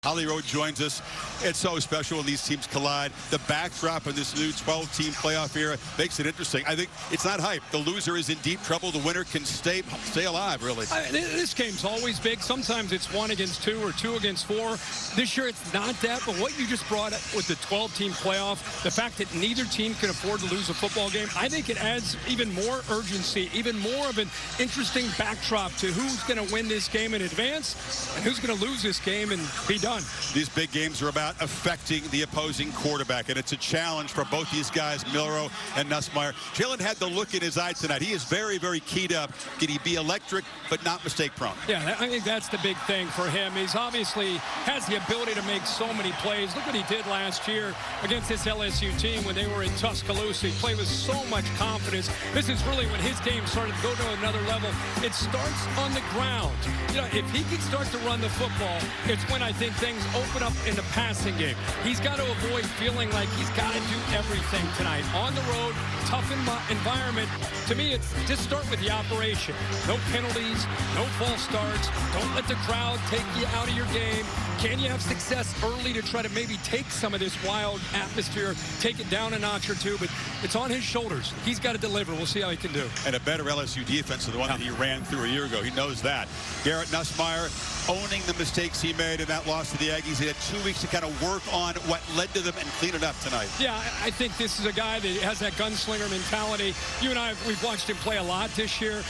Holly Road joins us. It's so special when these teams collide. The backdrop of this new 12-team playoff era makes it interesting. I think it's not hype. The loser is in deep trouble. The winner can stay alive, really. This game's always big. Sometimes it's 1 against 2 or 2 against 4. This year it's not that, but what you just brought up with the 12-team playoff, the fact that neither team can afford to lose a football game, I think it adds even more urgency, even more of an interesting backdrop to who's going to win this game in advance and who's going to lose this game and be done. These big games are about affecting the opposing quarterback, and it's a challenge for both these guys, Milroe and Nussmeier. Jalen had the look in his eye tonight. He is very, very keyed up. Can he be electric but not mistake-prone? Yeah, I think that's the big thing for him. He's obviously has the ability to make so many plays. Look what he did last year against this LSU team when they were in Tuscaloosa. He played with so much confidence. This is really when his game started to go to another level. It starts on the ground. You know, if he can start to run the football, it's when I think things open up in the passing game. He's got to avoid feeling like he's got to do everything tonight. On the road, tough environment. To me, it's just start with the operation. No penalties, no false starts. Don't let the crowd take you out of your game. Can you have success early to try to maybe take some of this wild atmosphere, take it down a notch or two? But it's on his shoulders. He's got to deliver. We'll see how he can do. And a better LSU defense than the one that he ran through a year ago. He knows that. Garrett Nussmeier owning the mistakes he made in that loss to the Aggies. He had 2 weeks to kind of work on what led to them and clean it up tonight. Yeah, I think this is a guy that has that gunslinger mentality. You and I, we've watched him play a lot this year.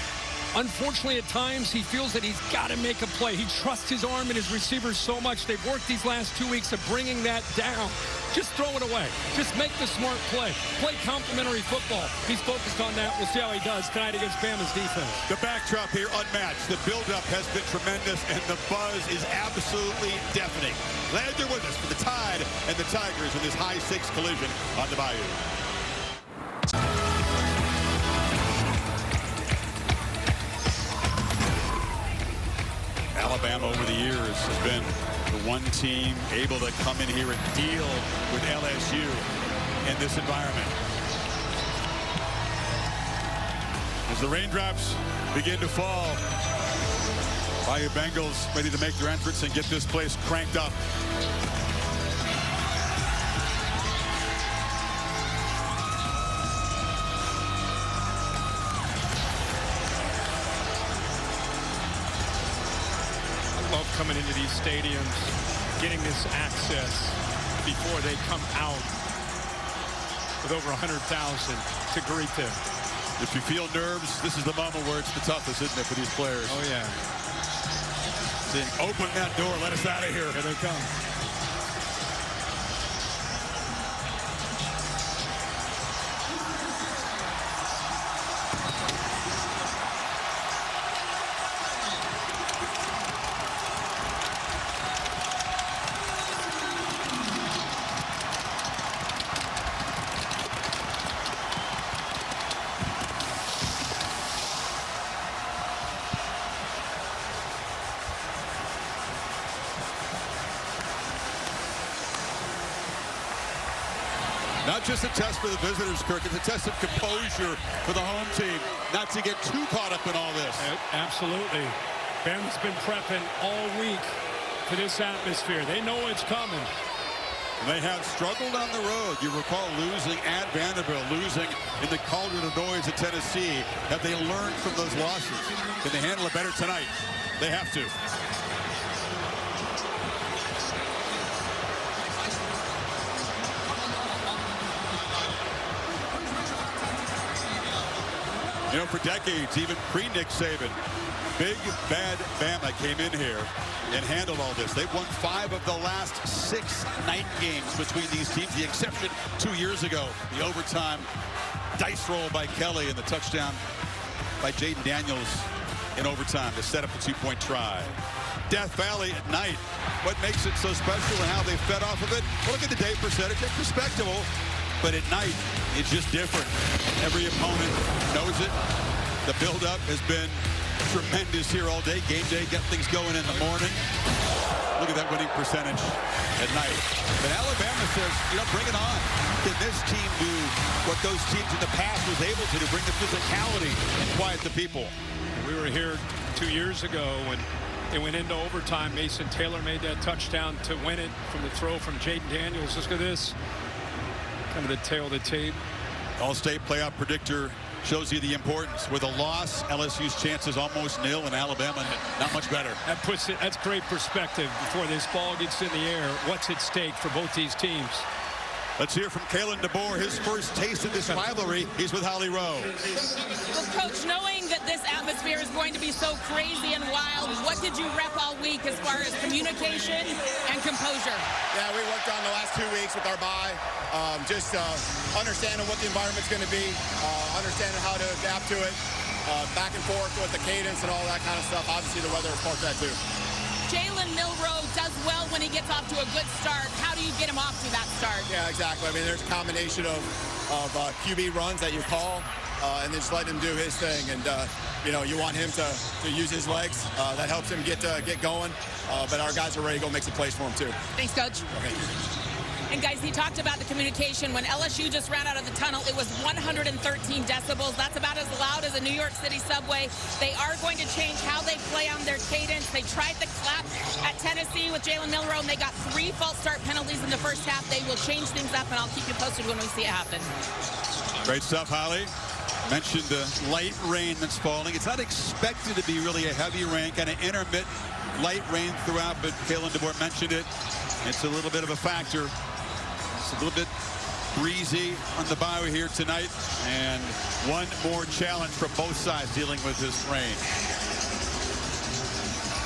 Unfortunately, at times, he feels that he's got to make a play. He trusts his arm and his receivers so much. They've worked these last 2 weeks of bringing that down. Just throw it away. Just make the smart play. Play complementary football. He's focused on that. We'll see how he does tonight against Bama's defense. The backdrop here unmatched. The buildup has been tremendous, and the buzz is absolutely deafening. Glad you're with us for the Tide and the Tigers in this high-stakes collision on the Bayou. Alabama over the years has been the one team able to come in here and deal with LSU in this environment. As the raindrops begin to fall, Bayou Bengals ready to make their entrance and get this place cranked up. Love coming into these stadiums, getting this access before they come out with over 100,000 to greet them. If you feel nerves, this is the moment where it's the toughest, isn't it, for these players? Oh, yeah. Saying, open that door, let us out of here. Here they come. Not just a test for the visitors, Kirk. It's a test of composure for the home team, not to get too caught up in all this. Absolutely. Bama's been prepping all week for this atmosphere. They know it's coming. They have struggled on the road. You recall losing at Vanderbilt, losing in the cauldron of noise at Tennessee. Have they learned from those losses? Can they handle it better tonight? They have to. You know, for decades, even pre-Nick Saban, big, bad Bama came in here and handled all this. They've won 5 of the last 6 night games between these teams. The exception 2 years ago, the overtime dice roll by Kelly and the touchdown by Jaden Daniels in overtime to set up the 2-point try. Death Valley at night. What makes it so special and how they fed off of it? Well, look at the day percentage. It's respectable. But at night, it's just different. Every opponent knows it. The buildup has been tremendous here all day. Game day, get things going in the morning. Look at that winning percentage at night. But Alabama says, you know, bring it on. Can this team do what those teams in the past was able to bring the physicality and quiet the people? We were here 2 years ago when They went into overtime. Mason Taylor made that touchdown to win it from the throw from Jaden Daniels. Look at this. Kind of the tail of the tape. All-State playoff predictor shows you the importance. With a loss, LSU's chances almost nil, and Alabama not much better. That's great perspective before this ball gets in the air. What's at stake for both these teams? Let's hear from Kalen DeBoer, his first taste of this rivalry. He's with Holly Rowe. Well, Coach, knowing that this atmosphere is going to be so crazy and wild, what did you rep all week as far as communication and composure? Yeah, we worked on the last 2 weeks with our bye, understanding what the environment's going to be, understanding how to adapt to it, back and forth with the cadence and all that kind of stuff. Obviously, the weather is part of that, too. Jalen Milroe does well when he gets off to a good start. How do you get him off to that start? Yeah, exactly. I mean, there's a combination of QB runs that you call and then just letting him do his thing. And, you know, you want him to use his legs. That helps him get going. But our guys are ready to go make some plays for him, too. Thanks, Coach. Okay. And, guys, he talked about the communication. When LSU just ran out of the tunnel, it was 113 decibels. That's about as loud as a New York City subway. They are going to change how they play on their cadence. They tried the clap at Tennessee with Jalen Milroe, and they got 3 false start penalties in the first half. They will change things up, and I'll keep you posted when we see it happen. Great stuff, Holly. Mentioned the light rain that's falling. It's not expected to be really a heavy rain, kind of intermittent light rain throughout, but Kalen DeBoer mentioned it. It's a little bit of a factor. It's a little bit breezy on the Bayou here tonight, and one more challenge for both sides dealing with this rain.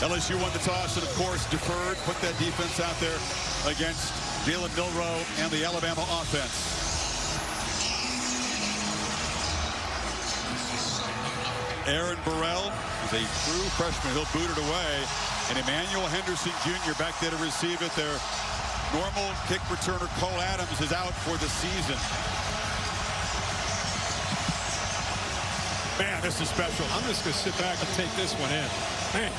LSU won the toss and, of course, deferred, put that defense out there against Jalen Milroe and the Alabama offense. Aaron Burrell is a true freshman. He'll boot it away. And Emmanuel Henderson Jr. back there to receive it. Their normal kick returner Cole Adams is out for the season. Man, this is special. I'm just going to sit back and take this one in. Man.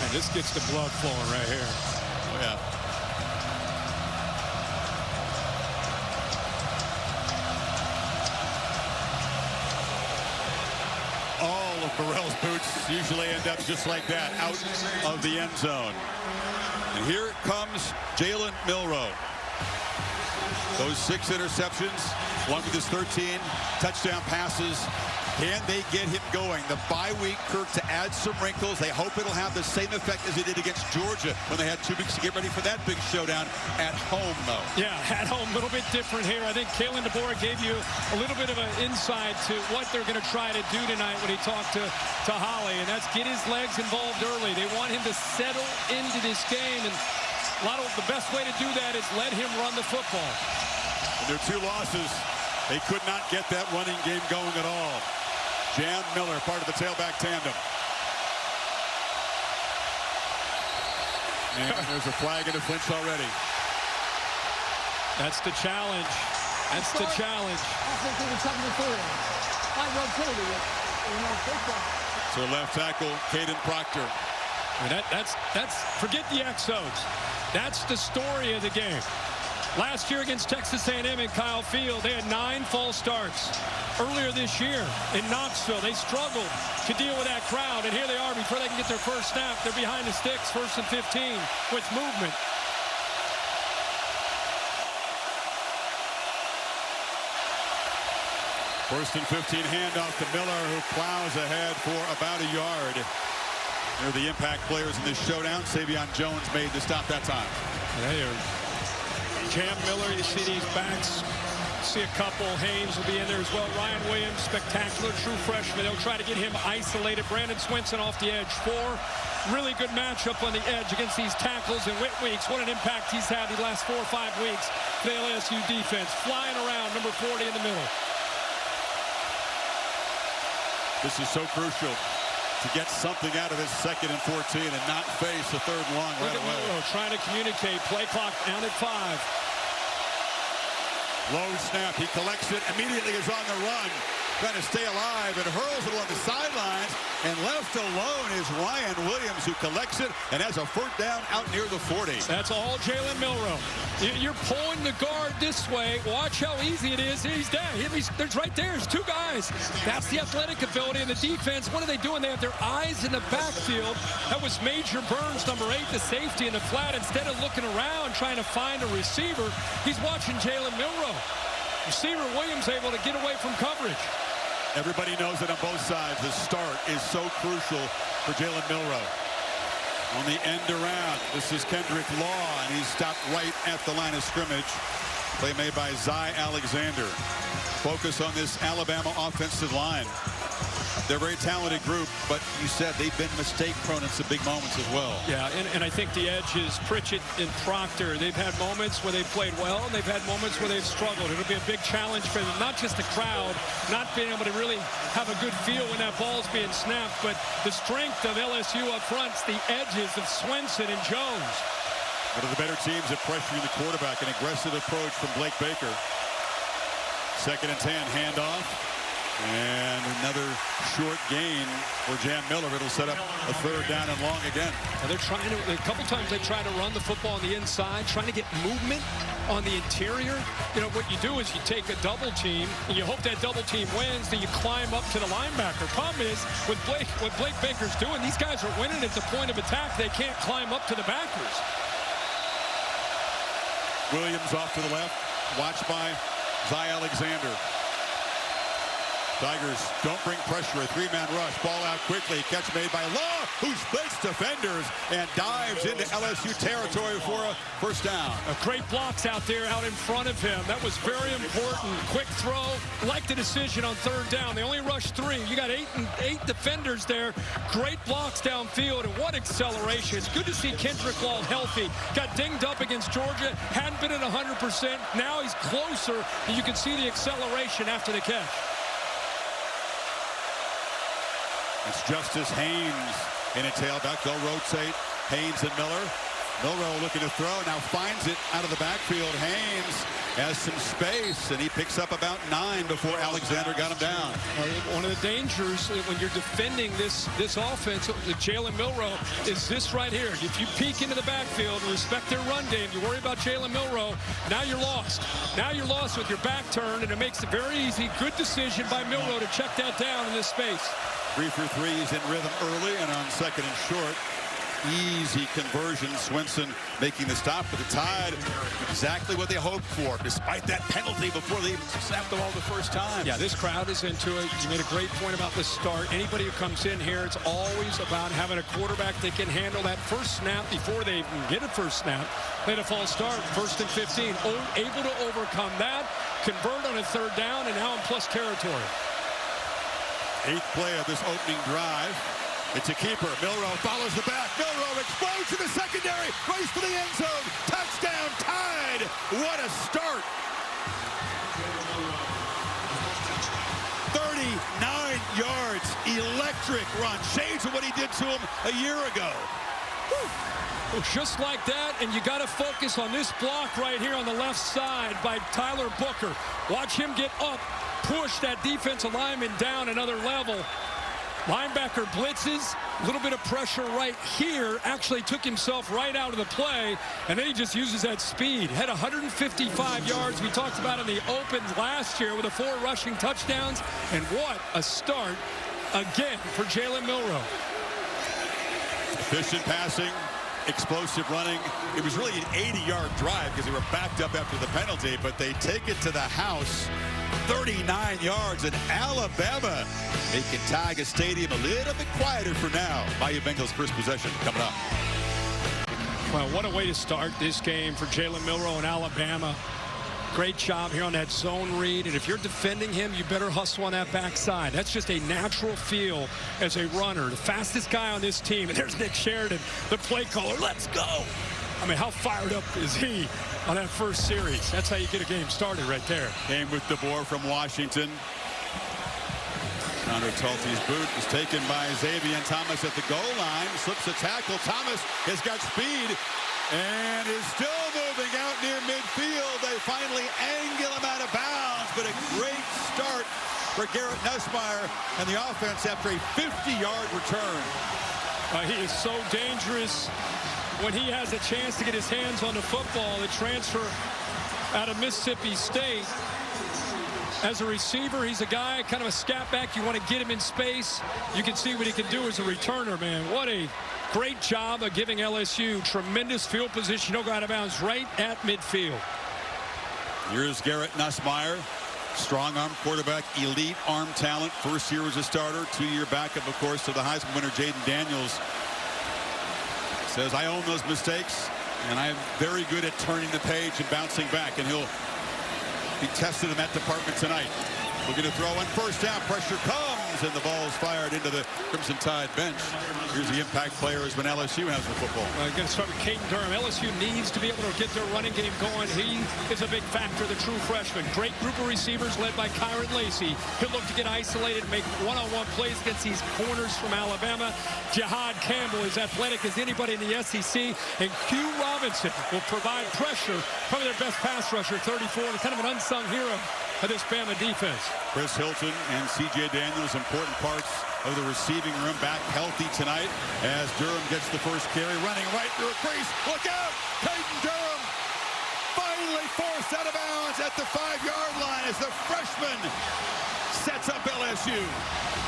And this gets the blood flowing right here. Oh, yeah. All of Burrell's boots usually end up just like that, out of the end zone. And here comes Jalen Milroe. Those 6 interceptions, one with his 13 touchdown passes. Can they get him going? The bye week, Kirk, to add some wrinkles. They hope it'll have the same effect as it did against Georgia when they had 2 weeks to get ready for that big showdown at home, though. Yeah, at home, a little bit different here. I think Kalen DeBoer gave you a little bit of an insight to what they're going to try to do tonight when he talked to Holly, and that's get his legs involved early. They want him to settle into this game, and the best way to do that is let him run the football. In their 2 losses, they could not get that running game going at all. Jam Miller, part of the tailback tandem. And there's a flag and a flinch already. That's the challenge. That's the challenge. So left tackle, Caden Proctor. And that's forget the XOs. That's the story of the game. Last year against Texas A&M in Kyle Field, they had 9 false starts. Earlier this year in Knoxville, they struggled to deal with that crowd, and here they are before they can get their first snap. They're behind the sticks, 1st and 15 with movement. First and 15 handoff to Miller, who plows ahead for about a yard. They're the impact players in this showdown. Savion Jones made the stop that time. They are Jam Miller, you see these backs. See a couple. Haynes will be in there as well. Ryan Williams, spectacular true freshman. They'll try to get him isolated. Brandon Swinson off the edge. 4 really good matchup on the edge against these tackles and Whit Weeks. What an impact he's had the last 4 or 5 weeks for the LSU defense. Flying around, number 40 in the middle. This is so crucial to get something out of his 2nd and 14 and not face the 3rd and long right away. Milroe trying to communicate. Play clock down at 5. Low snap, he collects it, immediately is on the run, trying to stay alive and hurls it along the sidelines. And left alone is Ryan Williams, who collects it and has a first down out near the 40. That's all Jalen Milroe. You're pulling the guard this way. Watch how easy it is. He's dead. There's right there. There's two guys. That's the athletic ability and the defense. What are they doing? They have their eyes in the backfield. That was Major Burns, number 8, the safety in the flat. Instead of looking around trying to find a receiver, he's watching Jalen Milroe. Receiver Williams able to get away from coverage. Everybody knows that on both sides, the start is so crucial for Jalen Milroe. On the end around, this is Kendrick Law, and he's stopped right at the line of scrimmage. Play made by Zy Alexander. Focus on this Alabama offensive line. They're a very talented group, but you said they've been mistake-prone in some big moments as well. Yeah, and I think the edges, Pritchett and Proctor, they've had moments where they've played well, and they've had moments where they've struggled. It'll be a big challenge for them, not just the crowd, not being able to really have a good feel when that ball's being snapped, but the strength of LSU up front, the edges of Swenson and Jones. One of the better teams at pressuring the quarterback, an aggressive approach from Blake Baker. 2nd and 10, handoff. And another short gain for Jam Miller. It'll set up a 3rd down and long again. And they're trying to, a couple times they try to run the football on the inside, trying to get movement on the interior. You know, what you do is you take a double team, and you hope that double team wins, then you climb up to the linebacker. Problem is, what Blake Baker's doing, these guys are winning at the point of attack. They can't climb up to the backers. Williams off to the left, watched by Zy Alexander. Tigers don't bring pressure. A 3-man rush. Ball out quickly. Catch made by Law, who splits defenders and dives into LSU territory for a first down. Great blocks out there out in front of him. That was very important. Quick throw. Like the decision on 3rd down. They only rushed 3. You got 8 defenders there. Great blocks downfield. And what acceleration. It's good to see Kendrick Law healthy. Got dinged up against Georgia. Hadn't been at 100%. Now he's closer. And you can see the acceleration after the catch. It's Justice Haynes in a tailback. They'll rotate Haynes and Miller. Milroe looking to throw, now finds it out of the backfield. Haynes has some space, and he picks up about 9 before Alexander got him down. One of the dangers when you're defending this offense, Jalen Milroe, is this right here. If you peek into the backfield and respect their run game, you worry about Jalen Milroe, now you're lost. Now you're lost with your back turned, and it makes it very easy. Good decision by Milroe to check that down in this space. 3 for 3. He's in rhythm early, and on 2nd and short, easy conversion. Swenson making the stop for the Tide. Exactly what they hoped for, despite that penalty before they even snapped the ball the first time. Yeah, this crowd is into it. You made a great point about the start. Anybody who comes in here, it's always about having a quarterback that can handle that first snap before they even get a first snap. They had a false start, 1st and 15. Able to overcome that, convert on a 3rd down, and now in plus territory. 8th play of this opening drive. It's a keeper. Milroe follows the back. Milroe explodes in the secondary. Race for the end zone. Touchdown, Tide. What a start. 39 yards. Electric run. Shades of what he did to him a year ago. Well, just like that, and you got to focus on this block right here on the left side by Tyler Booker. Watch him get up, push that defensive lineman down another level. Linebacker blitzes, a little bit of pressure right here, actually took himself right out of the play, and then he just uses that speed. Had 155 yards, we talked about in the open last year with the 4 rushing touchdowns, and what a start again for Jalen Milroe. Efficient passing, explosive running. It was really an 80-yard drive because they were backed up after the penalty, but they take it to the house. 39 yards, and Alabama making Tiger Stadium a little bit quieter for now. Bayou Bengals' first possession coming up. Well, what a way to start this game for Jalen Milroe and Alabama. Great job here on that zone read, and if you're defending him, you better hustle on that backside. That's just a natural feel as a runner. The fastest guy on this team, and there's Nick Sheridan, the play caller. Let's go! I mean, how fired up is he on that first series? That's how you get a game started right there. Came with DeBoer from Washington. Connor Tulty's boot is taken by Xavier Thomas at the goal line. Slips a tackle. Thomas has got speed and is still moving out near midfield. They finally angle him out of bounds, but a great start for Garrett Nussmeier and the offense after a 50-yard return. He is so dangerous when he has a chance to get his hands on the football. The transfer out of Mississippi State. As a receiver, he's a guy, kind of a scat back. You want to get him in space. You can see what he can do as a returner, man. What a great job of giving LSU tremendous field position. He'll go out of bounds right at midfield. Here's Garrett Nussmeier. Strong-arm quarterback, elite arm talent. First year as a starter, two-year backup, of course, to the Heisman winner, Jaden Daniels. Says, I own those mistakes, and I'm very good at turning the page and bouncing back, and he'll be tested in that department tonight. Looking to throw on first down. Pressure comes, and the ball's fired into the Crimson Tide bench. Here's the impact players when LSU has the football. Going to start with Caden Durham. LSU needs to be able to get their running game going. He is a big factor, the true freshman. Great group of receivers led by Kyron Lacey. He'll look to get isolated and make one-on-one plays against these corners from Alabama. Jihad Campbell is athletic as anybody in the SEC. And Q Robinson will provide pressure. Probably their best pass rusher, 34. And kind of an unsung hero of this Bama defense. Chris Hilton and C.J. Daniels, important parts of the receiving room, back healthy tonight as Durham gets the first carry, running right through a crease. Look out! Caden Durham finally forced out of bounds at the 5-yard line as the freshman sets up LSU.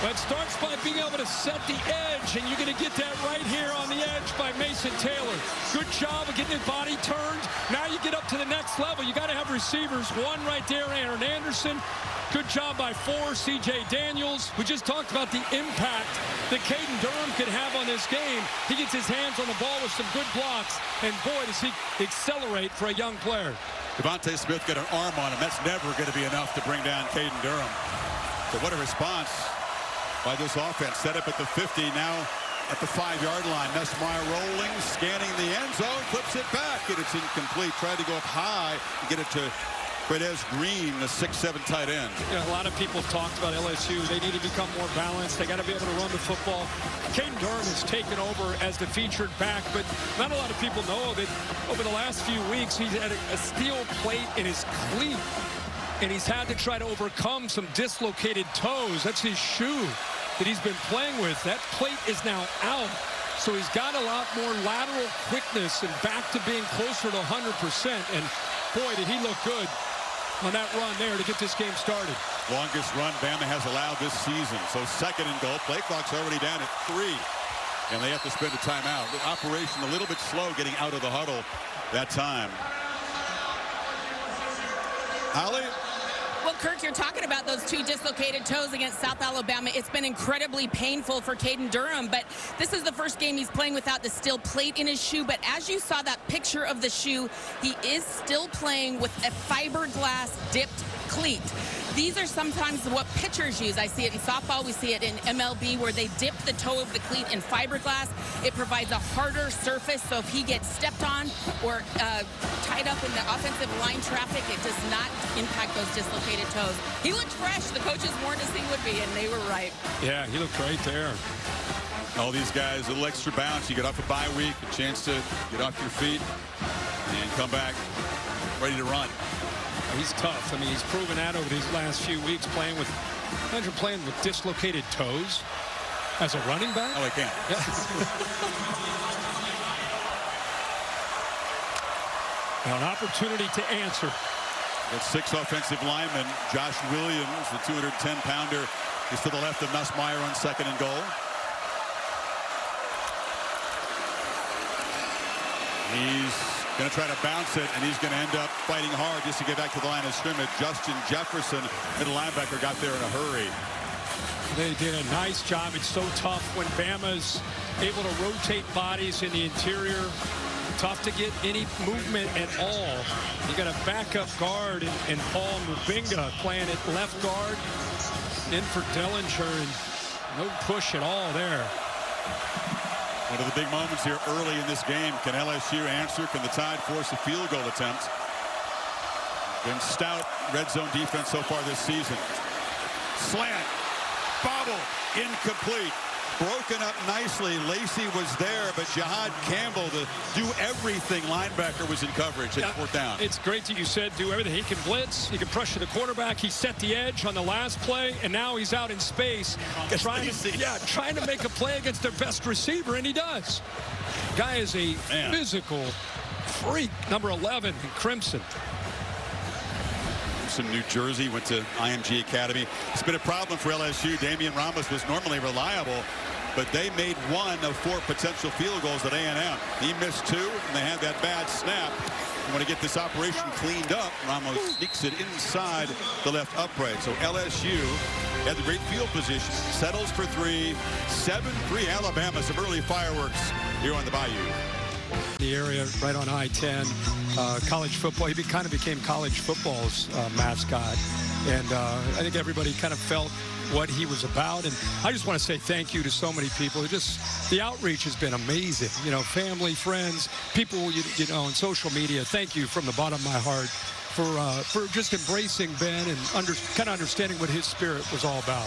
But it starts by being able to set the edge, and you're going to get that right here on the edge by Mason Taylor. Good job of getting his body turned. Now you get up to the next level. You got to have receivers. One right there, Aaron Anderson. Good job by 4, C.J. Daniels. We just talked about the impact that Caden Durham could have on this game. He gets his hands on the ball with some good blocks, and boy, does he accelerate for a young player. Devontae Smith got an arm on him. That's never going to be enough to bring down Caden Durham. So what a response by this offense. Set up at the 50, now at the 5-yard line. Nussmeier rolling, scanning the end zone, flips it back, and it's incomplete. Tried to go up high and get it to Quidez Green, the 6'7" tight end. Yeah, a lot of people have talked about LSU. They need to become more balanced. They got to be able to run the football. Caden Durham has taken over as the featured back, but not a lot of people know that over the last few weeks, he's had a steel plate in his cleat, and he's had to try to overcome some dislocated toes. That's his shoe that he's been playing with. That plate is now out. So he's got a lot more lateral quickness and back to being closer to 100%. And boy, did he look good on that run there to get this game started. Longest run Bama has allowed this season. So second and goal. Play clock's already down at 3. And they have to spend a timeout. The operation a little bit slow getting out of the huddle that time. Ali? Well, Kirk, you're talking about those 2 dislocated toes against South Alabama. It's been incredibly painful for Caden Durham, but this is the first game he's playing without the steel plate in his shoe. But as you saw that picture of the shoe, he is still playing with a fiberglass dipped cleat. These are sometimes what pitchers use. I see it in softball. We see it in MLB where they dip the toe of the cleat in fiberglass. It provides a harder surface, so if he gets stepped on or tied up in the offensive line traffic, it does not impact those dislocated toes. He looked fresh. The coaches warned us he would be, and they were right. Yeah, he looked right there. All these guys, a little extra bounce. You get off a bye week, a chance to get off your feet and come back ready to run. He's tough. I mean, he's proven that over these last few weeks playing with, imagine playing with dislocated toes as a running back. Oh, I can't. Yeah. Now an opportunity to answer. Got 6 offensive linemen. Josh Williams, the 210-pounder, is to the left of Nussmeier on second and goal. He's going to try to bounce it, and he's going to end up fighting hard just to get back to the line of scrimmage. Justin Jefferson, middle linebacker, got there in a hurry. They did a nice job. It's so tough when Bama's able to rotate bodies in the interior. Tough to get any movement at all. You got a backup guard in Paul Mubinga playing at left guard. In for Dellinger, and no push at all there. One of the big moments here early in this game. Can LSU answer? Can the Tide force a field goal attempt? Been stout red zone defense so far this season. Slant. Bobble. Incomplete. broken up nicely. Lacey was there, but Jihad Campbell, the do everything linebacker, was in coverage at fourth down. It's great that you said do everything. He can blitz, he can pressure the quarterback, he set the edge on the last play, and now he's out in space trying to make a play against their best receiver, and he does. Guy is a physical freak, number 11 in crimson. From New Jersey, went to IMG Academy. It's been a problem for LSU. Damian Ramos was normally reliable, but they made one of 4 potential field goals at A&M. He missed 2, and they had that bad snap. You want to get this operation cleaned up. Ramos sneaks it inside the left upright. So LSU had the great field position, settles for 3, 7-3 Alabama. Some early fireworks here on the Bayou. The area right on I-10, college football. He kind of became college football's mascot, and I think everybody kind of felt what he was about. And I just want to say thank you to so many people. The outreach has been amazing. You know, family, friends, people you know on social media. Thank you from the bottom of my heart for just embracing Ben and kind of understanding what his spirit was all about.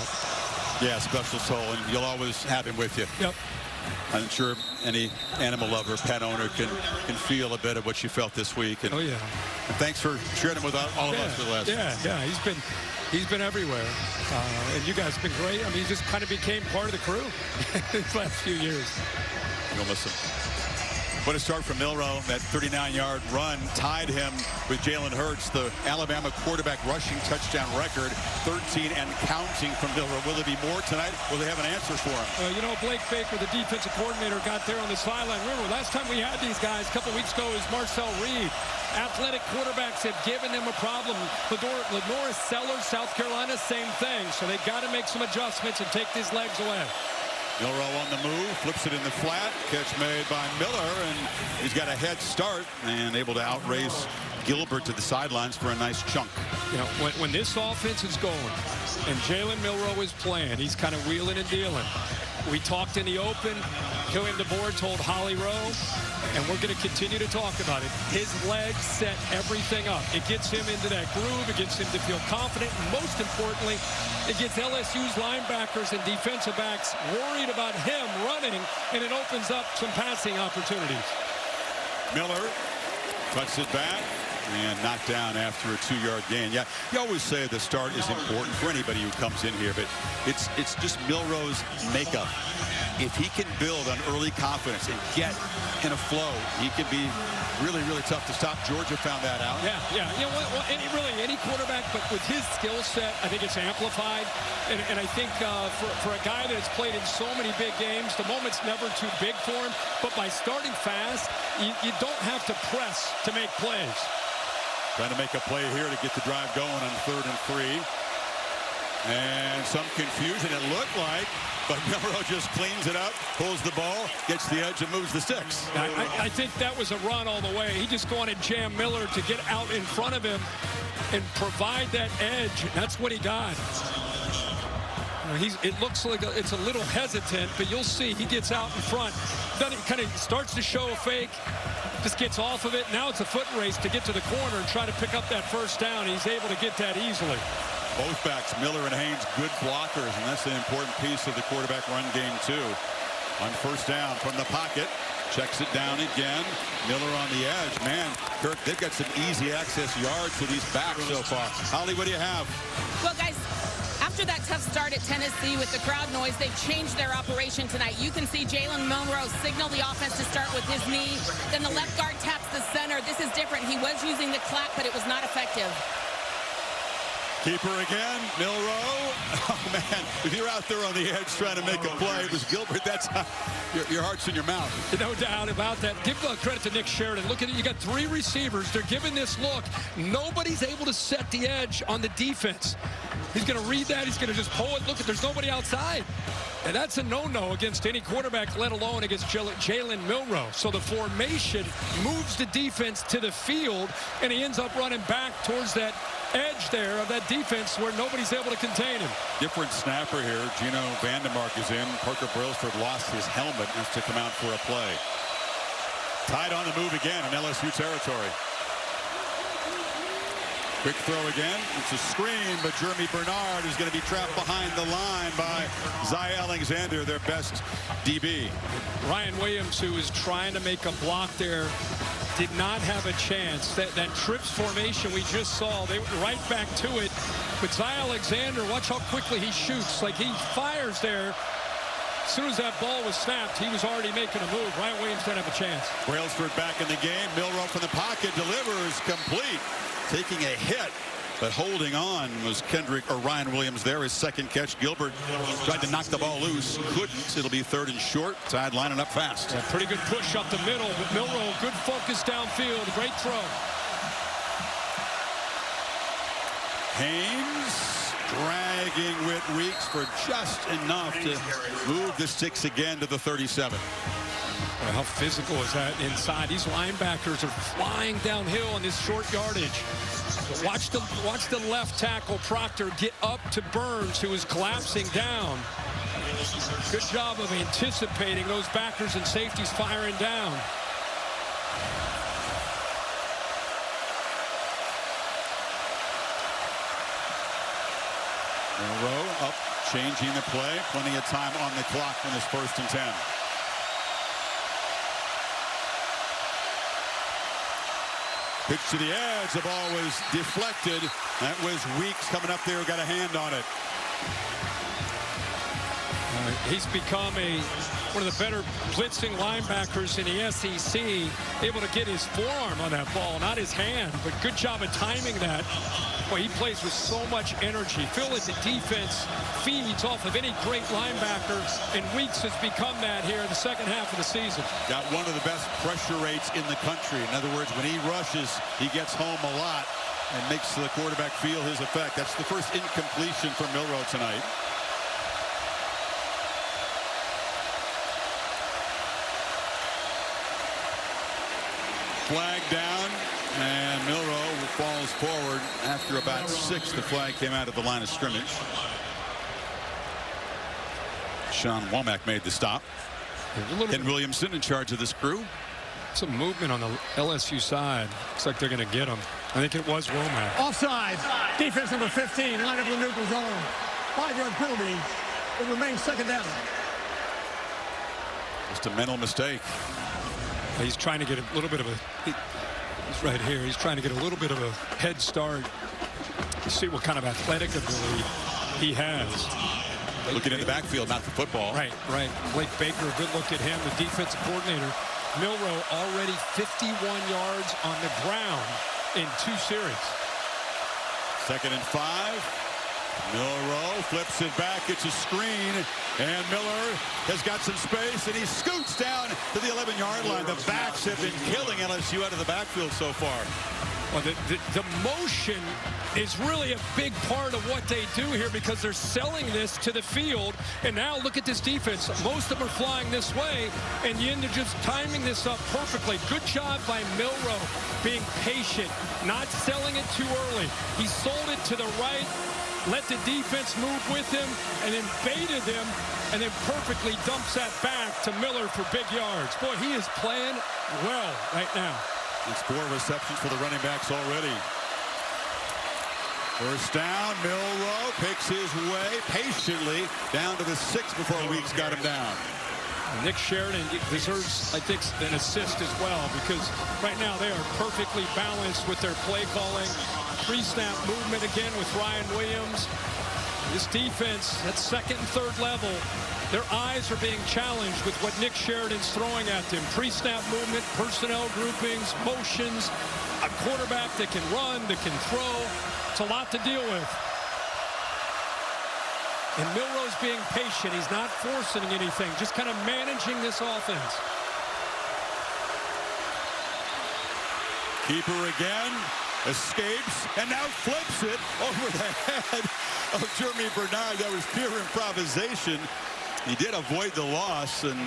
Yeah, special soul, and you'll always have him with you. Yep. I'm sure any animal lover, pet owner can feel a bit of what you felt this week. And, oh yeah. And thanks for sharing it with all of us for the last. Yeah. He's been everywhere, and you guys have been great. I mean, he just kind of became part of the crew these last few years. You'll miss him. What a start from Milroe. That 39-yard run tied him with Jalen Hurts, the Alabama quarterback rushing touchdown record, 13 and counting from Milroe. Will there be more tonight? Will they have an answer for him? You know, Blake Baker, the defensive coordinator, got there on the sideline. Remember, last time we had these guys a couple weeks ago was Marcel Reed. Athletic quarterbacks have given them a problem. Lenora Sellers, South Carolina, same thing. So they've got to make some adjustments and take these legs away. Milroe on the move, flips it in the flat. Catch made by Miller, and he's got a head start and able to outrace Gilbert to the sidelines for a nice chunk. You know, when this offense is going and Jalen Milroe is playing, he's kind of wheeling and dealing. We talked in the open. Killian DeBoer told Holly Rowe, and we're going to continue to talk about it. His legs set everything up. It gets him into that groove. It gets him to feel confident. And most importantly, it gets LSU's linebackers and defensive backs worried about him running, and it opens up some passing opportunities. Miller cuts it back and knocked down after a 2-yard gain. Yeah, you always say the start is important for anybody who comes in here, but it's just Milroe's makeup. If he can build on early confidence and get in a flow, he can be really, really tough to stop. Georgia found that out. Yeah. You know, any quarterback, but with his skill set, I think it's amplified. And I think for a guy that's played in so many big games, the moment's never too big for him. But by starting fast, you don't have to press to make plays. Trying to make a play here to get the drive going on 3rd and 3. And some confusion, it looked like, but Milroe just cleans it up, pulls the ball, gets the edge, and moves the sticks. I think that was a run all the way. He just wanted Jam Miller to get out in front of him and provide that edge. That's what he got. It looks like it's a little hesitant, but you'll see he gets out in front. Then he kind of starts to show a fake, just gets off of it. Now it's a foot race to get to the corner and try to pick up that first down. He's able to get that easily. Both backs, Miller and Haynes, good blockers, and that's an important piece of the quarterback run game, too. On first down from the pocket, checks it down again. Miller on the edge. Man, Kirk, they've got some easy access yards for these backs so far. Holly, what do you have? Well, guys, after that tough start at Tennessee with the crowd noise, they've changed their operation tonight. You can see Jalen Milroe signal the offense to start with his knee. Then the left guard taps the center. This is different. He was using the clap, but it was not effective. Keeper again, Milroe. Oh, man, if you're out there on the edge trying to make a play, it was Gilbert. That's how your heart's in your mouth. No doubt about that. Give credit to Nick Sheridan. Look at it. You got 3 receivers. They're giving this look. Nobody's able to set the edge on the defense. He's going to read that. He's going to just pull it. Look, there's nobody outside. And that's a no-no against any quarterback, let alone against Jalen Milroe. So the formation moves the defense to the field, and he ends up running back towards that edge there of that defense where nobody's able to contain him. Different snapper here. Gino Vandermark is in. Parker Brailsford lost his helmet and has to come out for a play. Tied on the move again in LSU territory. Quick throw again. It's a screen, but Jeremy Bernard is going to be trapped behind the line by Zy Alexander, their best DB. Ryan Williams, who was trying to make a block there, did not have a chance. That trips formation we just saw, they went right back to it. But Zy Alexander, watch how quickly he shoots. Like, he fires there. As soon as that ball was snapped, he was already making a move. Ryan Williams didn't have a chance. Brailsford back in the game. Milroe from the pocket delivers complete. Taking a hit, but holding on was Ryan Williams there. His second catch. Gilbert tried to knock the ball loose. Couldn't. It'll be 3rd and short. Tide lining up fast. Yeah, pretty good push up the middle. But Milroe, good focus downfield. Great throw. Haynes dragging with Weeks for just enough to move the sticks again to the 37. Well, how physical is that inside? These linebackers are flying downhill in this short yardage. Watch the left tackle, Proctor, get up to Burns, who is collapsing down. Good job of anticipating those backers and safeties firing down. Milroe up, changing the play. Plenty of time on the clock in this 1st and 10. Pitch to the edge. The ball was deflected. That was Weeks coming up there who got a hand on it. He's become one of the better blitzing linebackers in the SEC, able to get his forearm on that ball, not his hand, but good job of timing that. Boy, he plays with so much energy. Feel like the defense feeds off of any great linebacker, and Weeks has become that here in the second half of the season. Got one of the best pressure rates in the country. In other words, when he rushes, he gets home a lot and makes the quarterback feel his effect. That's the first incompletion for Milroe tonight. Flag down, and Milroe falls forward after about 6. The flag came out of the line of scrimmage. Sean Womack made the stop. Ken Williamson in charge of this crew. Some movement on the LSU side. Looks like they're going to get him. I think it was Womack. Offside. Defense number 15, line up in the neutral zone. 5-yard penalty. It remains 2nd down. Just a mental mistake. He's trying to get a little bit of he's right here. He's trying to get a little bit of a head start. See what kind of athletic ability he has. Looking in the backfield, not the football. Right. Blake Baker, a good look at him, the defensive coordinator. Milroe already 51 yards on the ground in 2 series. 2nd and 5. Milroe flips it back. It's a screen, and Miller has got some space, and he scoots down to the 11-yard line. The backs have been killing LSU out of the backfield so far. Well, the motion is really a big part of what they do here, because they're selling this to the field. And now look at this defense. Most of them are flying this way, and you end up just timing this up perfectly. Good job by Milroe being patient, not selling it too early. He sold it to the right, let the defense move with him, and then baited them, and then perfectly dumps that back to Miller for big yards. Boy, he is playing well right now. It's 4 receptions for the running backs already. 1st down. Milroe picks his way patiently down to the 6 before Weeks got him down. Nick Sheridan deserves, I think, an assist as well, because right now they are perfectly balanced with their play calling. Pre-snap movement again with Ryan Williams. This defense at 2nd and 3rd level, their eyes are being challenged with what Nick Sheridan's throwing at them. Pre-snap movement, personnel groupings, motions, a quarterback that can run, that can throw. It's a lot to deal with. And Milroe's being patient. He's not forcing anything, just kind of managing this offense. Keeper again, escapes, and now flips it over the head of Jeremy Bernard. That was pure improvisation. He did avoid the loss and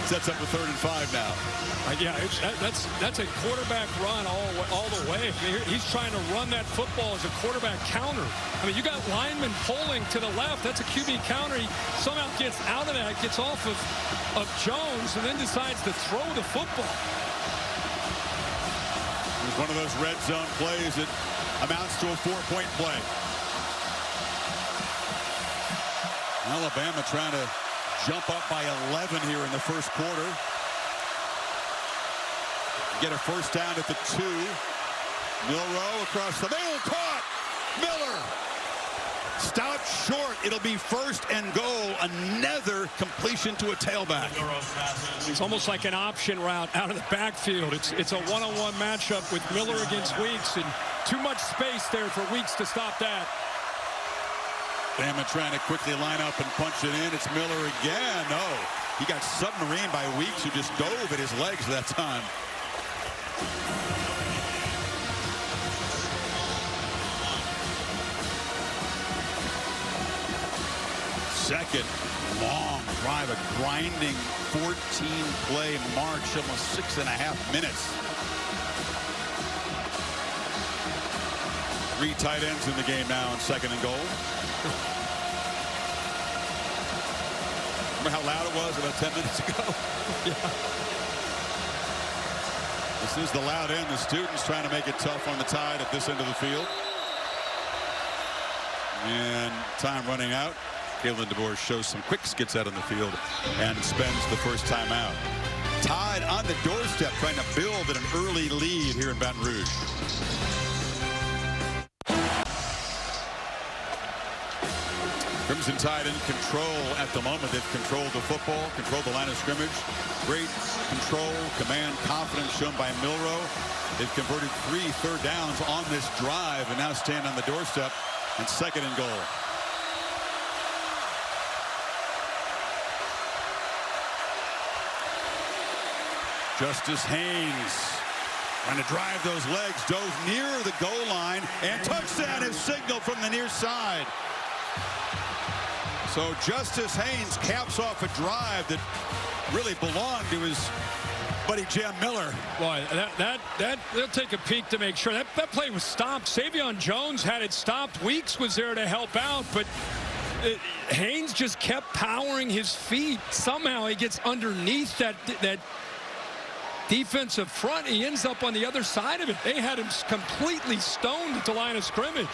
sets up a 3rd and 5 now. Yeah, that's a quarterback run all the way. He's trying to run that football as a quarterback counter. I mean, you got linemen pulling to the left. That's a QB counter. He somehow gets out of that, gets off of Jones, and then decides to throw the football. It was one of those red zone plays that amounts to a 4-point play. Alabama trying to jump up by 11 here in the first quarter. Get a first down at the 2. Milroe across the middle, caught. Miller. Stout short. It'll be first and goal. Another completion to a tailback. It's almost like an option route out of the backfield. It's a one-on-one matchup with Miller against Weeks, and too much space there for Weeks to stop that. Bama trying to quickly line up and punch it in. It's Miller again. No, he got submarined by Weeks, who just dove at his legs that time. Second long drive, a grinding 14-play march, almost 6.5 minutes. 3 tight ends in the game now on second and goal. Remember how loud it was about 10 minutes ago? Yeah. This is the loud end. The students trying to make it tough on the Tide at this end of the field. And time running out. Kalen DeBoer shows some quick skits out on the field and spends the first time out. Tide on the doorstep trying to build an early lead here in Baton Rouge. Crimson Tide in control at the moment. They've controlled the football, controlled the line of scrimmage. Great control, command, confidence shown by Milroe. They've converted 3 third downs on this drive and now stand on the doorstep and second and goal. Justice Haynes trying to drive those legs, dove near the goal line, and touchdown is signaled from the near side. So Justice Haynes caps off a drive that really belonged to his buddy Jam Miller. Boy, they'll take a peek to make sure that play was stopped. Savion Jones had it stopped. Weeks was there to help out, but Haynes just kept powering his feet. Somehow he gets underneath that defensive front. He ends up on the other side of it. They had him completely stoned at the line of scrimmage.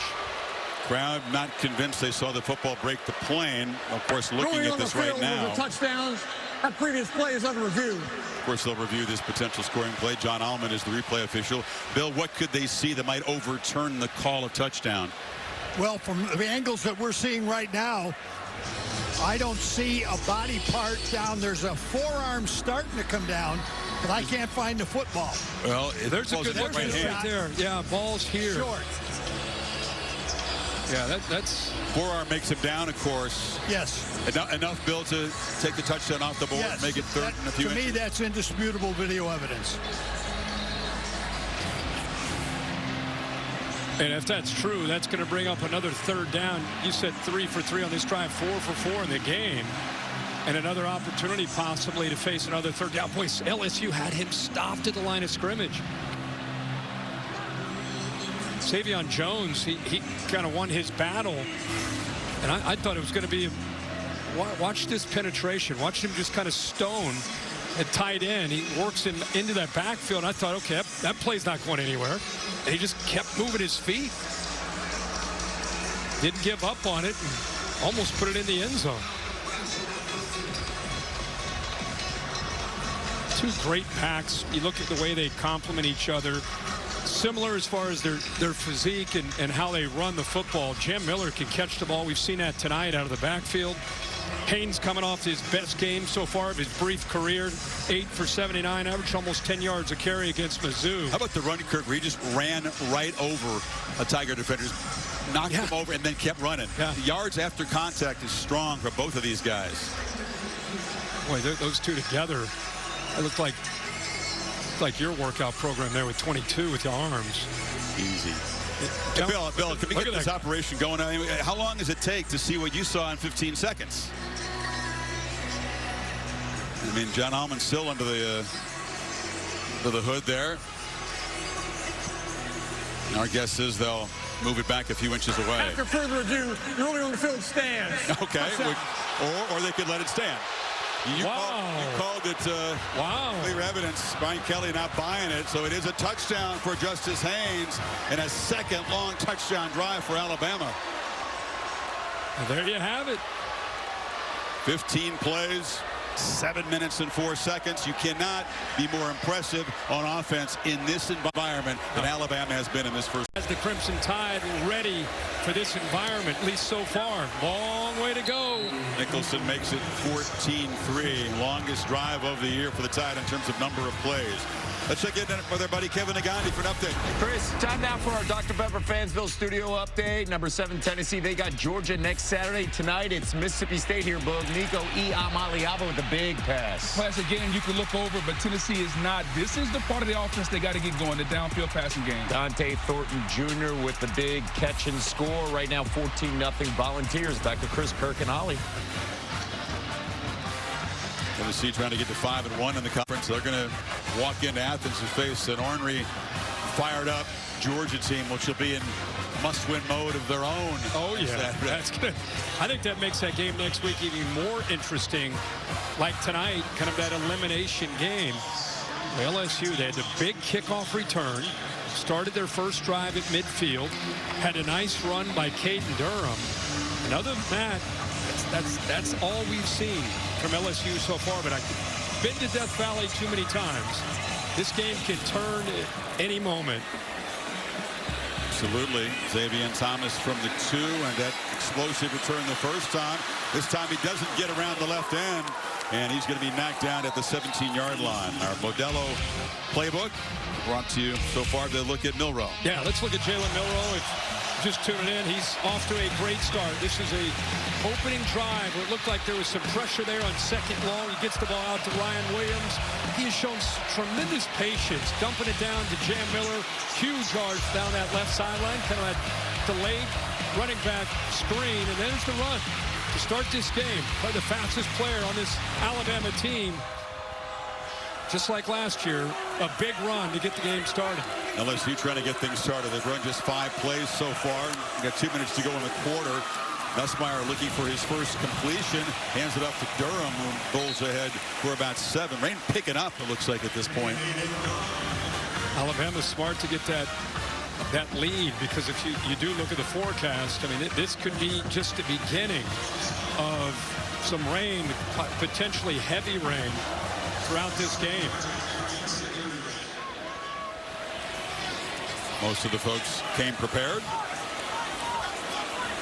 Crowd not convinced they saw the football break the plane. Of course, looking at this right now. Touchdowns. That previous play is under review. Of course, they'll review this potential scoring play. John Allman is the replay official. Bill, what could they see that might overturn the call of touchdown? Well, from the angles that we're seeing right now, I don't see a body part down. There's a forearm starting to come down, but I can't find the football. Well, there's a good look right there. Yeah, ball's here. Short. Yeah, that's forearm makes him down, of course. Yes. Enough, Bill, to take the touchdown off the board, yes. Make it third and a few inches. To me, that's indisputable video evidence. And if that's true, that's going to bring up another third down. You said 3 for 3 on this drive, 4 for 4 in the game. And another opportunity possibly to face another third down. Boy, LSU had him stopped at the line of scrimmage. Savion Jones, he kind of won his battle. And I thought it was going to be, watch this penetration. Watch him just kind of stone at tight end. He works him into that backfield. And I thought, okay, that play's not going anywhere. And he just kept moving his feet. Didn't give up on it. And almost put it in the end zone. Two great packs. You look at the way they complement each other. Similar as far as their physique and how they run the football. Jam Miller can catch the ball. We've seen that tonight out of the backfield. Haynes coming off his best game so far of his brief career. 8 for 79, averaged almost 10 yards a carry against Mizzou. How about the run, Kirk, where he just ran right over a Tiger defender, knocked him over, and then kept running. Yeah. The yards after contact is strong for both of these guys. Boy, those two together, it looked like your workout program there with 22 with your arms. Easy. Hey, Bill, can we get this operation going? How long does it take to see what you saw in 15 seconds? I mean, John Allman still under the hood there. Our guess is they'll move it back a few inches away. After further ado, the ruling on the field stands. Okay, or they could let it stand. You Wow. called it Wow. clear evidence. Brian Kelly not buying it. So it is a touchdown for Justice Haynes and a second long touchdown drive for Alabama. And there you have it. 15 plays, 7 minutes and 4 seconds. You cannot be more impressive on offense in this environment than Alabama has been in this first. As the Crimson Tide ready for this environment, at least so far. Long way to go. Nicholson makes it 14-3. Longest drive of the year for the Tide in terms of number of plays. Let's check in with our buddy Kevin Nagandi for an update. Chris, time now for our Dr. Pepper Fansville studio update. Number 7, Tennessee. They got Georgia next Saturday. Tonight, it's Mississippi State here, Boog. Nico Iamaleava with a big pass. Pass again, you can look over, but Tennessee is not. This is the part of the offense they got to get going, the downfield passing game. Dante Thornton Jr. with the big catch and score. Right now, 14-0 Volunteers. Back to Chris Kirk and Ollie. Tennessee trying to get to 5-1 in the conference. They're going to walk into Athens and face an ornery, fired up Georgia team, which will be in must-win mode of their own. Oh, yeah. That's good. I think that makes that game next week even more interesting. Like tonight, kind of that elimination game. LSU, they had the big kickoff return, started their first drive at midfield, had a nice run by Caden Durham. And other than that, that's all we've seen from LSU so far. But I've been to Death Valley too many times. This game can turn at any moment. Absolutely. Xavier Thomas from the 2, and that explosive return the first time. This time he doesn't get around the left end, and he's going to be knocked down at the 17-yard line. Our Modelo playbook brought to you so far to look at Milroe. Yeah, let's look at Jalen Milroe. If just tuning in, he's off to a great start. This is a opening drive where it looked like there was some pressure there on second long. He gets the ball out to Ryan Williams. He has shown tremendous patience, dumping it down to Jam Miller. Huge yards down that left sideline, kind of that delayed running back screen, and there's the run to start this game by the fastest player on this Alabama team. Just like last year, a big run to get the game started. LSU trying to get things started. They've run just 5 plays so far. We've got 2 minutes to go in the quarter. Nussmeier looking for his first completion. Hands it up to Durham, who bowls ahead for about 7. Rain picking up, it looks like, at this point. Alabama's smart to get that lead, because if you do look at the forecast, I mean, this could be just the beginning of some rain, potentially heavy rain throughout this game. Most of the folks came prepared.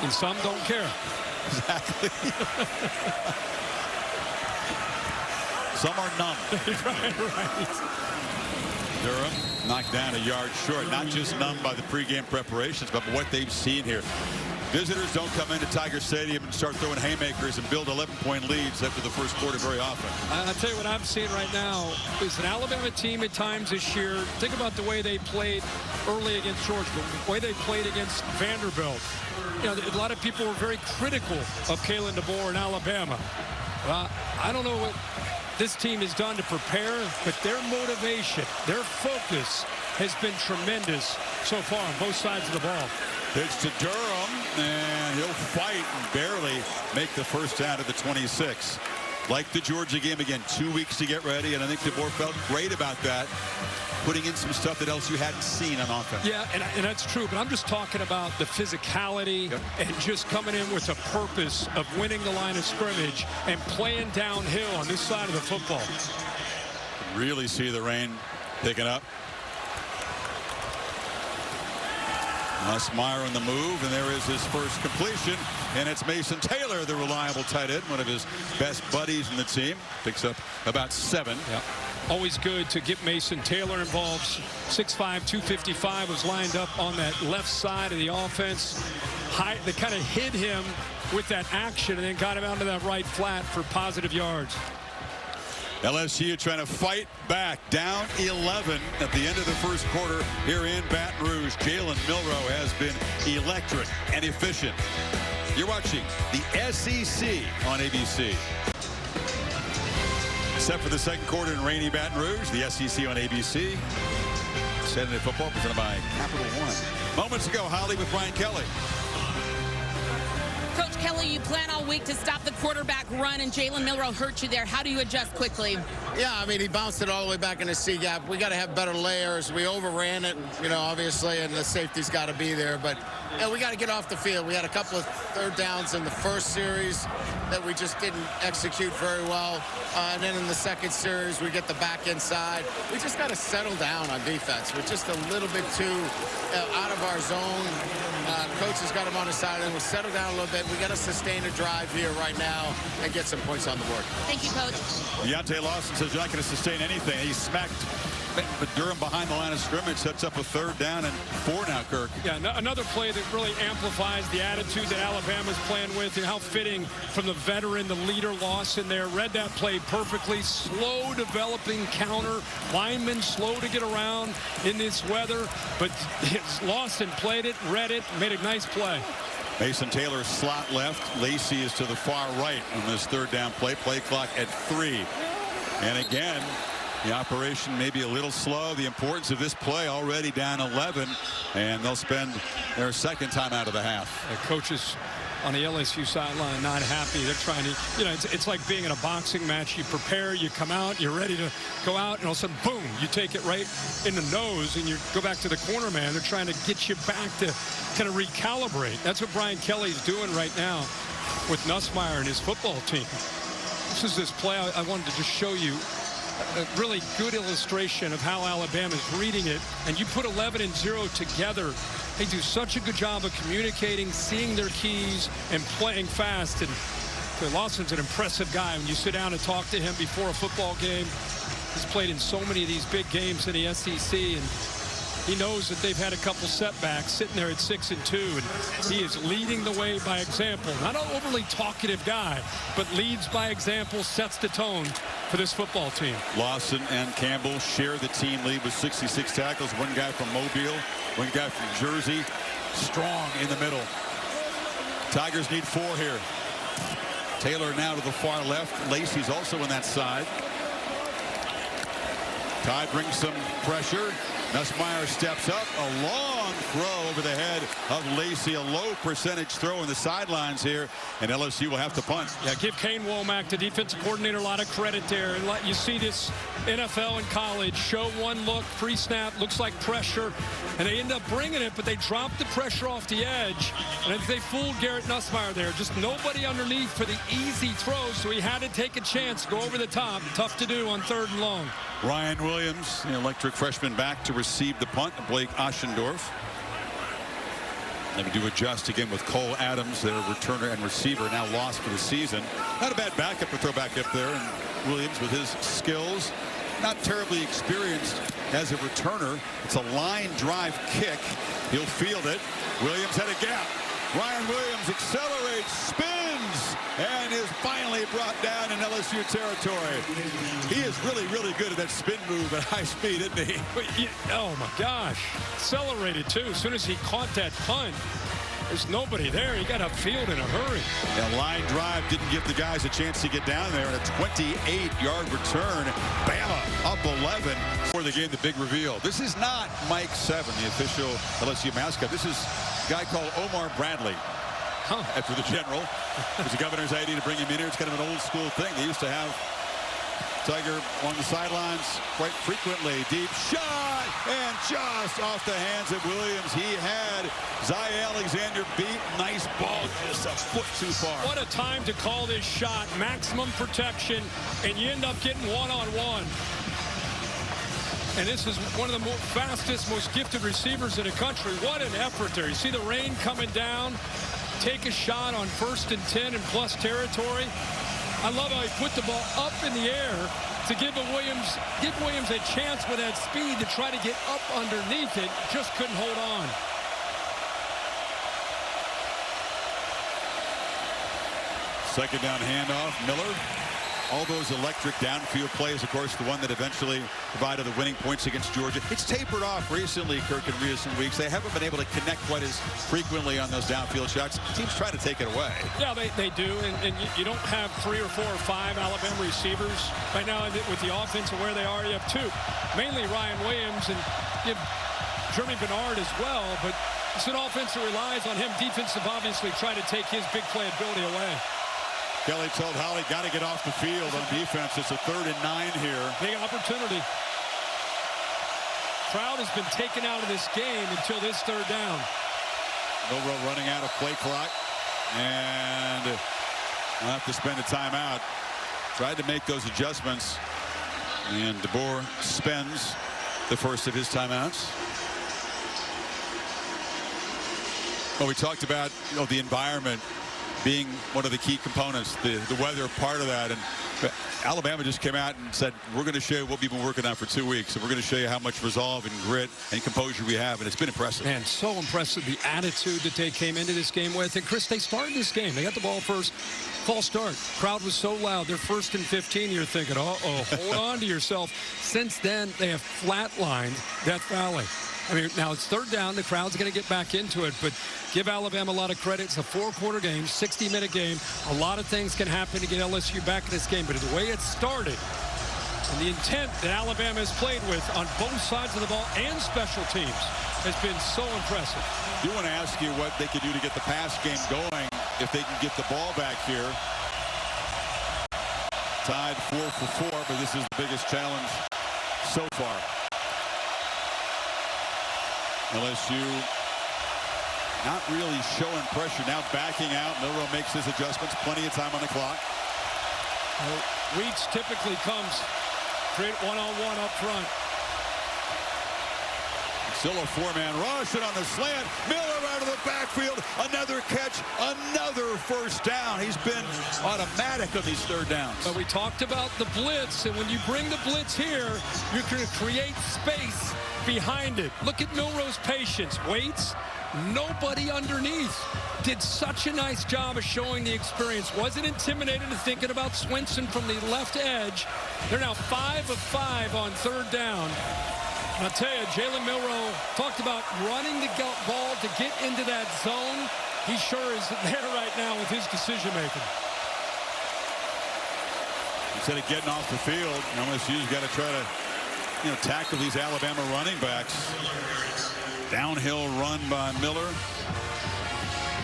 And some don't care. Exactly. Some are numb. right. Durham knocked down a yard short. Not just numb by the pregame preparations, but what they've seen here. Visitors don't come into Tiger Stadium and start throwing haymakers and build 11-point leads after the first quarter very often. I'll tell you what I'm seeing right now is an Alabama team at times this year. Think about the way they played early against Georgia, the way they played against Vanderbilt. You know, a lot of people were very critical of Kalen DeBoer in Alabama. I don't know what this team has done to prepare, but their motivation, their focus has been tremendous so far on both sides of the ball. Pitch to Durham, and he'll fight and barely make the first down at the 26. Like the Georgia game, again, 2 weeks to get ready, and I think DeBoer felt great about that, putting in some stuff that else you hadn't seen on offense. Yeah, and that's true, but I'm just talking about the physicality and just coming in with a purpose of winning the line of scrimmage and playing downhill on this side of the football. Really see the rain picking up. Nussmeier on the move, and there is his first completion, and it's Mason Taylor, the reliable tight end, one of his best buddies in the team. Picks up about 7. Yeah. Always good to get Mason Taylor involved. 6'5", 255 was lined up on that left side of the offense. They kind of hid him with that action and then got him out to that right flat for positive yards. LSU trying to fight back, down 11 at the end of the first quarter here in Baton Rouge. Jalen Milroe has been electric and efficient. You're watching the SEC on ABC. Set for the second quarter in rainy Baton Rouge, the SEC on ABC. Saturday football presented by Capital One. Moments ago, Holly with Brian Kelly. Coach Kelly, you plan all week to stop the quarterback run, and Jalen Milroe hurt you there. How do you adjust quickly? Yeah, I mean, he bounced it all the way back in the C gap. We got to have better layers. We overran it, obviously, and the safety's got to be there. But, we got to get off the field. We had a couple of third downs in the first series that we just didn't execute very well. And then in the second series, we get the back inside. We just got to settle down on defense. We're just a little bit too out of our zone. Coach has got him on his side, and we'll settle down a little bit. We got to sustain a drive here right now and get some points on the board. Thank you, Coach. Deontay Lawson says you're not going to sustain anything. He smacked Durham behind the line of scrimmage, sets up a third down and 4 now, Kirk. Yeah, another play that really amplifies the attitude that Alabama's playing with, and how fitting from the veteran, the leader, Lawson there. Read that play perfectly. Slow developing counter. Lineman slow to get around in this weather, but Lawson played it, read it, made a nice play. Mason Taylor slot left. Lacey is to the far right on this third down play. Play clock at 3. And again, the operation may be a little slow. The importance of this play already down 11, and they'll spend their second time out of the half. Coaches on the LSU sideline not happy. They're trying to, it's like being in a boxing match. You prepare, you come out, you're ready to go out, and all of a sudden, boom, you take it right in the nose, and you go back to the corner man. They're trying to get you back to kind of recalibrate. That's what Brian Kelly's doing right now with Nussmeier and his football team. This play I wanted to just show you. A really good illustration of how Alabama's reading it. And you put 11 and 0 together. They do such a good job of communicating, seeing their keys, and playing fast. And Lawson's an impressive guy. When you sit down and talk to him before a football game, he's played in so many of these big games in the SEC, and he knows that they've had a couple setbacks, sitting there at 6-2, and he is leading the way by example. Not an overly talkative guy, but leads by example, sets the tone for this football team. Lawson and Campbell share the team lead with 66 tackles. One guy from Mobile, one guy from Jersey. Strong in the middle. Tigers need 4 here. Taylor now to the far left. Lacey's also on that side. Ty brings some pressure. Nussmeier steps up. A long throw over the head of Lacey. A low percentage throw in the sidelines here, and LSU will have to punt. Yeah, give Kane Womack, the defensive coordinator, a lot of credit there. And you see this NFL and college. Show one look, free snap, looks like pressure, and they end up bringing it, but they drop the pressure off the edge. And I think they fooled Garrett Nussmeier there. Just nobody underneath for the easy throw, so he had to take a chance, go over the top. Tough to do on 3rd and long. Ryan Williams, the electric freshman, back to receive the punt. Blake Oschendorf. They do adjust again with Cole Adams, their returner and receiver, now lost for the season. Not a bad backup to throw back up there. And Williams, with his skills, not terribly experienced as a returner. It's a line drive kick. He'll field it. Williams had a gap. Ryan Williams accelerates, spins, and is finally brought down in LSU territory. He is really, really good at that spin move at high speed, isn't he? Oh, my gosh. Accelerated, too. As soon as he caught that punt, there's nobody there. He got upfield in a hurry. Yeah, line drive didn't give the guys a chance to get down there. And a 28-yard return. Bama up 11 for the game. The big reveal. This is not Mike 7, the official LSU mascot. This is a guy called Omar Bradley. After the general. It was the governor's idea to bring him in here. It's kind of an old school thing. They used to have Tiger on the sidelines quite frequently. Deep shot, and just off the hands of Williams. He had Zay Alexander beat. Nice ball, just a foot too far. What a time to call this shot. Maximum protection, and you end up getting one-on-one. And this is one of the fastest, most gifted receivers in the country. What an effort there. You see the rain coming down. Take a shot on 1st and 10 in plus territory. I love how he put the ball up in the air to give Williams a chance with that speed to try to get up underneath it. Just couldn't hold on. Second down handoff. Miller. All those electric downfield plays, of course, the one that eventually provided the winning points against Georgia. It's tapered off recently, Kirk, in recent weeks. They haven't been able to connect quite as frequently on those downfield shots. Teams try to take it away. Yeah, they do, and you don't have 3 or 4 or 5 Alabama receivers. Right now, with the offense and where they are, you have 2. Mainly Ryan Williams, and you have Jeremy Bernard as well, but It's an offense that relies on him. Defensive obviously try to take his big play ability away. Kelly told Holly, got to get off the field on defense. It's a 3rd and 9 here. Big opportunity. Crowd has been taken out of this game until this 3rd down. Milroe running out of play clock. And we'll have to spend a timeout. Tried to make those adjustments. And DeBoer spends the first of his timeouts. Well, we talked about the environment being one of the key components, the weather part of that. And Alabama just came out and said, we're going to show you what we've been working on for 2 weeks. And we're going to show you how much resolve and grit and composure we have. And it's been impressive. Man, so impressive, the attitude that they came into this game with. And, Chris, they started this game. They got the ball first. False start. Crowd was so loud. They're 1st and 15. You're thinking, uh-oh, hold on to yourself. Since then, they have flatlined Death Valley. I mean, now it's 3rd down. The crowd's going to get back into it. But give Alabama a lot of credit. It's a 4-quarter game, 60-minute game. A lot of things can happen to get LSU back in this game. But the way it started and the intent that Alabama has played with on both sides of the ball and special teams has been so impressive. I do want to ask you what they could do to get the pass game going if they can get the ball back here. Tied 4 for 4, but this is the biggest challenge so far. LSU not really showing pressure. Now backing out. Milroe makes his adjustments. Plenty of time on the clock. Weeks typically comes create one-on-one up front. Still a 4-man rush, and on the slant, Miller out of the backfield. Another catch, another 1st down. He's been automatic on these 3rd downs. But we talked about the blitz, and when you bring the blitz here, you're going to create space behind it. Look at Milroe's patience. Waits, nobody underneath. Did such a nice job of showing the experience. Wasn't intimidated and thinking about Swinson from the left edge. They're now 5 of 5 on 3rd down. And I'll tell you, Jalen Milroe talked about running the ball to get into that zone. He sure is there right now with his decision-making. Instead of getting off the field, LSU's got to try to, tackle these Alabama running backs. Downhill run by Miller.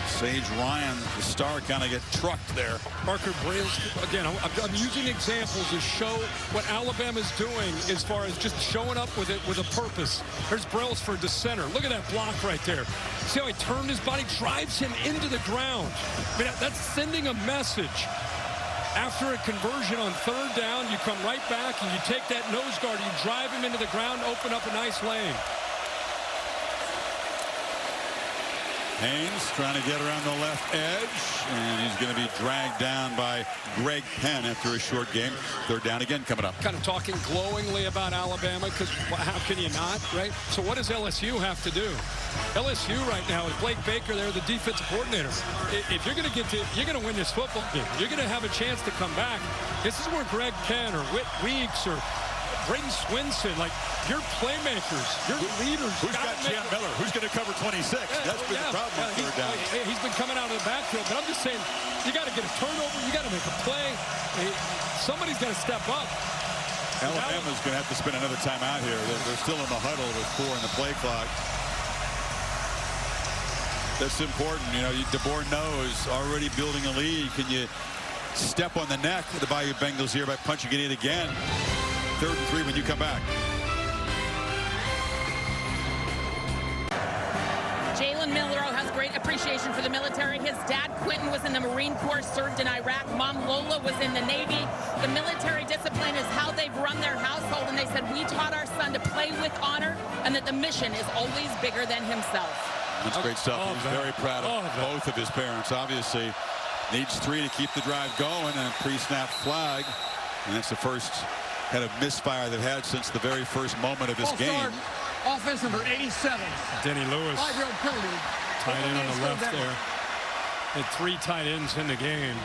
Sage Ryan, the star, kind of get trucked there. Parker Brails, again, I'm using examples to show what Alabama's doing as far as just showing up with it with a purpose. There's Brailsford, the center. Look at that block right there. See how he turned his body, drives him into the ground. I mean, that's sending a message. After a conversion on 3rd down, you come right back and you take that nose guard, you drive him into the ground, open up a nice lane. Haynes trying to get around the left edge, and he's going to be dragged down by Greg Penn after a short game. 3rd down again coming up. Kind of talking glowingly about Alabama, because how can you not, right? So what does LSU have to do? LSU right now is Blake Baker there, the defensive coordinator. If you're going to you're going to win this football game. You're going to have a chance to come back. This is where Greg Penn or Whit Weeks or Brady Swinson, like, your playmakers, your leaders. Who's got Jam Miller? Who's going to cover 26? That's been the problem on 3rd down. He's been coming out of the backfield, but I'm just saying, you got to get a turnover. You got to make a play. Somebody's got to step up. Alabama's going to have to spend another timeout here. They're still in the huddle with 4 in the play clock. That's important. DeBoer knows already building a lead. Can you step on the neck of the Bayou Bengals here by punching it in again? 3rd and 3 when you come back. Jalen Milroe has great appreciation for the military. His dad, Quentin, was in the Marine Corps, served in Iraq. Mom, Lola, was in the Navy. The military discipline is how they've run their household, and they said, we taught our son to play with honor and that the mission is always bigger than himself. That's great stuff. He's very proud of both of his parents. Obviously, needs 3 to keep the drive going, and a pre-snap flag. And that's the first kind of misfire they've had since the very first moment of this game. Offense number 87. Denny Lewis. 5-yard penalty. Tight end on the left there. Had 3 tight ends in the game.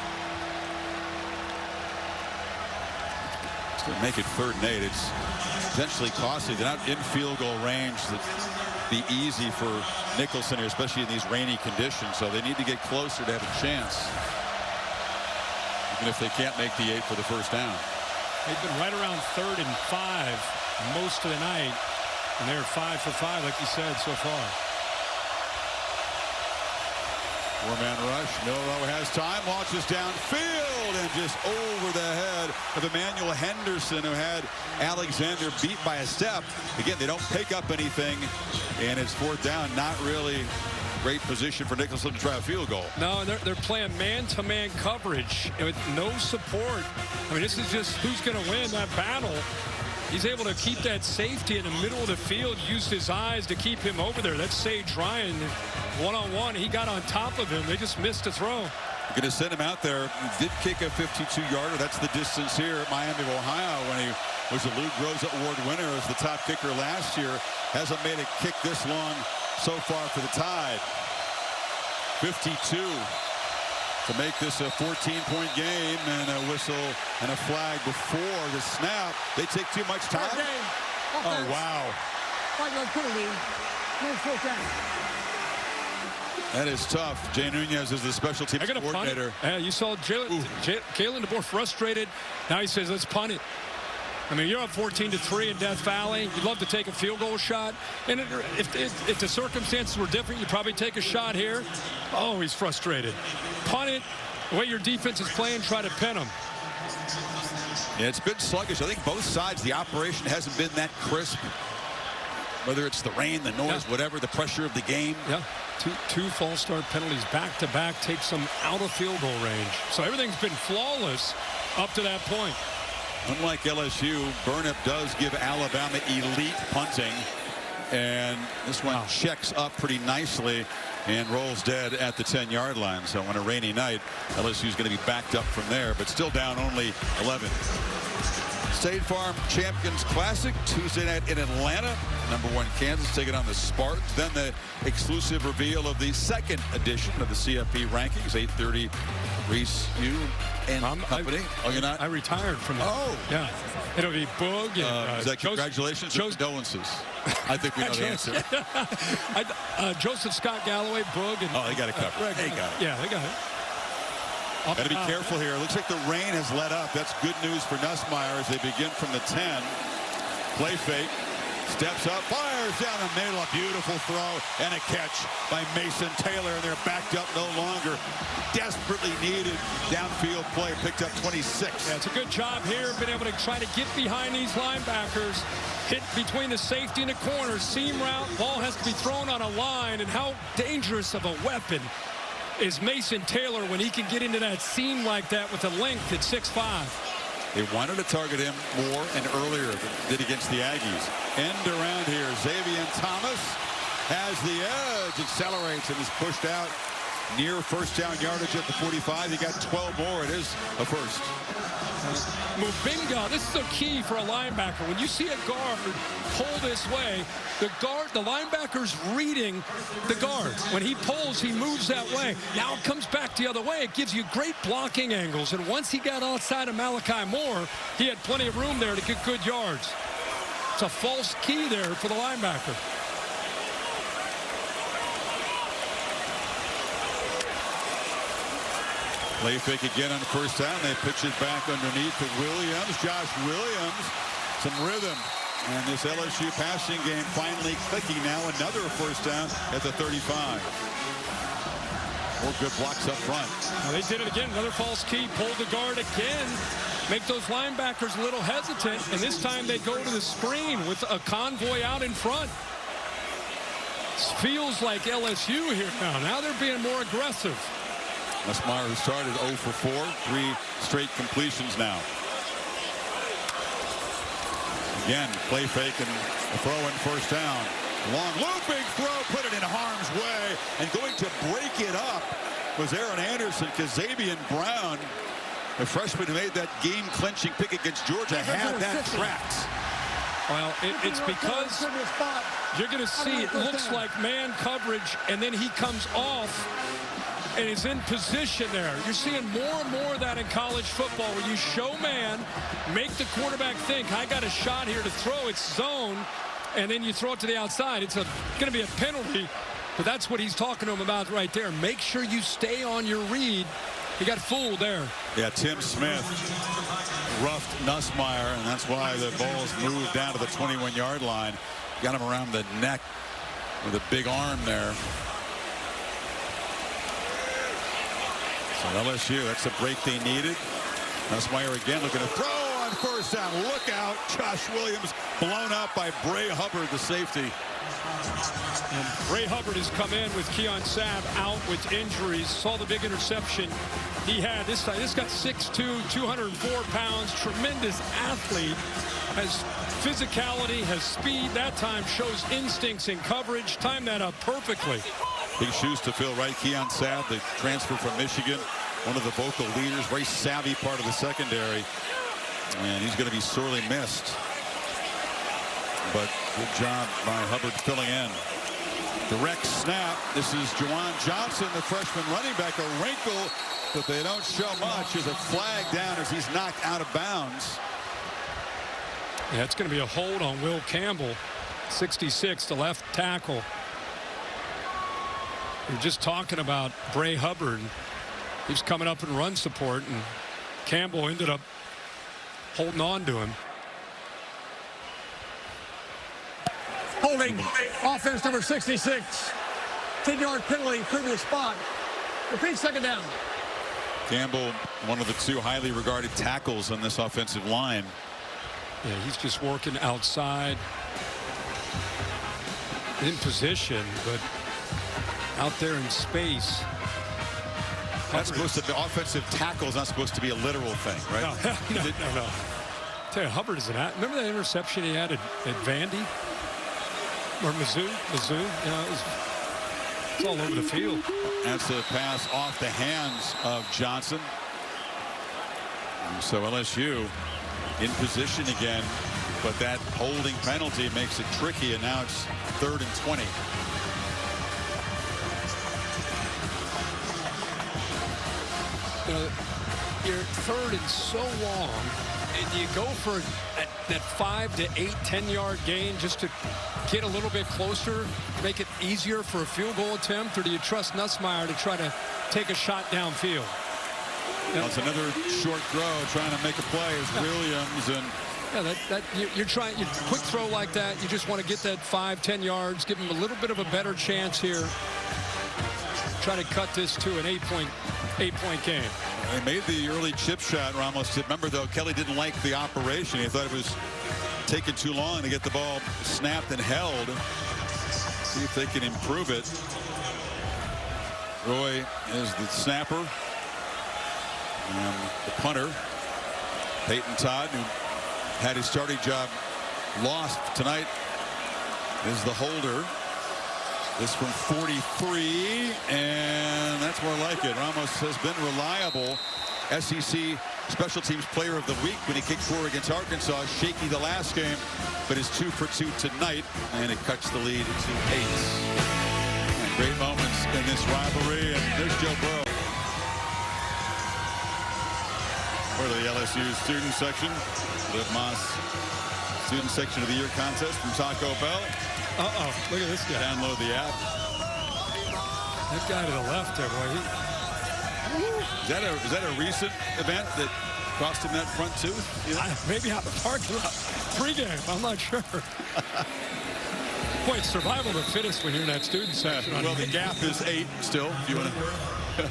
It's going to make it 3rd and 8. It's potentially costly. They're not in field goal range. That'd be easy for Nicholson here, especially in these rainy conditions. So they need to get closer to have a chance, even if they can't make the 8 for the 1st down. They've been right around 3rd and 5 most of the night, and they're 5 for 5, like you said, so far. Four-man rush. Milroe has time, launches downfield, and just over the head of Emmanuel Henderson, who had Alexander beat by a step. Again, they don't pick up anything, and it's fourth down. Not really great position for Nicholson to try a field goal. No, and they're playing man-to-man coverage with no support. I mean, this is just who's going to win that battle. He's able to keep that safety in the middle of the field, used his eyes to keep him over there. That's Sage Ryan, one-on-one. He got on top of him. They just missed a throw. Going to send him out there. He did kick a 52-yarder. That's the distance here at Miami of Ohio when he was the Lou Groza Award winner as the top kicker last year. Hasn't made a kick this long so far for the Tide. 52 to make this a 14-point game, and a whistle and a flag before the snap. They take too much time. Oh, wow. 5-yard penalty. No fourth down. That is tough. Jay Nunez is the special teams coordinator. You saw Kalen DeBoer frustrated. Now he says, let's punt it. I mean, you're up 14-3 in Death Valley. You'd love to take a field goal shot. And if the circumstances were different, you'd probably take a shot here. Oh, he's frustrated. Punt it. The way your defense is playing, try to pin him. Yeah, it's been sluggish. I think both sides, the operation hasn't been that crisp. Whether it's the rain, the noise, whatever, the pressure of the game. Yeah, two false start penalties back-to-back takes them out of field goal range. So everything's been flawless up to that point. Unlike LSU, Burnip does give Alabama elite punting. And this one checks up pretty nicely and rolls dead at the 10-yard line. So on a rainy night, LSU is going to be backed up from there, but still down only 11. State Farm Champions Classic Tuesday night in Atlanta. #1 Kansas taking on the Spartans. Then the exclusive reveal of the second edition of the CFP rankings. 8:30. Reese, you and company. Oh, you're not? I retired from that. Oh, yeah. It'll be Boog. And, is that congratulations or condolences? I think we know the answer. Joseph Scott Galloway, Boog, and they got it covered. They got it. Yeah, they got it. Got to be careful here. It looks like the rain has let up. That's good news for Nussmeier as they begin from the 10. Play fake. Steps up, fires down the middle. A beautiful throw and a catch by Mason Taylor. And they're backed up no longer. Desperately needed downfield play. Picked up 26. Yeah, it's a good job here. Been able to try to get behind these linebackers. Hit between the safety and the corner. Seam route. Ball has to be thrown on a line. And how dangerous of a weapon is Mason Taylor when he can get into that seam like that with a length at 6'5". They wanted to target him more and earlier than did against the Aggies. End around here. Xavier Thomas has the edge, accelerates, and is pushed out near first down yardage at the 45. He got 12 more. It is a first. Mubinga, this is a key for a linebacker. When you see a guard pull this way, the linebacker's reading the guard. When he pulls, he moves that way. Now it comes back the other way. It gives you great blocking angles. And once he got outside of Malachi Moore, he had plenty of room there to get good yards. It's a false key there for the linebacker. Play fake again on first down. They pitch it back underneath to Williams. Josh Williams, some rhythm. And this LSU passing game finally clicking now. Another first down at the 35. More good blocks up front. Well, they did it again. Another false key. Pulled the guard again. Make those linebackers a little hesitant. And this time they go to the screen with a convoy out in front. This feels like LSU here now. Now they're being more aggressive. Nussmeier, who started 0 for 4, 3 straight completions now. Again, play fake and a throw in first down. Long looping throw, put it in harm's way, and going to break it up was Aaron Anderson, because Xavier Brown, the freshman who made that game-clinching pick against Georgia, had that tracked. Well, it's because you're going to see it looks like man coverage, and then he comes off and is in position there. You're seeing more and more of that in college football, where you show man, make the quarterback think, I got a shot here to throw. It's zone, and then you throw it to the outside. It's going to be a penalty, but that's what he's talking to him about right there. Make sure you stay on your read. He got fooled there. Yeah, Tim Smith roughed Nussmeier, and that's why the ball's moved down to the 21-yard line. Got him around the neck with a big arm there. So LSU, that's the break they needed. Nussmeier again looking to throw on first down. Look out. Josh Williams blown up by Bray Hubbard, the safety. And Bray Hubbard has come in with Keon Sabb out with injuries. Saw the big interception he had this time. This got 6'2", 204 pounds, tremendous athlete, has physicality, has speed. That time shows instincts in coverage. Timed that up perfectly. Big shoes to fill, right? Keon Sabb, the transfer from Michigan, one of the vocal leaders, very savvy part of the secondary. And he's going to be sorely missed. But good job by Hubbard filling in. Direct snap. This is Juwan Johnson, the freshman running back. A wrinkle, but they don't show much. There's a flag down as he's knocked out of bounds. Yeah, it's going to be a hold on Will Campbell, 66, the left tackle. We're just talking about Bray Hubbard. He's coming up in run support, and Campbell ended up holding on to him. Holding offense number 66. 10-yard penalty, previous spot. Repeat, second down. Campbell, one of the two highly regarded tackles on this offensive line. Yeah, he's just working outside in position, but out there in space. That's supposed to be offensive tackle is not supposed to be a literal thing, right? No. Tell you, Hubbard is an. Remember that interception he had at Vandy or Mizzou? Yeah, it's all over the field. That's a pass off the hands of Johnson. And so LSU in position again, but that holding penalty makes it tricky, and now it's 3rd and 20. You're 3rd and so long, and you go for that 5 to 8, 10-yard gain just to get a little bit closer, make it easier for a field goal attempt, or do you trust Nussmeier to try to take a shot downfield? Well, it's another short throw trying to make a play as Williams and. Yeah, you're trying, you quick throw like that. You just want to get that 5, 10 yards, give him a little bit of a better chance here. Try to cut this to an 8-point game. They made the early chip shot, Ramos. Remember, though, Kelly didn't like the operation. He thought it was taking too long to get the ball snapped and held. See if they can improve it. Roy is the snapper. And the punter, Peyton Todd, who had his starting job lost tonight, is the holder. This from 43, and that's more like it. Ramos has been reliable. SEC Special Teams Player of the Week when he kicked 4 against Arkansas. Shaky the last game, but is 2 for 2 tonight, and it cuts the lead to 8. And great moments in this rivalry, and there's Joe Burrow. For the LSU student section, the Moss Student Section of the Year contest from Taco Bell. Look at this guy. Download the app. That guy to the left there, boy. Is that a recent event that cost him that front tooth? Maybe out the parking lot. Pre-game, I'm not sure. Boy, it's survival of the fittest when you're in that student section. Well, the gap is 8 still, if you want to.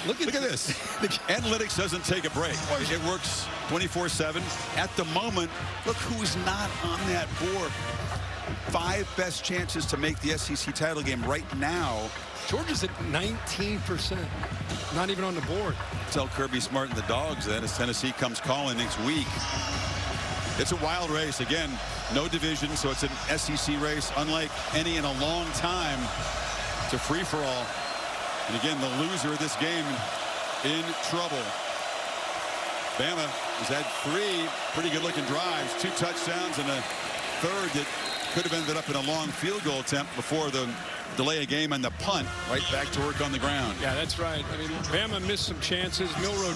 Look at this. The analytics doesn't take a break. It works 24/7. At the moment, look who's not on that board. 5 best chances to make the SEC title game right now. Georgia's at 19%. Not even on the board. Tell Kirby Smart and the Dogs that as Tennessee comes calling next week. It's a wild race. Again, no division, so it's an SEC race unlike any in a long time. It's a free-for-all. And again, the loser of this game in trouble. Bama has had 3 pretty good-looking drives, 2 touchdowns, and a third that could have ended up in a long field goal attempt before the delay of game and the punt. Right back to work on the ground. Yeah, that's right. I mean, Bama missed some chances. Milroe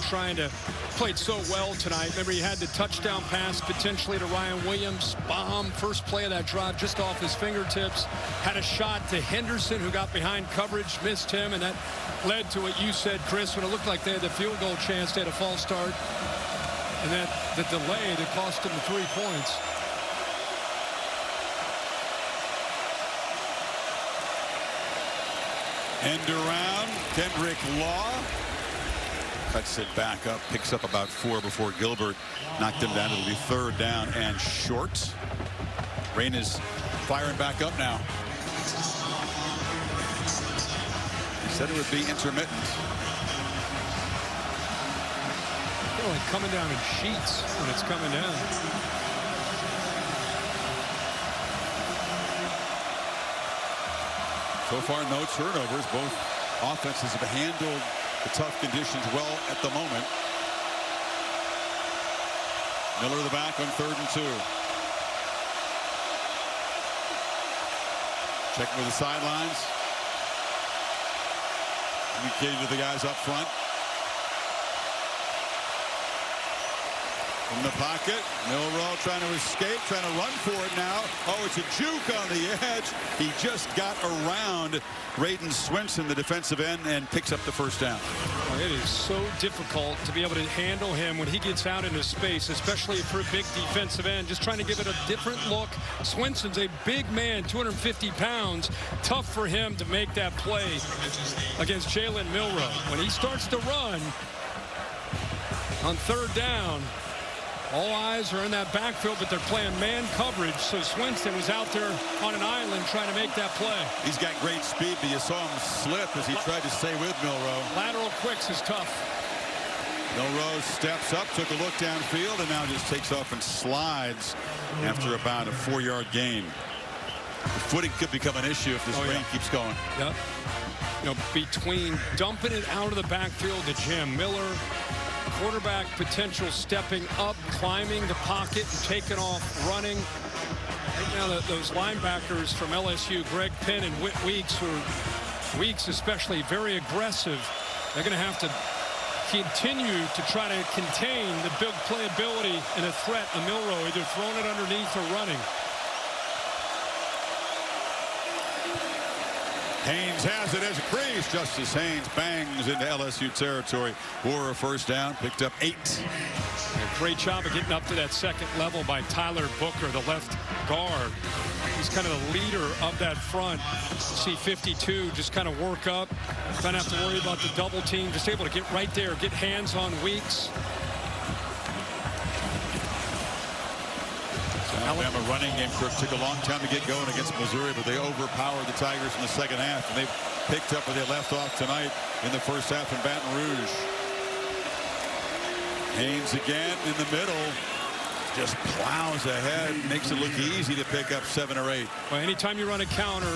played so well tonight. Remember, he had the touchdown pass potentially to Ryan Williams. Bomb, first play of that drive just off his fingertips. Had a shot to Henderson, who got behind coverage, missed him, and that led to what you said, Chris, when it looked like they had the field goal chance. They had a false start. And the delay that cost them the 3 points. End around, Kendrick Law. cuts it back up, picks up about 4 before Gilbert knocked him down. It'll be 3rd down and short. Rain is firing back up now. He said it would be intermittent. They're like coming down in sheets when it's coming down. So far, no turnovers. Both offenses have handled the tough conditions well at the moment. Miller in the back on 3rd and 2. Checking with the sidelines. Communicating to the guys up front. From the pocket, Milroe trying to escape, trying to run for it now. Oh, it's a juke on the edge. He just got around Braden Swinson, the defensive end, and picks up the 1st down. Oh, it is so difficult to be able to handle him when he gets out into space, especially for a big defensive end. Just trying to give it a different look. Swinson's a big man, 250 pounds. Tough for him to make that play against Jalen Milroe. When he starts to run on 3rd down, all eyes are in that backfield, but they're playing man coverage. So Swinson was out there on an island trying to make that play. He's got great speed, but you saw him slip as he tried to stay with Milroe. Lateral quicks is tough. Milroe steps up, took a look downfield, and now just takes off and slides after about a 4-yard gain. The footing could become an issue if this rain keeps going. Yep. You know, between dumping it out of the backfield to Jam Miller, quarterback potential stepping up, climbing the pocket, and taking off, running. Right now, those linebackers from LSU, Greg Penn and Whit Weeks, Weeks especially, very aggressive. They're going to have to continue to try to contain the big playability and a threat of Milroe, either throwing it underneath or running. Haynes has it as a crease. Justice Haynes bangs into LSU territory for a 1st down. Picked up 8. A great job of getting up to that 2nd level by Tyler Booker, the left guard. He's kind of the leader of that front. See 52 just kind of work up. Don't have to worry about the double team. Just able to get right there, get hands on Weeks. Alabama running game took a long time to get going against Missouri, but they overpowered the Tigers in the 2nd half, and they've picked up where they left off tonight in the 1st half in Baton Rouge. Haynes again in the middle, just plows ahead, makes it look easy to pick up 7 or 8. Well, anytime you run a counter,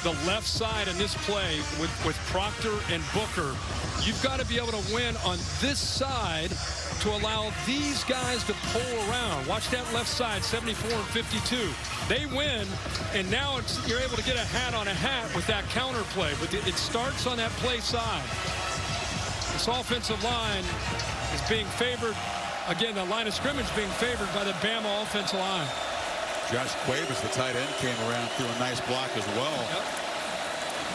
the left side in this play with Proctor and Booker, you've got to be able to win on this side to allow these guys to pull around. Watch that left side, 74 and 52. They win, and now you're able to get a hat on a hat with that counter play. But it starts on that play side. This offensive line is being favored. Again, the line of scrimmage being favored by the Bama offensive line. Josh Cuevas, the tight end, came around through a nice block as well. Yep.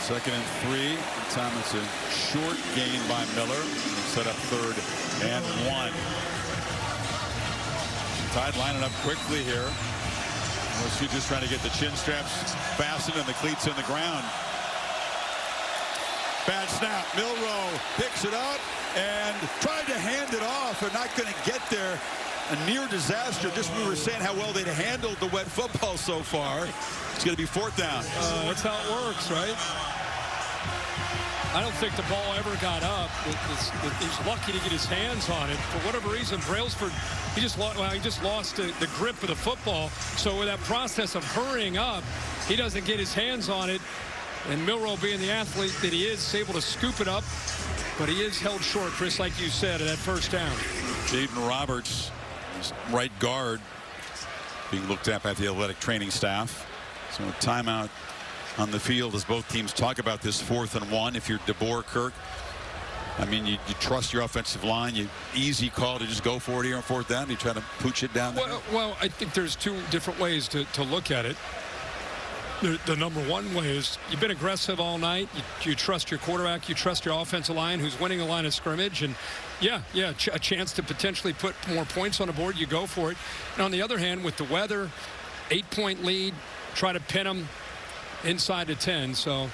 2nd and 3. Tomlinson, short gain by Miller. Set up 3rd and 1. Tide lining up quickly here. LSU just trying to get the chin straps fastened and the cleats in the ground. Bad snap. Milroe picks it up and tried to hand it off. They're not going to get there. A near disaster. Just we were saying how well they'd handled the wet football so far. It's going to be 4th down. That's how it works, right? I don't think the ball ever got up. He's lucky to get his hands on it. For whatever reason, Brailsford, he just lost the grip of the football. So with that process of hurrying up, he doesn't get his hands on it. And Milroe, being the athlete that he is able to scoop it up. But he is held short, Chris, like you said, at that 1st down. Jaden Roberts, right guard, being looked at by the athletic training staff. So a timeout on the field as both teams talk about this 4th and 1. If you're DeBoer, Kirk, I mean, you trust your offensive line. Easy call to just go for it here on 4th down. You try to pooch it down there. Well, I think there's 2 different ways to look at it. The number one way is you've been aggressive all night. You trust your quarterback. You trust your offensive line who's winning a line of scrimmage. And, a chance to potentially put more points on the board. You go for it. And on the other hand, with the weather, 8-point lead, try to pin them inside the 10. So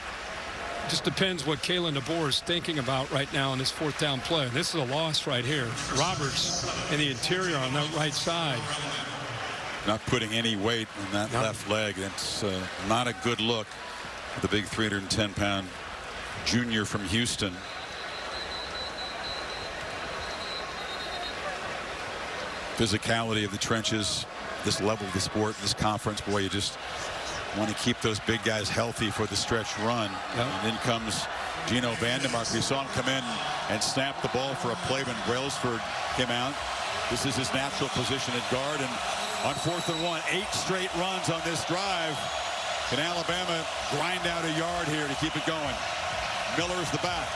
Just depends what Kalen DeBoer is thinking about right now in this 4th down play. This is a loss right here. Roberts in the interior on that right side. Not putting any weight in that left leg. That's not a good look. The big 310-pound junior from Houston. Physicality of the trenches, this level of the sport, this conference, boy, you just want to keep those big guys healthy for the stretch run. And then comes Gino Vandermark. We saw him come in and snap the ball for a play when Brailsford came out. This is his natural position at guard. And on 4th and 1, 8 straight runs on this drive. Can Alabama grind out a yard here to keep it going? Miller's the back.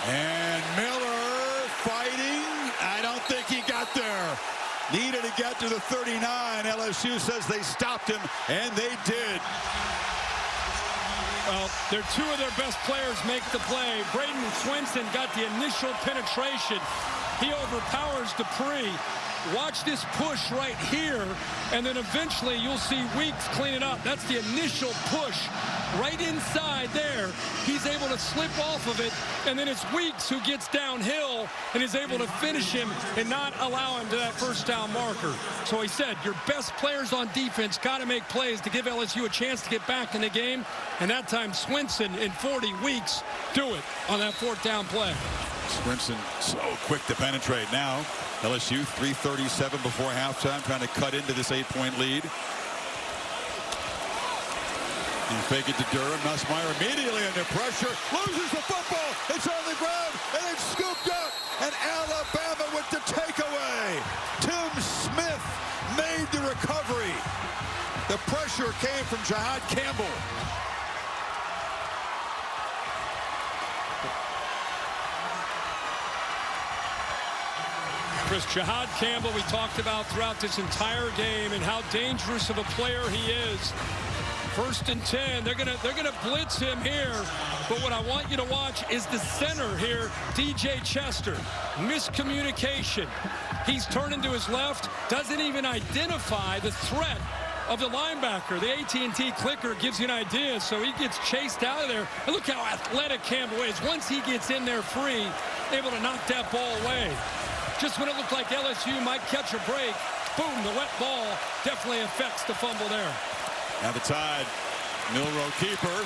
And Miller fighting. I don't think he got there. Needed to get to the 39. LSU says they stopped him, and they did. Well, they're 2 of their best players make the play. Braden Swinson got the initial penetration. He overpowers Dupree. Watch this push right here, and then eventually you'll see Weeks clean it up. That's the initial push right inside there. He's able to slip off of it, and then it's Weeks who gets downhill and is able to finish him and not allow him to that 1st down marker. So he said, your best players on defense got to make plays to give LSU a chance to get back in the game, and that time Swinson and 40 Weeks do it on that 4th down play. Swinson so quick to penetrate. Now LSU 3:37 before halftime, trying to cut into this 8-point lead. And fake it to Durham. Nussmeier immediately under pressure, loses the football. It's on the ground, and it's scooped up. And Alabama with the takeaway. Tim Smith made the recovery. The pressure came from Jihad Campbell. Chris, Jihad Campbell, we talked about throughout this entire game and how dangerous of a player he is. 1st and 10. They're gonna blitz him here. But what I want you to watch is the center here, DJ Chester. Miscommunication. He's turning to his left, doesn't even identify the threat of the linebacker. The AT&T clicker gives you an idea, so he gets chased out of there. And look how athletic Campbell is. Once he gets in there free, able to knock that ball away. Just when it looked like LSU might catch a break, boom, the wet ball definitely affects the fumble there. Now the Tide, Milroe keeper.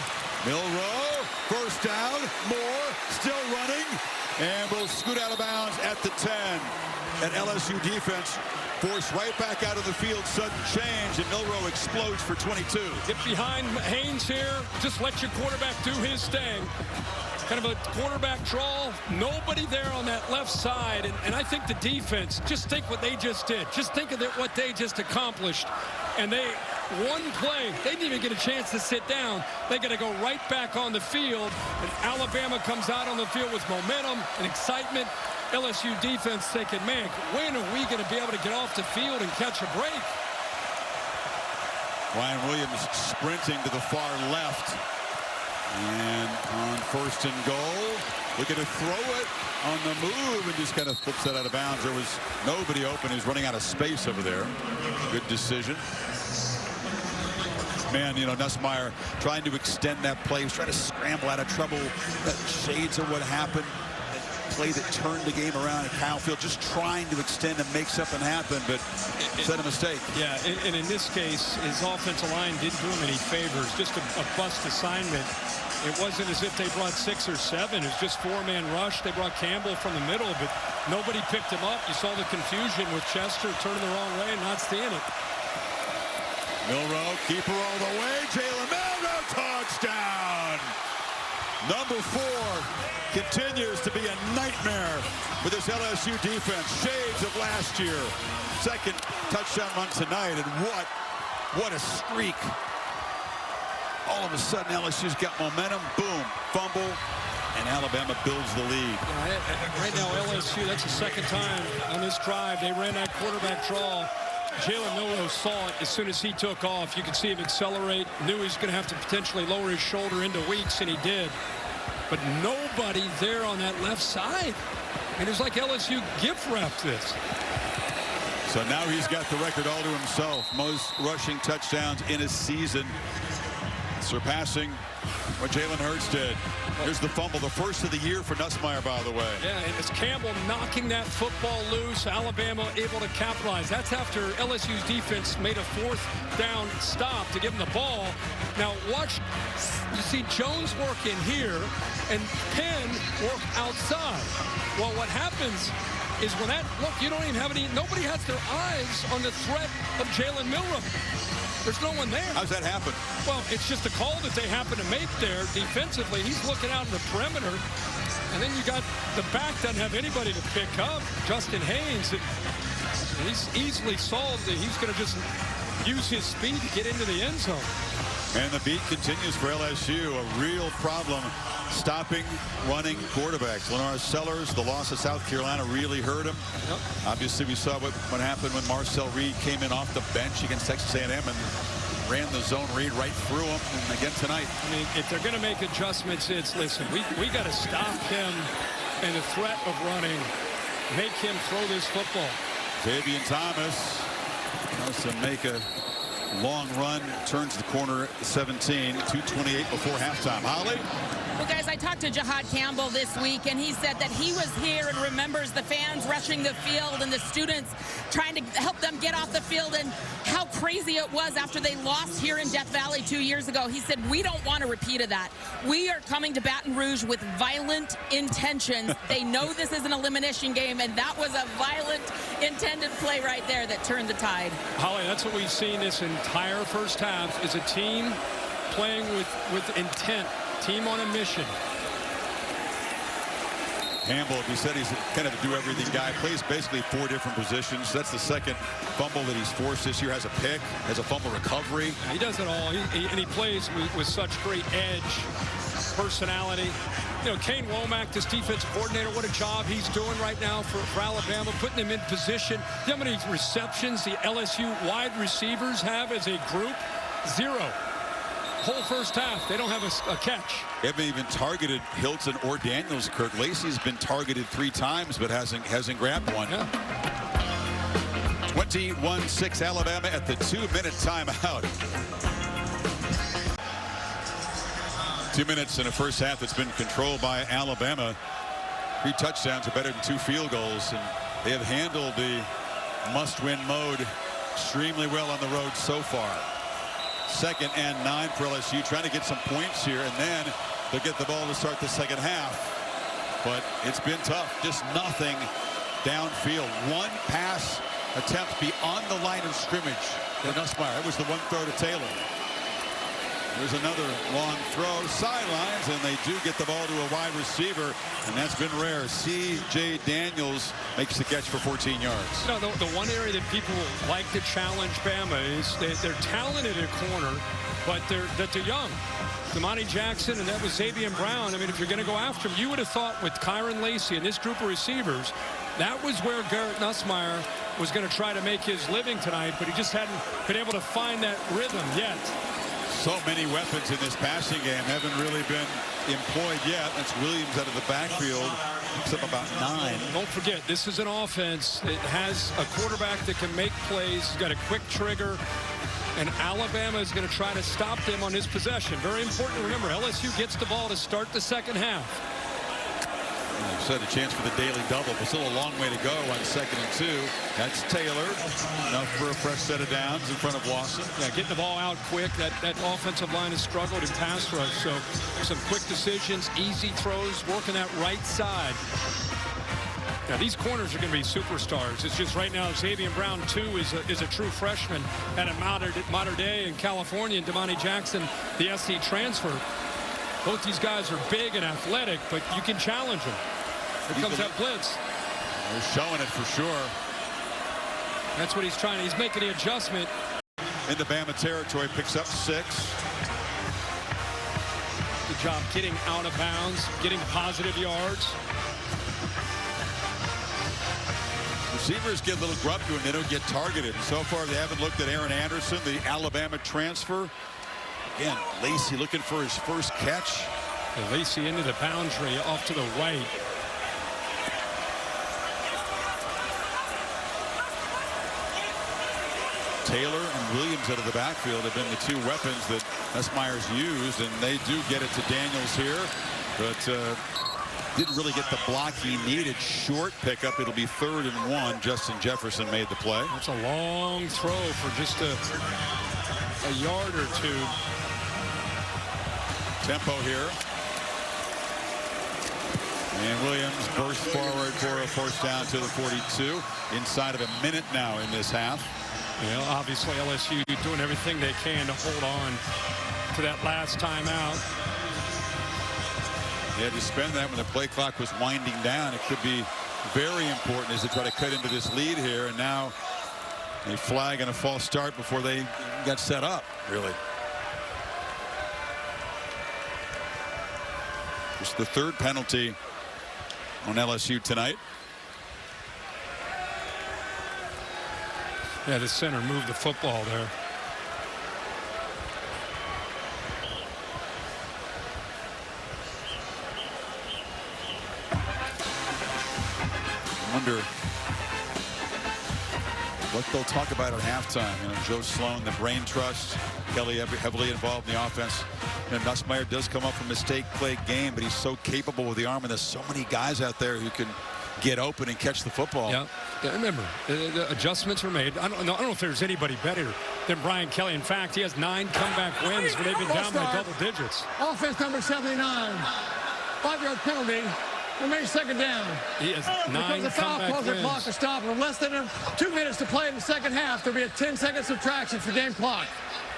Milroe, 1st down, Moore still running, and will scoot out of bounds at the 10. And LSU defense forced right back out of the field, sudden change, and Milroe explodes for 22. Get behind Haynes here, just let your quarterback do his thing. Kind of a quarterback draw, nobody there on that left side, and I think the defense, just think what they just did. Just think of what they just accomplished. And one play, they didn't even get a chance to sit down. They got to go right back on the field, and Alabama comes out on the field with momentum and excitement. LSU defense thinking, man, when are we going to be able to get off the field and catch a break? Ryan Williams sprinting to the far left. And on 1st and goal, looking to throw it on the move and just kind of flips that out of bounds. There was nobody open. He was running out of space over there. Good decision. Man, you know, Nussmeier trying to extend that play. He was trying to scramble out of trouble. That shades of what happened. That play that turned the game around at Kyle Field. Just trying to extend and make something happen, but set a mistake. Yeah, and in this case, his offensive line didn't do him any favors. Just a bust assignment. It wasn't as if they brought 6 or 7. It was just 4-man rush. They brought Campbell from the middle, but nobody picked him up. You saw the confusion with Chester turning the wrong way and not seeing it. Milroe, keeper all the way. Jalen Milroe, touchdown. Number 4 continues to be a nightmare for this LSU defense. Shades of last year. 2nd touchdown run tonight, and what a streak. All of a sudden, LSU's got momentum. Boom, fumble, and Alabama builds the lead. Yeah, right now, LSU, that's the 2nd time on this drive. They ran that quarterback draw. Jalen Milroe saw it as soon as he took off. You could see him accelerate. Knew he was going to have to potentially lower his shoulder into Weeks, and he did. But nobody there on that left side. And it was like LSU gift wrapped this. So now he's got the record all to himself. Most rushing touchdowns in a season, surpassing what Jalen Hurts did. Here's the fumble, the first of the year for Nussmeier, by the way. Yeah, and it's Campbell knocking that football loose. Alabama able to capitalize. That's after LSU's defense made a 4th down stop to give him the ball. Now watch, you see Jones work in here and Penn work outside. Well, what happens is when that, look, you don't even have any, nobody has their eyes on the threat of Jalen Milroe. There's no one there. How's that happen? Well, it's just a call that they happen to make there defensively. He's looking out in the perimeter. And then you got the back doesn't have anybody to pick up. Justin Haynes, and he's easily solved that he's going to just use his speed to get into the end zone. And the beat continues for LSU. A real problem stopping running quarterbacks. Lennar Sellers, the loss of South Carolina really hurt him. Yep. Obviously, we saw what happened when Marcel Reed came in off the bench against Texas A&M and ran the zone read right through him. And again tonight. I mean, if they're going to make adjustments, it's, listen, we got to stop him and the threat of running. Make him throw this football. Fabian Thomas wants to make a long run, turns the corner at 17, 2:28 before halftime. Holly? Well, guys, I talked to Jahad Campbell this week, and he said that he was here and remembers the fans rushing the field and the students trying to help them get off the field and how crazy it was after they lost here in Death Valley 2 years ago. He said, we don't want a repeat of that. We are coming to Baton Rouge with violent intentions. They know this is an elimination game, and that was a violent intended play right there that turned the tide. Holly, that's what we've seen this entire first half, is a team playing with intent. Team on a mission. Campbell, he said he's kind of a do-everything guy. Plays basically 4 different positions. That's the second fumble that he's forced this year. Has a pick, has a fumble recovery. He does it all. And he plays with such great edge, personality. You know, Kane Womack, this defense coordinator, what a job he's doing right now for Alabama, putting him in position. You know how many receptions the LSU wide receivers have as a group? 0. Whole first half, they don't have a catch. They haven't even targeted Hilton or Daniels. Kirk Lacey's been targeted 3 times, but hasn't grabbed one. Yeah. 21-6 Alabama at the 2-minute timeout. 2 minutes in a first half that's been controlled by Alabama. 3 touchdowns are better than 2 field goals, and they have handled the must-win mode extremely well on the road so far. 2nd and 9 for LSU, trying to get some points here, and then they'll get the ball to start the second half. But it's been tough, just nothing downfield. 1 pass attempt beyond the line of scrimmage for Nussmeier. That was the 1 throw to Taylor. There's another long throw, sidelines, and they do get the ball to a wide receiver, and that's been rare. C.J. Daniels makes the catch for 14 yards. You know, the one area that people like to challenge Bama is they're talented at corner, but they're young. Damani Jackson, and that was Xavier Brown. I mean, if you're going to go after him, you would have thought with Kyron Lacey and this group of receivers, that was where Garrett Nussmeier was going to try to make his living tonight, but he just hadn't been able to find that rhythm yet. So many weapons in this passing game haven't really been employed yet. That's Williams out of the backfield. Picks up about 9. Don't forget, this is an offense that has a quarterback that can make plays. He's got a quick trigger. And Alabama is going to try to stop them on his possession. Very important to remember, LSU gets the ball to start the second half. Set a chance for the daily double, but still a long way to go on 2nd and 2. That's Taylor. Enough for a fresh set of downs in front of Lawson. Yeah, getting the ball out quick. That offensive line has struggled in pass rush. So some quick decisions, easy throws, working that right side. Now, these corners are going to be superstars. It's just right now, Xavier Brown, too, is a true freshman at a Mater Dei in California, and Damani Jackson, the SC transfer. Both these guys are big and athletic, but you can challenge them. Here comes that blitz. They're showing it for sure. That's what he's trying. He's making the adjustment. Into Bama territory, picks up 6. Good job getting out of bounds, getting positive yards. Receivers get a little grumpy when they don't get targeted. And so far, they haven't looked at Aaron Anderson, the Alabama transfer. Again, Lacey looking for his first catch. And Lacey into the boundary off to the right. Taylor and Williams out of the backfield have been the two weapons that Nussmeier's used, and they do get it to Daniels here, but didn't really get the block he needed. Short pickup. It'll be 3rd and 1. Justin Jefferson made the play. That's a long throw for just a yard or two. Tempo here. And Williams burst forward for a first down to the 42. Inside of a minute now in this half. Well, obviously LSU doing everything they can to hold on to that last timeout. They had to spend that when the play clock was winding down. It could be very important as they try to cut into this lead here. And now a flag and a false start before they got set up, really. It's the 3rd penalty on LSU tonight. Yeah, the center moved the football there. I wonder what they'll talk about at halftime. You know, Joe Sloan, the brain trust, Kelly heavily involved in the offense. You know, Nussmeier does come up from a mistake-plagued game, but he's so capable with the arm, and there's so many guys out there who can get open and catch the football. Yeah, remember, the adjustments are made. I don't know if there's anybody better than Brian Kelly. In fact, he has 9 comeback wins when they've been down by double digits. Offense number 79. 5-yard penalty. Remains 2nd down. He has 9 because the foul comeback caused the wins. clock to stop. With less than 2 minutes to play in the second half, there'll be a 10-second subtraction for game clock.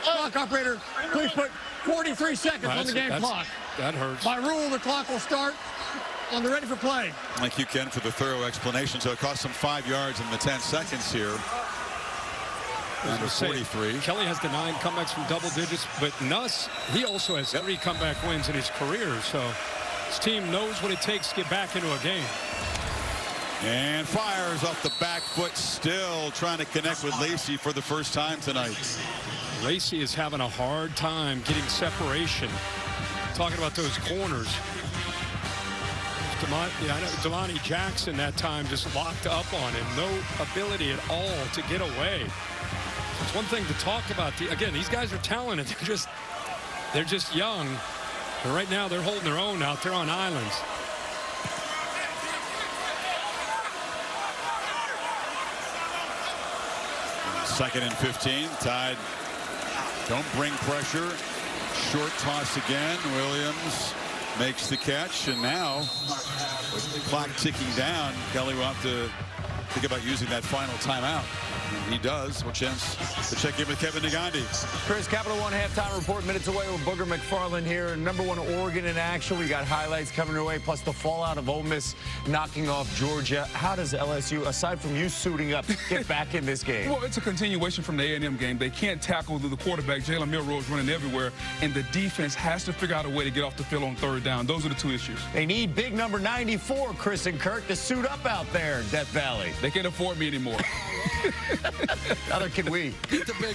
Clock operator, please put 43 seconds on the game clock. That hurts. By rule, the clock will start on the ready for play. Thank you, Ken, for the thorough explanation. So it cost them 5 yards in the 10 seconds here. Number 43. Kelly has the 9 comebacks from double digits, but Nuss, he also has 3 comeback wins in his career. So his team knows what it takes to get back into a game. And fires off the back foot, still trying to connect with Lacey for the first time tonight. Lacey is having a hard time getting separation. Talking about those corners. Damani Jackson that time just locked up on him. No ability at all to get away. It's one thing to talk about. Again, these guys are talented. They're just young. But right now, they're holding their own out there on islands. Second and 15. Tide don't bring pressure. Short toss again. Williams makes the catch, and now with the clock ticking down, Kelly will have to think about using that final timeout. And he does. We'll chance to check in with Kevin Negandhi. Chris, Capital One halftime report, minutes away with Booger McFarland here. Number 1 Oregon in action. We got highlights coming your way, plus the fallout of Ole Miss knocking off Georgia. How does LSU, aside from you suiting up, get back in this game? Well, it's a continuation from the A&M game. They can't tackle the quarterback. Jalen Milroe's running everywhere, and the defense has to figure out a way to get off the field on 3rd down. Those are the 2 issues. They need big number 94, Chris and Kirk, to suit up out there in Death Valley. They can't afford me anymore. Neither can we. Get the big.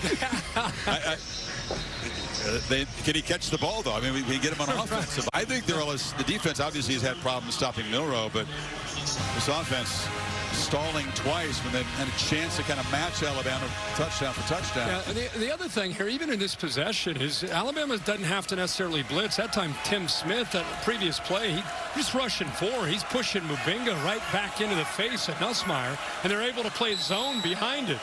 Can he catch the ball, though? I mean, we get him on offense. I think the defense obviously has had problems stopping Milroe, but this offense stalling twice when they had a chance to kind of match Alabama touchdown for touchdown. Yeah, the other thing here, even in this possession, is Alabama doesn't have to necessarily blitz. That time, Tim Smith, that previous play, he's rushing 4. He's pushing Mubinga right back into the face of Nussmeier, and they're able to play zone behind it.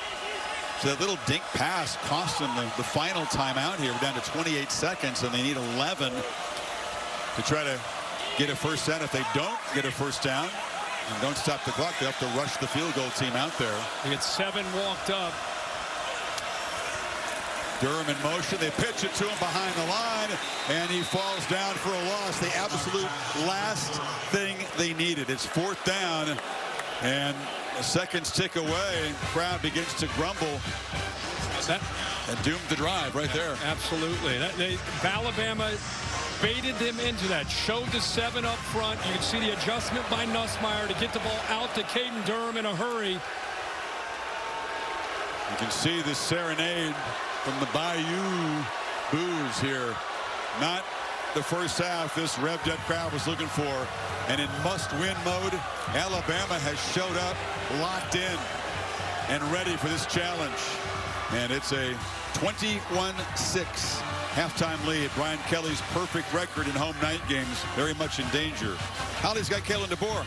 So that little dink pass cost them the final timeout here. We're down to 28 seconds, and they need 11 to try to get a first down. If they don't get a first down and don't stop the clock, they have to rush the field goal team out there. They get 7 walked up. Durham in motion. They pitch it to him behind the line, and he falls down for a loss. The absolute last thing they needed. It's 4th down, and seconds tick away. Crowd begins to grumble. And doomed the drive right there. Absolutely. Alabama baited them into that. Showed the 7 up front. You can see the adjustment by Nussmeier to get the ball out to Caden Durham in a hurry. You can see the serenade from the Bayou boos here. Not the first half this revved up crowd was looking for. And in must-win mode, Alabama has showed up locked in and ready for this challenge. And it's a 21-6 halftime lead. Brian Kelly's perfect record in home night games very much in danger. Holly's got Kalen DeBoer.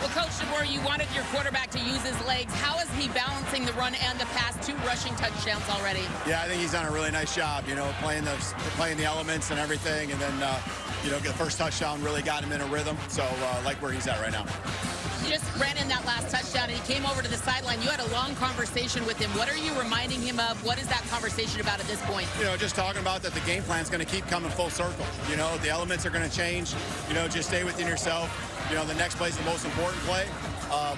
Well, Coach DeBoer, you wanted your quarterback to use his legs. How is he balancing the run and the pass? 2 rushing touchdowns already. Yeah, I think he's done a really nice job, you know, playing the elements and everything. And then, you know, the first touchdown really got him in a rhythm. So, like where he's at right now. He just ran in that last touchdown, and he came over to the sideline. You had a long conversation with him. What are you reminding him of? What is that conversation about at this point? You know, just talking about that the game plan's going to keep coming full circle. You know, the elements are going to change. You know, just stay within yourself. You know, the next play is the most important play.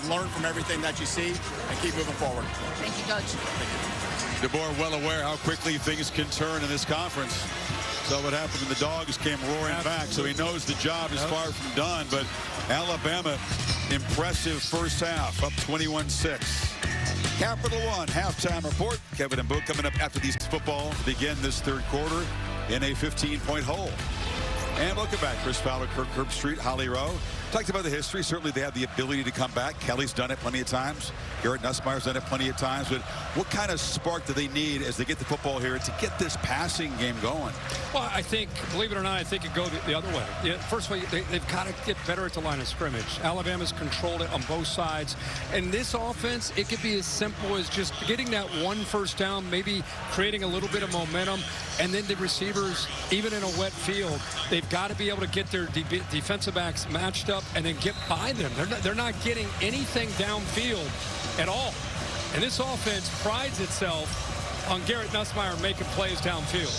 Learn from everything that you see and keep moving forward. Thank you, Coach. Thank you. DeBoer well aware how quickly things can turn in this conference. So what happened when the Dogs came roaring back. So he knows the job is far from done. But Alabama, impressive first half, up 21-6. Capital One halftime report. Kevin and Boo coming up after these football to begin this third quarter in a 15-point hole. And welcome back. Chris Fowler, Kirk Herbstreit, Holly Rowe. Talked about the history. Certainly they have the ability to come back. Kelly's done it plenty of times. Garrett Nussmeier's done it plenty of times. But what kind of spark do they need as they get the football here to get this passing game going? Well, I think, believe it or not, I think it goes the other way. Yeah, first of all, they've got to get better at the line of scrimmage. Alabama's controlled it on both sides. And this offense, it could be as simple as just getting that one first down, maybe creating a little bit of momentum. And then the receivers, even in a wet field, they've got to be able to get their defensive backs matched up and then get by them. They're not getting anything downfield at all. And this offense prides itself on Garrett Nussmeier making plays downfield.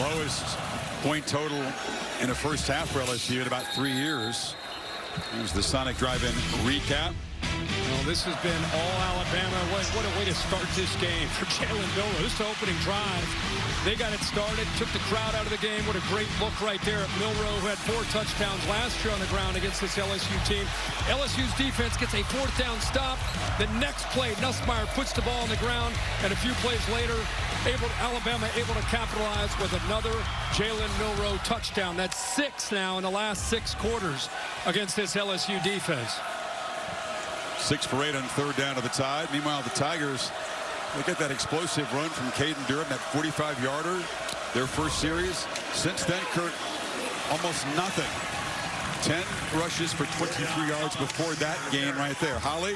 Lowest point total in a first half for LSU in about 3 years. Here's the Sonic Drive-In recap. Well, this has been all Alabama. What a way to start this game for Jalen Miller. This opening drive, they got it started, took the crowd out of the game. What a great look right there at Milroe, who had 4 touchdowns last year on the ground against this LSU team. LSU's defense gets a 4th down stop. The next play, Nussmeier puts the ball on the ground, and a few plays later, Alabama able to capitalize with another Jalen Milroe touchdown. That's 6 now in the last 6 quarters against this LSU defense. 6 for 8 on 3rd down to the Tide. Meanwhile, the Tigers, they get that explosive run from Caden Durham, that 45-yarder, their first series. Since then, Kurt, almost nothing. 10 rushes for 23 yards before that game right there. Holly?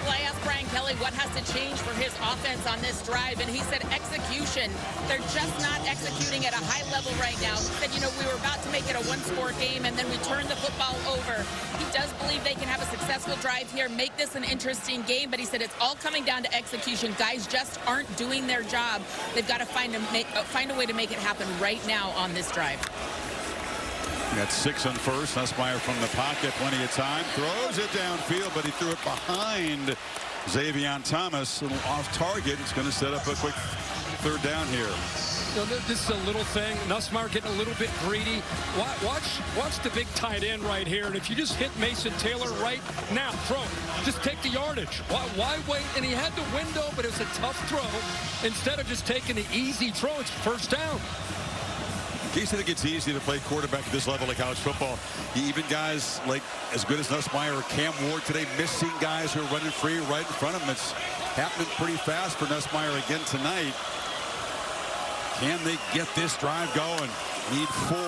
Well, I asked Brian Kelly what has to change for his offense on this drive, and he said execution. They're just not executing at a high level right now. He said, you know, we were about to make it a 1-score game, and then we turned the football over. He does believe they can have a successful drive here, make this an interesting game, but he said it's all coming down to execution. Guys just aren't doing their job. They've got to find a way to make it happen right now on this drive. Got 6 on first. Nussmeier from the pocket, plenty of time. Throws it downfield, but he threw it behind Xavier Thomas. A little off target. It's going to set up a quick 3rd down here. You know, this is a little thing. Nussmeier getting a little bit greedy. Watch the big tight end right here. And if you just hit Mason Taylor right now, throw it. Just take the yardage. Why wait? And he had the window, but it was a tough throw. Instead of just taking the easy throw, it's 1st down. In case you think it's easy to play quarterback at this level of college football, even guys like as good as Nussmeier or Cam Ward today, missing guys who are running free right in front of him. It's happening pretty fast for Nussmeier again tonight. Can they get this drive going? Need 4.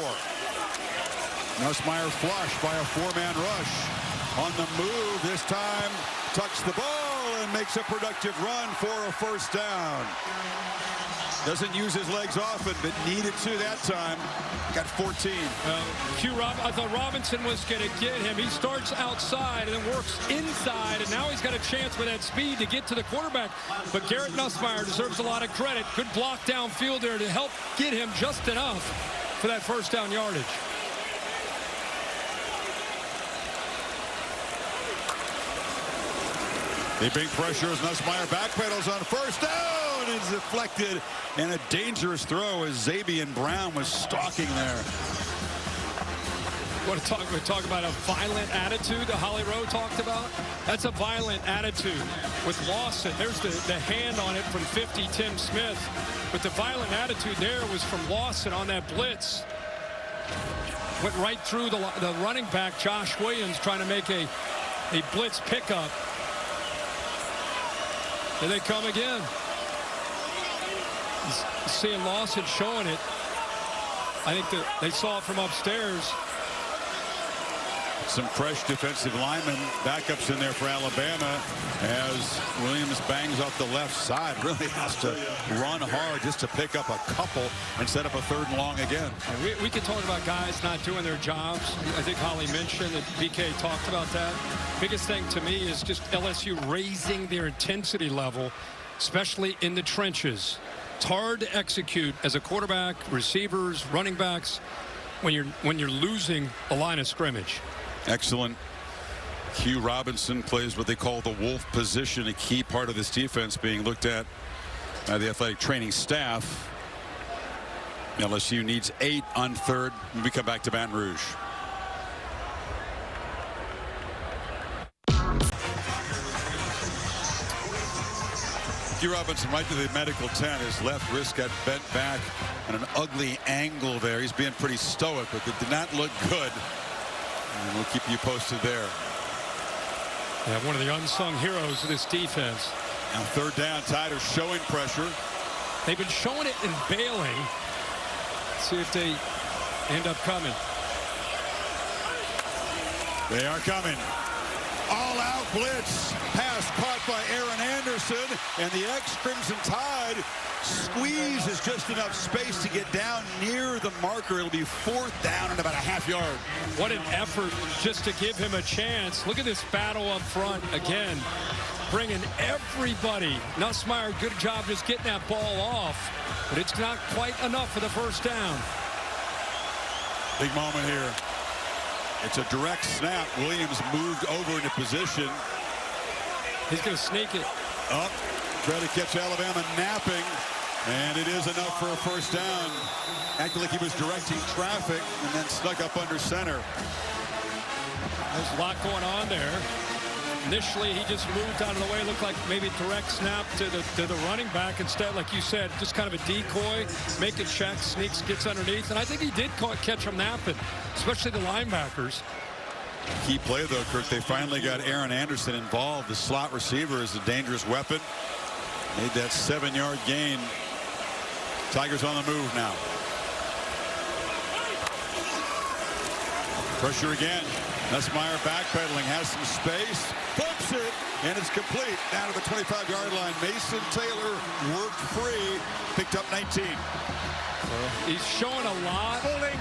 Nussmeier flush by a 4-man rush. On the move this time, tucks the ball and makes a productive run for a 1st down. Doesn't use his legs often, but needed to that time. Got 14. I thought Robinson was going to get him. He starts outside and then works inside, and now he's got a chance with that speed to get to the quarterback. But Garrett Nussmeier deserves a lot of credit. Good block downfield there to help get him just enough for that 1st down yardage. They bring pressure as Nussmeier backpedals on 1st down. It's deflected, and a dangerous throw as Xavier Brown was stalking there. We talk about a violent attitude that Holly Rowe talked about. That's a violent attitude with Lawson. There's the hand on it from 50, Tim Smith. But the violent attitude there was from Lawson on that blitz. Went right through the running back, Josh Williams, trying to make a blitz pickup. Here they come again. Seeing Lawson showing it. I think that they saw it from upstairs. Some fresh defensive linemen, backups in there for Alabama as Williams bangs off the left side. Really has to run hard just to pick up a couple and set up a 3rd and long again. We could talk about guys not doing their jobs. I think Holly mentioned that. BK talked about that. Biggest thing to me is just LSU raising their intensity level, especially in the trenches. It's hard to execute as a quarterback, receivers, running backs when you're losing a line of scrimmage. Excellent. Q Robinson plays what they call the wolf position, a key part of this defense being looked at by the athletic training staff. LSU needs 8 on 3rd when we come back to Baton Rouge. Q Robinson right to the medical tent. His left wrist got bent back at an ugly angle there. He's being pretty stoic, but it did not look good. And we'll keep you posted there. Yeah, one of the unsung heroes of this defense. Now 3rd down, Tiders showing pressure. They've been showing it and bailing. Let's see if they end up coming. They are coming. All out blitz. Pass caught by Aaron Anderson, and the ex-Crimson Tide squeezes just enough space to get down near the marker. It'll be 4th down and about a half yard. What an effort just to give him a chance. Look at this battle up front again, bringing everybody. Nussmeier, good job just getting that ball off, but it's not quite enough for the 1st down. Big moment here. It's a direct snap. Williams moved over into position. He's going to sneak it. Up. Try to catch Alabama napping. And it is enough for a 1st down. Acted like he was directing traffic and then snuck up under center. There's a lot going on there. Initially, he just moved out of the way. Looked like maybe direct snap to the running back. Instead, like you said, just kind of a decoy. Make a check, sneaks, gets underneath. And I think he did catch him napping, especially the linebackers. Key play, though, Kirk. They finally got Aaron Anderson involved. The slot receiver is a dangerous weapon. Made that 7-yard gain. Tigers on the move now. Pressure again. Nussmeier backpedaling, has some space, flips it, and it's complete. Down to the 25-yard line. Mason Taylor worked free, picked up 19. He's showing a lot. Holding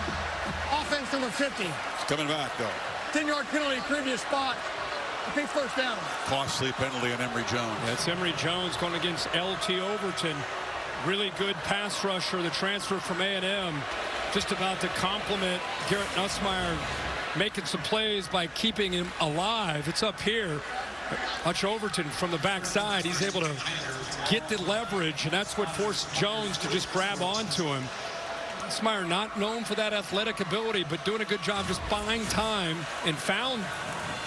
offense number 50. He's coming back, though. 10-yard penalty, previous spot. I think 1st down. Costly penalty on Emory Jones. That's Emory Jones going against LT Overton. Really good pass rusher, the transfer from A&M. Just about to compliment Garrett Nussmeier, making some plays by keeping him alive. It's up here. Watch Overton from the backside. He's able to get the leverage, and that's what forced Jones to just grab onto him. Nussmeier not known for that athletic ability, but doing a good job just buying time, and found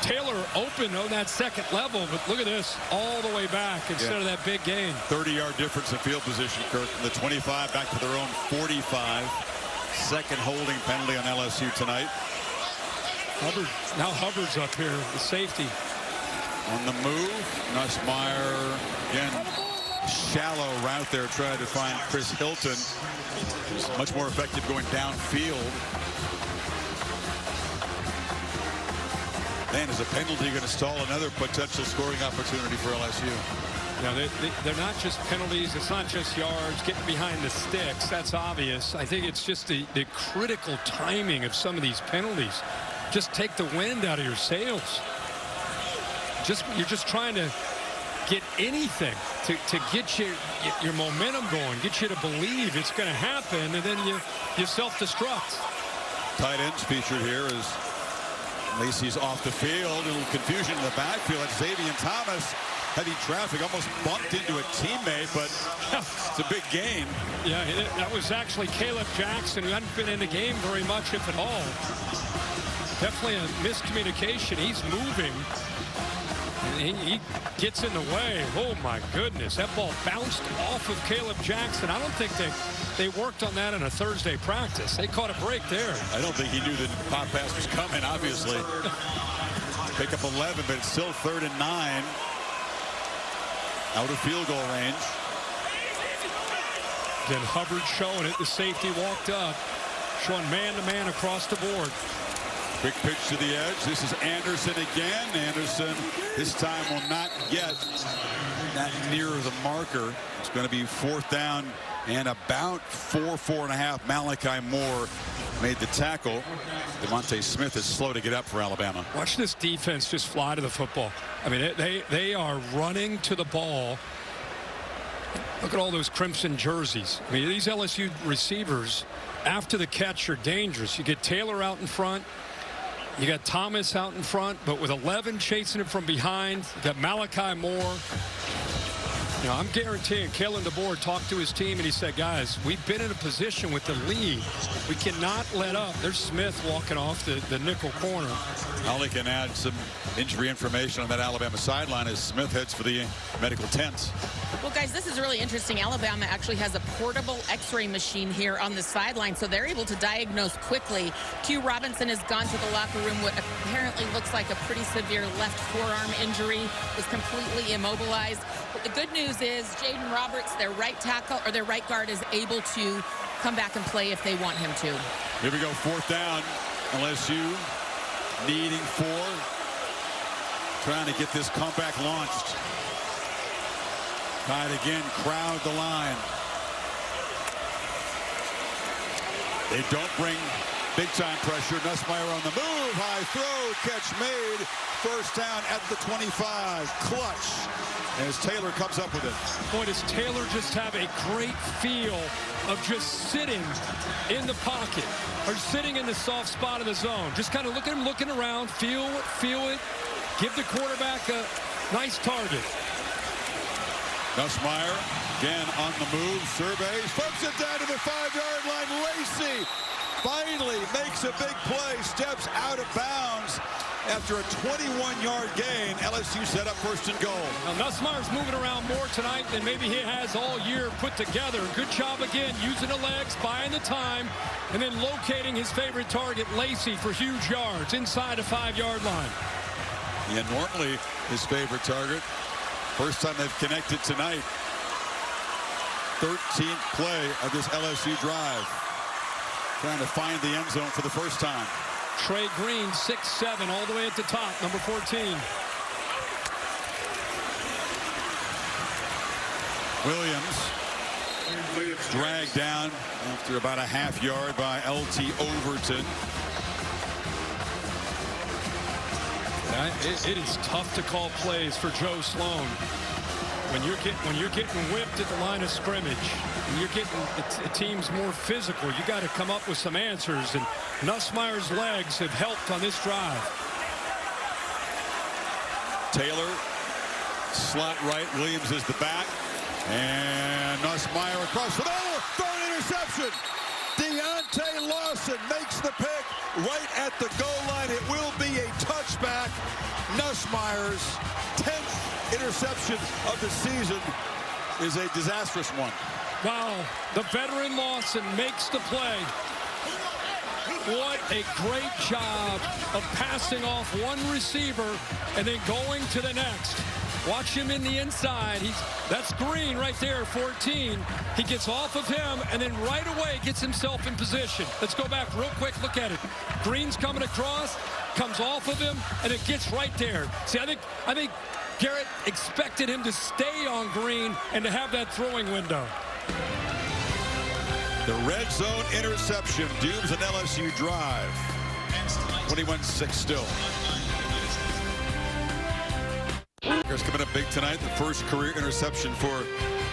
Taylor open on that 2nd level. But look at this, all the way back instead of that big gain. 30-yard difference in field position, Kirk. From the 25 back to their own 45. 2nd holding penalty on LSU tonight. Hubbard's up here, the safety. On the move, Nussmeier, again, shallow route there, trying to find Chris Hilton. He's much more effective going downfield. Man, is a penalty going to stall another potential scoring opportunity for LSU? Now, they're not just penalties. It's not just yards, getting behind the sticks. That's obvious. I think it's just the critical timing of some of these penalties. Just take the wind out of your sails. You're just trying to get anything to get your momentum going, get you to believe it's going to happen, and then you self-destruct. Tight ends featured here as Lacey's off the field. A little confusion in the backfield. Xavier Thomas, heavy traffic, almost bumped into a teammate, but it's a big gain. Yeah, that was actually Caleb Jackson, who hadn't been in the game very much, if at all. Definitely a miscommunication. He's moving, and he gets in the way. Oh, my goodness. That ball bounced off of Caleb Jackson. I don't think they worked on that in a Thursday practice. They caught a break there. I don't think he knew the pop pass was coming, obviously. Pick up 11, but it's still 3rd and 9. out of field goal range. Then Hubbard showing it. The safety walked up, showing man-to-man across the board. Quick pitch to the edge. This is Anderson again. Anderson this time will not get that near the marker. It's going to be 4th down and about 4.5. Malachi Moore made the tackle. Devontae Smith is slow to get up for Alabama. Watch this defense just fly to the football. I mean, they are running to the ball. Look at all those crimson jerseys. I mean, these LSU receivers, after the catch, are dangerous. You get Taylor out in front. You got Thomas out in front, but with 11 chasing him from behind. You got Malachi Moore. You know, I'm guaranteeing Kalen DeBoer talked to his team and he said, guys, we've been in a position with the lead. We cannot let up. There's Smith walking off the nickel corner. Holly can add some injury information on that Alabama sideline as Smith heads for the medical tent. Well, guys, this is really interesting. Alabama actually has a portable x-ray machine here on the sideline, so they're able to diagnose quickly. Q Robinson has gone to the locker room. What apparently looks like a pretty severe left forearm injury, was completely immobilized. But the good news is Jaden Roberts, their right tackle or their right guard, is able to come back and play if they want him to. Here we go, 4th down. LSU needing 4. Trying to get this comeback launched. Tied again, crowd the line. They don't bring big-time pressure. Nussmeier on the move. High throw. Catch made. 1st down at the 25. Clutch as Taylor comes up with it. Boy, does Taylor just have a great feel of just sitting in the pocket or sitting in the soft spot of the zone. Just kind of look at him looking around, feel it, give the quarterback a nice target. Nussmeier again on the move. Surveys. Flips it down to the 5-yard line. Lacey finally makes a big play. Steps out of bounds. After a 21-yard gain, LSU set up 1st and goal. Now, Nussmeier's moving around more tonight than maybe he has all year put together. Good job again, using the legs, buying the time, and then locating his favorite target, Lacey, for huge yards inside the 5-yard line. Yeah, normally his favorite target. First time they've connected tonight. 13th play of this LSU drive. Trying to find the end zone for the first time. Trey Green, 6'7", all the way at the top, number 14. Williams dragged down after about a half-yard by L.T. Overton. It is tough to call plays for Joe Sloan. When you're getting whipped at the line of scrimmage, when you're getting the teams more physical, you got to come up with some answers. And Nussmeier's legs have helped on this drive. Taylor, slot right. Williams is the back. And Nussmeier across the middle. Third interception. Deontay Lawson makes the pick right at the goal line. It will be a touchback. Nussmeier's 10th interception of the season is a disastrous one. Wow, the veteran Lawson makes the play. What a great job of passing off one receiver and then going to the next. Watch him in the inside. That's Green right there, 14. He gets off of him and then right away gets himself in position. Let's go back real quick. Look at it. Green's coming across, comes off of him, and it gets right there. See, I think Garrett expected him to stay on Green and to have that throwing window. The red zone interception dooms an LSU drive. 21-6 still. Here's coming up big tonight. The first career interception for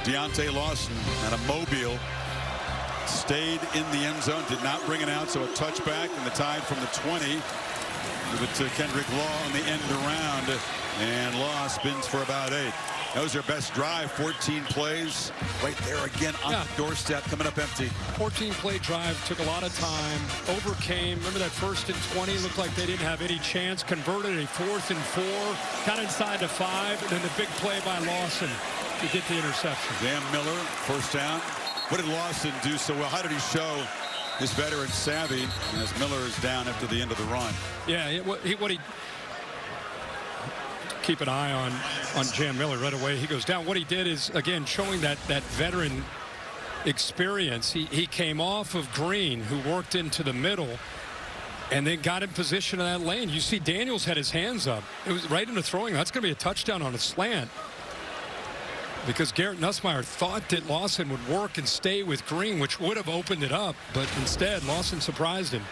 Deontay Lawson at a Mobile. Stayed in the end zone, did not bring it out, so a touchback and the tide from the 20. Give it to Kendrick Law on the end around, and Law spins for about 8. That was their best drive, 14 plays. Right there again on the doorstep, coming up empty. 14-play drive, took a lot of time, overcame. Remember that 1st and 20, looked like they didn't have any chance. Converted a 4th and 4, got inside the 5, and then the big play by Lawson to get the interception. Dan Miller, 1st down. What did Lawson do so well? How did he show his veteran savvy as Miller is down after the end of the run? Yeah, what he keep an eye on on Jam Miller right away. He goes down. What he did is, again, showing that veteran experience. He came off of Green, who worked into the middle, and then got in position in that lane. You see Daniels had his hands up. It was right into throwing. That's going to be a touchdown on a slant. Because Garrett Nussmeier thought that Lawson would work and stay with Green, which would have opened it up. But instead, Lawson surprised him.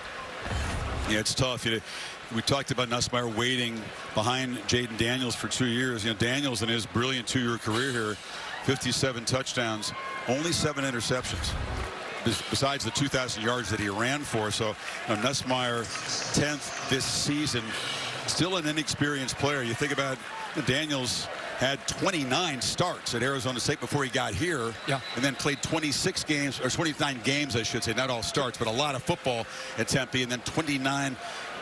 Yeah, it's tough. We talked about Nussmeier waiting behind Jaden Daniels for 2 years. Daniels in his brilliant 2-year career here, 57 touchdowns, only 7 interceptions. Besides the 2,000 yards that he ran for. So Nussmeier, 10th this season, still an inexperienced player. You think about Daniels had 29 starts at Arizona State before he got here, and then played 26 games, or 29 games, I should say, not all starts, but a lot of football at Tempe, and then 29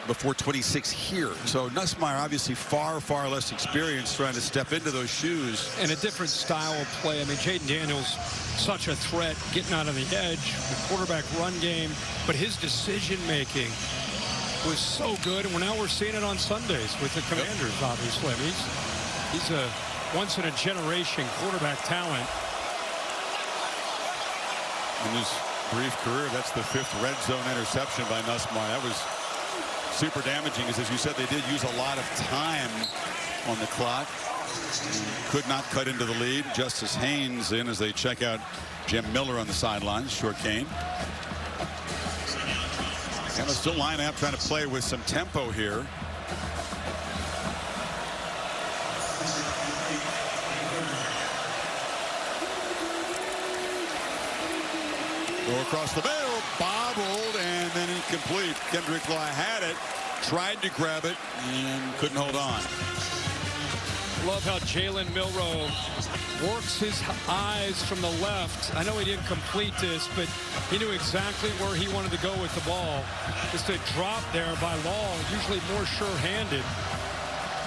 before 26 here. So Nussmeier obviously far, far less experienced trying to step into those shoes. And a different style of play. I mean, Jaden Daniels, such a threat, getting out of the edge, the quarterback run game, but his decision-making was so good, and now we're seeing it on Sundays with the Commanders, obviously. I mean, he's a once-in-a-generation quarterback talent. In his brief career, that's the 5th red zone interception by Nussmeier. That was super damaging, because as you said, they did use a lot of time on the clock. Could not cut into the lead. Justice Haynes in as they check out Jim Miller on the sidelines. Short cane. And they'll still line up, trying to play with some tempo here. Go across the middle, bobbled, and then incomplete. Kendrick Law had it, tried to grab it, and couldn't hold on. Love how Jalen Milroe works his eyes from the left. I know he didn't complete this, but he knew exactly where he wanted to go with the ball. Just a drop there by Law, usually more sure-handed.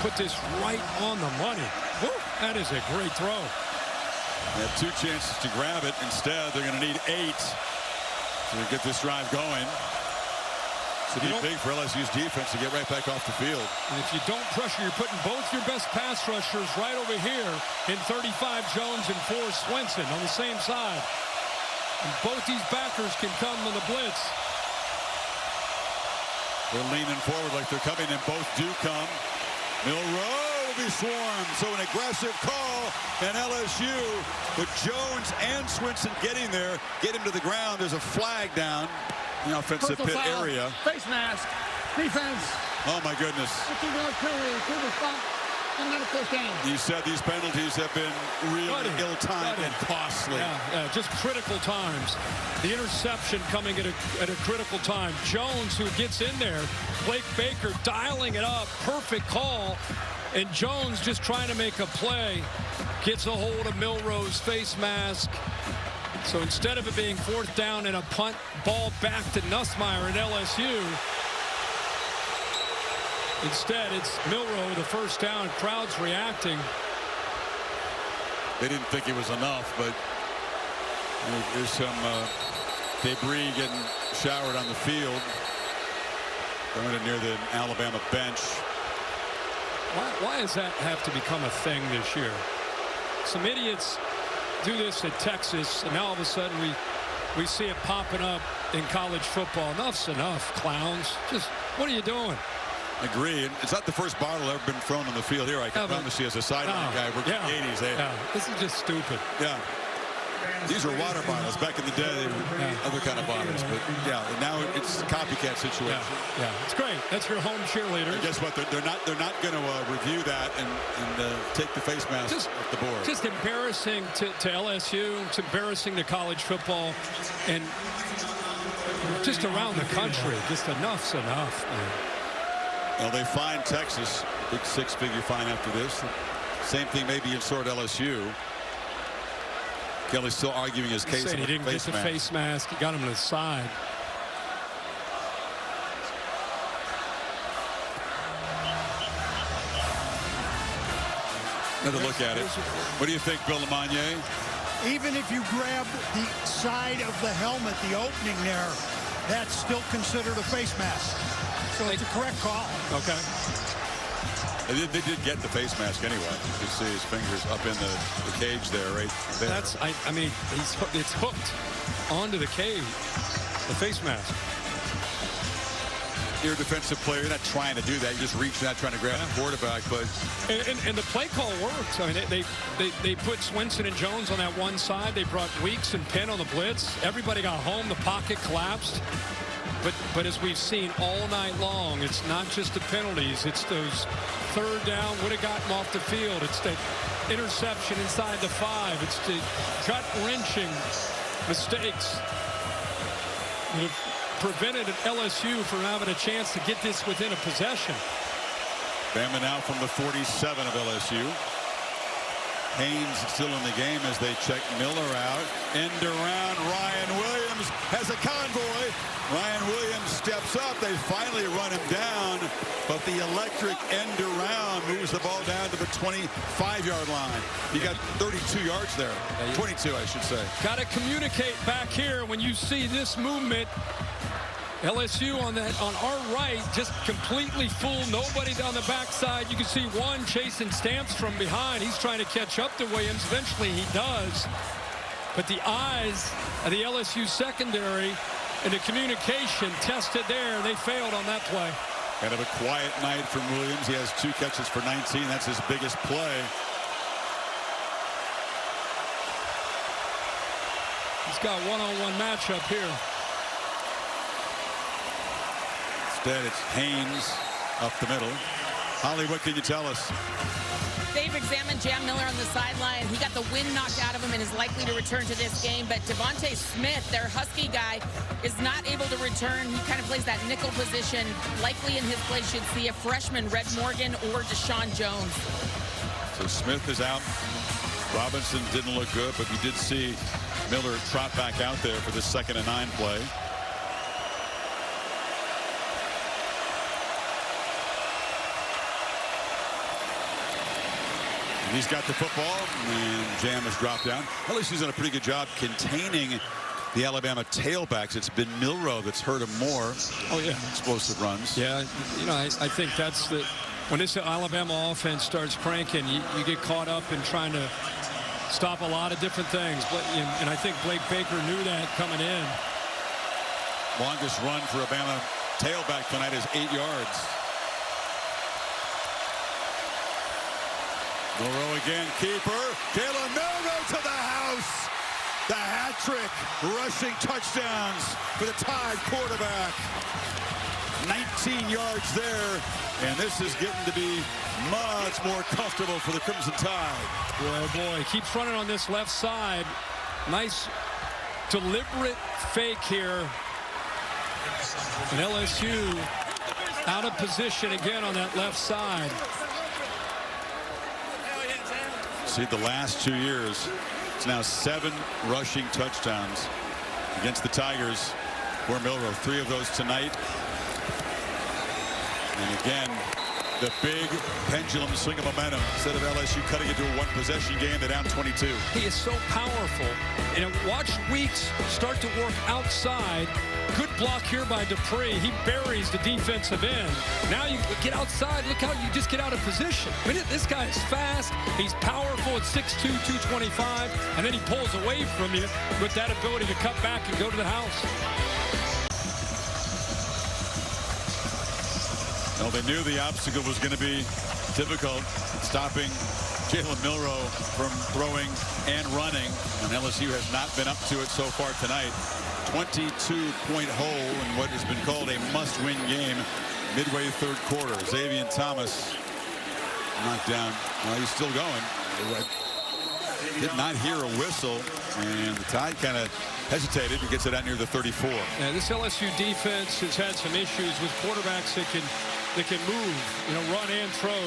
Put this right on the money. Woo, that is a great throw. They had 2 chances to grab it. Instead, they're going to need 8 to get this drive going. It's be big for LSU's defense to get right back off the field. And if you don't pressure, you're putting both your best pass rushers right over here in 35 Jones and 4 Swenson on the same side. And both these backers can come on the blitz. They're leaning forward like they're coming, and both do come. Milroe will be swarmed, so an aggressive call, and LSU with Jones and Swenson getting there, get him to the ground. There's a flag down in the offensive pit area. Face mask. Defense. Oh, my goodness. 15-yard penalty. Another first down. You said these penalties have been really ill-timed and costly. Yeah, just critical times. The interception coming at a critical time. Jones, who gets in there. Blake Baker dialing it up. Perfect call. And Jones just trying to make a play. Gets a hold of Milroe's face mask. So instead of it being 4th down and a punt ball back to Nussmeier at LSU, instead it's Milroe, the first down. Crowd's reacting. They didn't think it was enough, but there's some debris getting showered on the field. Going near the Alabama bench. Why does that have to become a thing this year? Some idiots do this at Texas, and now all of a sudden we see it popping up in college football. Enough's enough, clowns. Just, what are you doing? Agree. It's not the first bottle ever been thrown on the field here. I can promise you, as a sideline guy, worked in the 80s. This is just stupid. Yeah. These are water bottles. Back in the day, they were other kind of bottles. But, yeah, now it's a copycat situation. Yeah, it's great. That's your home cheerleader. And guess what? They're not going to review that and take the face mask off the board. Just embarrassing to LSU. It's embarrassing to college football. And just around the country. Just enough's enough, man. Well, they fined Texas. Big 6-figure fine after this. Same thing maybe in sort of LSU. Kelly's still arguing his case. He didn't get the face mask. He got him to the side. Another look at it. What do you think, Bill LeMonnier? Even if you grab the side of the helmet, the opening there, that's still considered a face mask. So it's a correct call. Okay. They did get the face mask anyway. You can see his fingers up in the cage there, right there. That's, I mean, it's hooked onto the cage, the face mask. You're a defensive player. You're not trying to do that. You're just reaching out, trying to grab the quarterback. But and the play call works. I mean, they put Swinson and Jones on that one side. They brought Weeks and Penn on the blitz. Everybody got home. The pocket collapsed. But as we've seen all night long, it's not just the penalties. It's those third down, would have gotten off the field. It's the interception inside the 5. It's the gut-wrenching mistakes that have prevented LSU from having a chance to get this within a possession. Bama now from the 47 of LSU. Haynes still in the game as they check Miller out. End around. Ryan Williams has a convoy. Ryan Williams steps up. They finally run him down. But the electric end around moves the ball down to the 25-yard line. He got 32 yards there. 22, I should say. Got to communicate back here when you see this movement. LSU on our right, just completely full. Nobody down the backside. You can see one chasing Stamps from behind. He's trying to catch up to Williams. Eventually he does. But the eyes of the LSU secondary and the communication tested there. They failed on that play. Kind of a quiet night from Williams. He has 2 catches for 19. That's his biggest play. He's got one-on-one matchup here. Instead, it's Haynes up the middle. Holly, what can you tell us? They've examined Jam Miller on the sideline. He got the wind knocked out of him and is likely to return to this game. But Devontae Smith, their Husky guy, is not able to return. He kind of plays that nickel position. Likely in his place should see a freshman, Red Morgan or Deshaun Jones. So Smith is out. Robinson didn't look good, but you did see Miller trot back out there for the 2nd and 9 play. He's got the football, and Jam has dropped down. LSU's done a pretty good job containing the Alabama tailbacks. It's been Milroe that's hurt him more. Oh, yeah. Explosive runs. Yeah, you know, I think that's the... When this Alabama offense starts cranking, you get caught up in trying to stop a lot of different things. And I think Blake Baker knew that coming in. Longest run for a Bama tailback tonight is 8 yards. Milroe again, keeper. Jalen Milroe to the house. The hat trick, rushing touchdowns for the Tide quarterback. 19 yards there, and this is getting to be much more comfortable for the Crimson Tide. Boy, boy, keeps running on this left side. Nice, deliberate fake here. And LSU out of position again on that left side. See, the last 2 years, it's now 7 rushing touchdowns against the Tigers for Milroe. 3 of those tonight. And again, the big pendulum swing of momentum. Instead of LSU cutting into a 1-possession game, they're down 22. He is so powerful. And watch Weeks start to work outside. Good block here by Dupree. He buries the defensive end. Now you get outside. Look how you just get out of position. I mean, this guy is fast. He's powerful at 6'2", 225. And then he pulls away from you with that ability to cut back and go to the house. Well, they knew the obstacle was going to be difficult, stopping Jalen Milroe from throwing and running. And LSU has not been up to it so far tonight. 22-point hole in what has been called a must-win game midway 3rd quarter. Xavier Thomas knocked down. Well, he's still going. Did not hear a whistle, and the Tide kind of hesitated and gets it out near the 34. Yeah, this LSU defense has had some issues with quarterbacks that can move, you know, run and throw.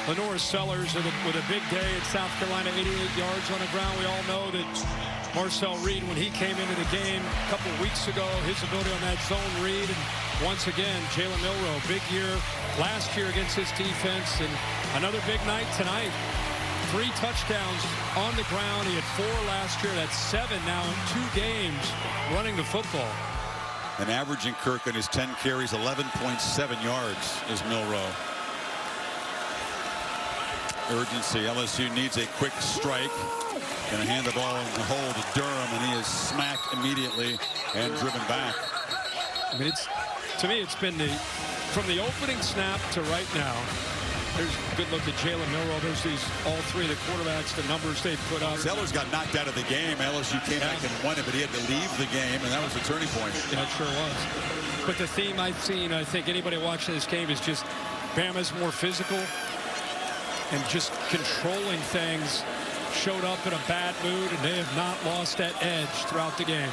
Lenore Sellers with a big day at South Carolina, 88 yards on the ground. We all know that Marcel Reed, when he came into the game a couple of weeks ago, his ability on that zone read. And once again, Jalen Milroe, big year last year against his defense, and another big night tonight. 3 touchdowns on the ground. He had 4 last year. That's 7 now in 2 games running the football. And averaging, Kirk, on his 10 carries, 11.7 yards is Milroe. urgency. LSU needs a quick strike. Going to hand the ball in the hole to Durham, and he is smacked immediately and driven back. I mean, to me, it's been from the opening snap to right now. There's a good look at Jalen Milroe. There's all three of the quarterbacks, the numbers they've put up. Sellers got knocked out of the game. LSU came back and won it, but he had to leave the game, and that was the turning point. Yeah, it sure was. But the theme I've seen, I think anybody watching this game, is just Bama's more physical and just controlling things. Showed up in a bad mood, and they have not lost that edge throughout the game.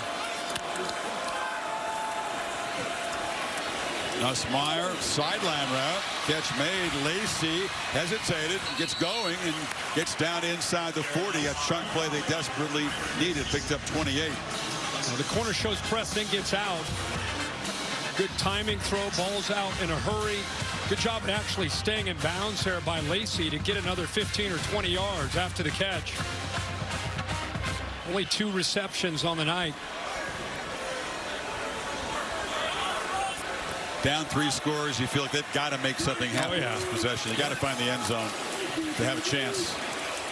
Nussmeier, sideline route, catch made. Lacey hesitated, gets going, and gets down inside the 40. A chunk play they desperately needed. Picked up 28. Well, the corner shows press, then gets out. Good timing throw, ball's out in a hurry. Good job at actually staying in bounds there by Lacey to get another 15 or 20 yards after the catch. Only 2 receptions on the night. Down 3 scores, you feel like they've got to make something happen in this possession. You got to find the end zone to have a chance.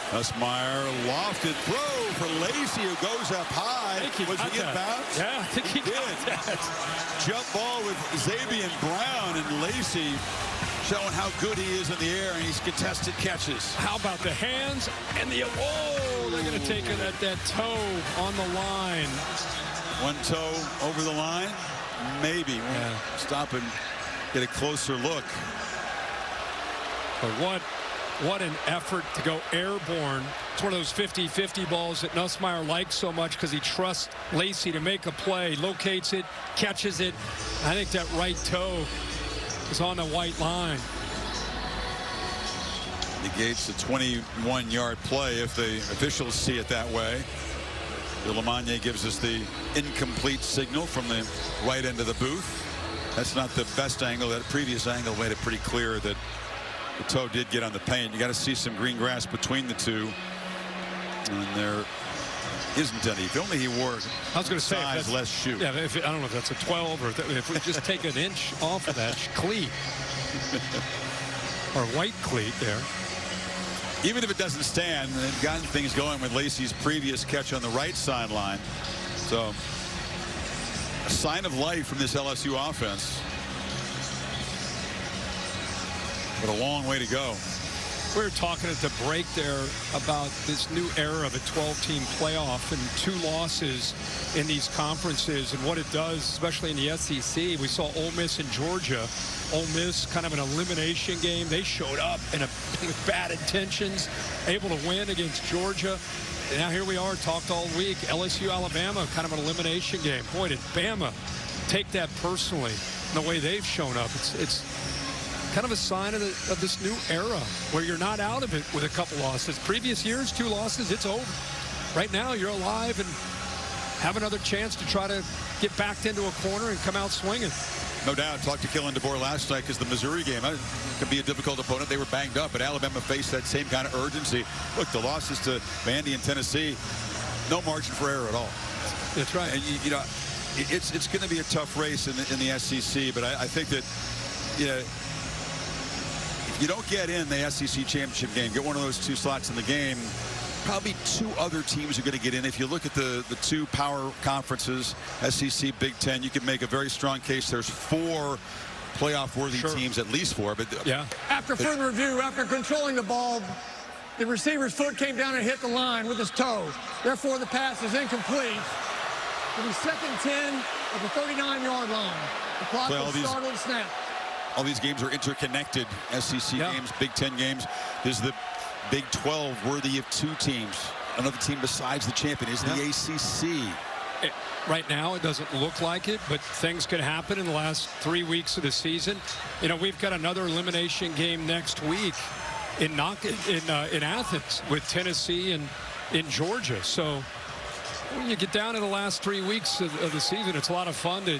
Nussmeier, lofted throw for Lacey, who goes up high. Was he in bounds? Yeah, I think he did. Jump ball with Xavier Brown, and Lacey showing how good he is in the air, and he's contested catches. How about the hands and the, whoa, they're going to take it at that toe on the line. One toe over the line, maybe. We'll stop and get a closer look. But what an effort to go airborne. It's one of those 50-50 balls that Nussmeier likes so much because he trusts Lacey to make a play, locates it, catches it. I think that right toe is on the white line. Negates the 21-yard play if the officials see it that way. Lamagna gives us the incomplete signal from the right end of the booth. That's not the best angle. That previous angle made it pretty clear that the toe did get on the paint. You got to see some green grass between the two, and there isn't any. If only he wore size less shoe. Yeah, I don't know if that's a 12 or if we just take an inch off of that cleat or white cleat there. Even if it doesn't stand, they've gotten things going with Lacey's previous catch on the right sideline. So a sign of life from this LSU offense. But a long way to go. We were talking at the break there about this new era of a 12-team playoff and 2 losses in these conferences and what it does, especially in the SEC. We saw Ole Miss and Georgia. Ole Miss, kind of an elimination game. They showed up with bad intentions, able to win against Georgia. And now here we are, talked all week. LSU, Alabama, kind of an elimination game. Boy, did Bama take that personally in the way they've shown up. It's kind of a sign of this new era where you're not out of it with a couple losses. Previous years, 2 losses, it's over. Right now, you're alive and have another chance to try to get backed into a corner and come out swinging. No doubt. Talked to Kellen DeBoer last night because the Missouri game could be a difficult opponent. They were banged up, but Alabama faced that same kind of urgency. Look, the losses to Vandy and Tennessee, no margin for error at all. That's right. And you know, it's going to be a tough race in the SEC, but I think that, you know, if you don't get in the SEC championship game, get one of those 2 slots in the game, probably 2 other teams are going to get in. If you look at the 2 power conferences, SEC, Big Ten, you can make a very strong case. There's 4 playoff-worthy teams, at least 4. But yeah. After further review, after controlling the ball, the receiver's foot came down and hit the line with his toe. Therefore, the pass is incomplete. It'll be 2nd 10 at the 39-yard line. The clock will start on the snap. All these games are interconnected. SEC games, Big Ten games. This is the Big 12 worthy of 2 teams. Another team besides the champion is the ACC. Right now, it doesn't look like it, but things could happen in the last 3 weeks of the season. You know, we've got another elimination game next week in Athens with Tennessee and in Georgia. So when you get down to the last 3 weeks of the season, it's a lot of fun to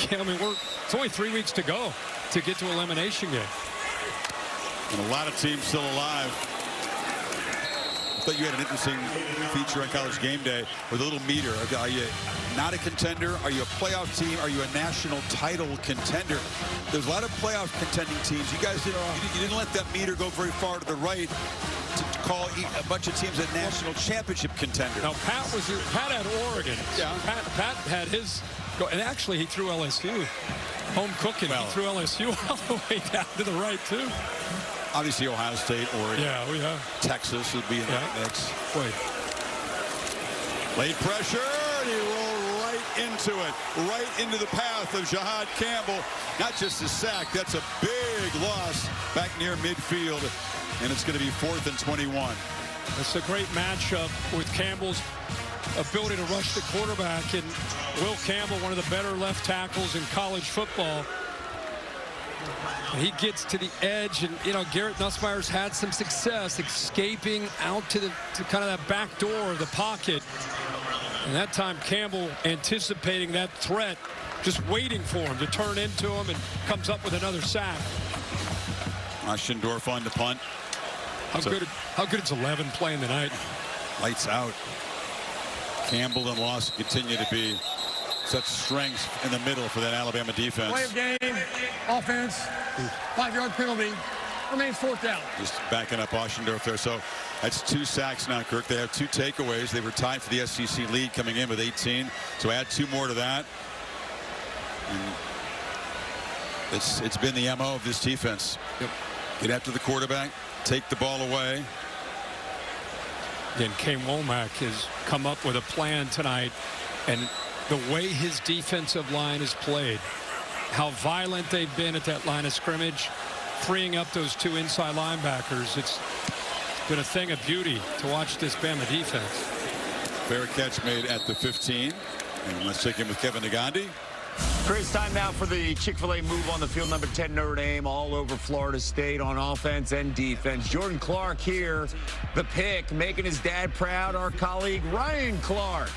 get. I mean, it's only 3 weeks to go to get to elimination game. And a lot of teams still alive. I thought you had an interesting feature on College Game Day with a little meter. Are you not a contender? Are you a playoff team? Are you a national title contender? There's a lot of playoff contending teams. You guys didn't let that meter go very far to the right. call a bunch of teams a national championship contender. Now, Pat had Oregon. Yeah. Pat had his, and actually he threw LSU. Home cooking, he threw LSU all the way down to the right, too. Obviously, Ohio State, Oregon. Yeah. Texas would be in that mix. Wait. Late pressure, and he rolled right into it. Right into the path of Jahad Campbell. Not just a sack, that's a big loss back near midfield. And it's going to be 4th and 21. It's a great matchup with Campbell's ability to rush the quarterback. And Will Campbell, one of the better left tackles in college football. And he gets to the edge, and Garrett Nussmeier's had some success escaping out to kind of that back door of the pocket. And that time Campbell anticipating that threat, just waiting for him to turn into him, and comes up with another sack. Oschendorf on the punt. How good is 11 playing tonight? Lights out. Campbell and Lawson continue to be such strengths in the middle for that Alabama defense. Play of game, offense, 5-yard penalty, remains 4th down. Just backing up Oschendorf there. So that's 2 sacks now, Kirk. They have 2 takeaways. They were tied for the SEC lead coming in with 18. So add 2 more to that. And it's been the MO of this defense. Yep. Get after the quarterback, take the ball away. Again, Kane Womack has come up with a plan tonight, and the way his defensive line is played, how violent they've been at that line of scrimmage, freeing up those 2 inside linebackers. It's been a thing of beauty to watch this Bama defense. Fair catch made at the 15. And let's check in with Kevin Nagandi. Chris, time now for the Chick-fil-A move on the field. Number 10, Notre Dame, all over Florida State on offense and defense. Jordan Clark here, the pick, making his dad proud, our colleague Ryan Clark.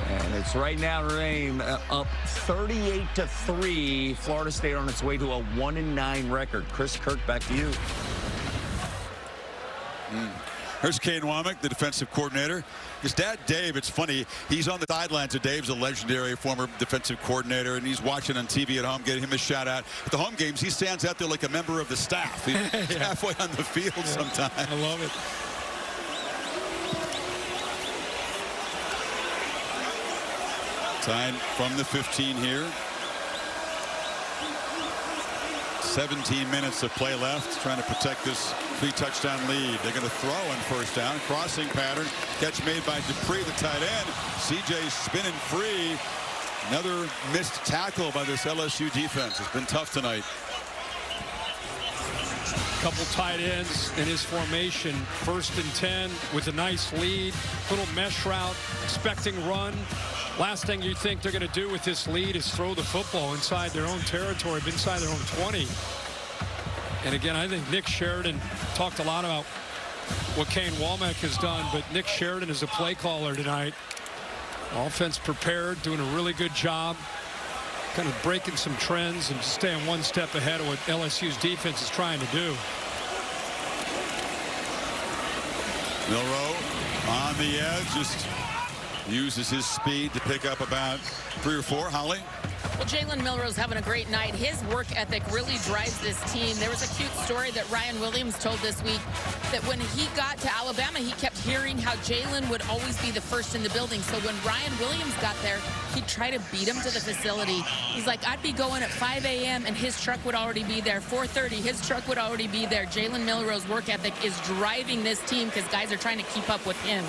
And it's right now Notre Dame up 38-3. Florida State on its way to a 1-9 record. Chris, Kirk, back to you. Here's Kane Womack, the defensive coordinator. His dad, Dave, it's funny, he's on the sidelines. Dave's a legendary former defensive coordinator, and he's watching on TV at home, getting him a shout out. At the home games, he stands out there like a member of the staff. He's halfway on the field sometimes. I love it. Time from the 15 here. 17 minutes of play left, trying to protect this 3-touchdown lead. They're going to throw on 1st down. Crossing pattern. Catch made by Dupree, the tight end. CJ spinning free. Another missed tackle by this LSU defense. It's been tough tonight. Couple tight ends in his formation. 1st and 10 with a nice lead. Little mesh route, expecting run. Last thing you think they're going to do with this lead is throw the football inside their own territory, inside their own 20. And again, I think Nick Sheridan talked a lot about what Kane Womack has done, but Nick Sheridan is a play caller tonight. Offense prepared, doing a really good job, kind of breaking some trends and staying 1 step ahead of what LSU's defense is trying to do. Milroe on the edge, just uses his speed to pick up about 3 or 4. Holly? Well, Jalen Milroe's having a great night. His work ethic really drives this team. There was a cute story that Ryan Williams told this week that when he got to Alabama, he kept hearing how Jalen would always be the first in the building. So when Ryan Williams got there, he'd try to beat him to the facility. He's like, I'd be going at 5 a.m. and his truck would already be there. 4:30, his truck would already be there. Jalen Milroe's work ethic is driving this team because guys are trying to keep up with him.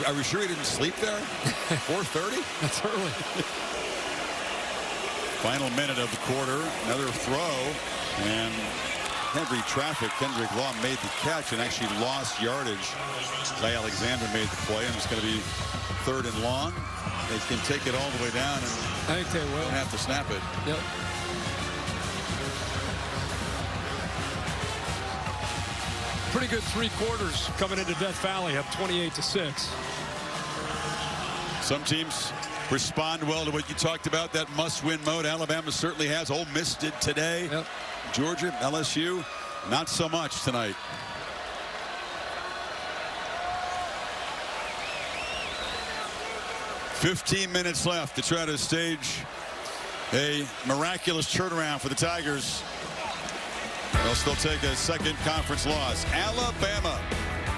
Are we sure he didn't sleep there? 4:30? That's early. Final minute of the quarter. Another throw. And Henry traffic. Kendrick Law made the catch and actually lost yardage. Zay Alexander made the play, and it's going to be 3rd and long. They can take it all the way down, and I think they will. Have to snap it. Yep. Pretty good 3 quarters coming into Death Valley, up 28-6. Some teams respond well to what you talked about, that must-win mode. Alabama certainly has. Ole Miss did today. Yep. Georgia, LSU, not so much tonight. "15 minutes left to try to stage a miraculous turnaround for the Tigers. They'll still take a second conference loss. Alabama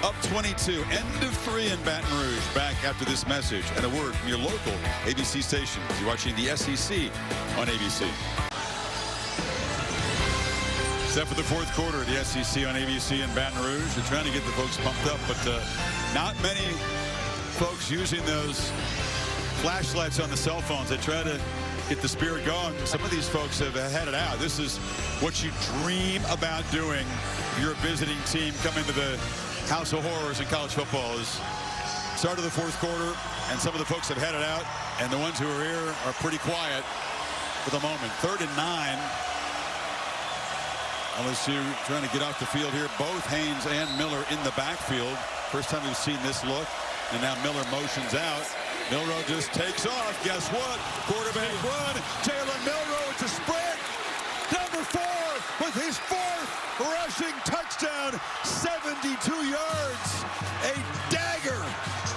up 22, end of 3 in Baton Rouge. Back after this message and a word from your local ABC station. You're watching the SEC on ABC. Except for the fourth quarter of the SEC on ABC in Baton Rouge. They're trying to get the folks pumped up, but not many folks using those flashlights on the cell phones. They try to get the spirit going. Some of these folks have had it out. This is what you dream about doing if you're a visiting team coming to the House of Horrors in college football. Is start of the fourth quarter, and some of the folks have had it out, and the ones who are here are pretty quiet for the moment. 3rd and 9. LSU trying to get off the field here. Both Haynes and Miller in the backfield. First time we've seen this look. And now Miller motions out. Milroe just takes off. Guess what? Quarterback run. Jalen Milroe, it's a sprint. Number 4 with his 4th rushing touchdown. 72 yards. A dagger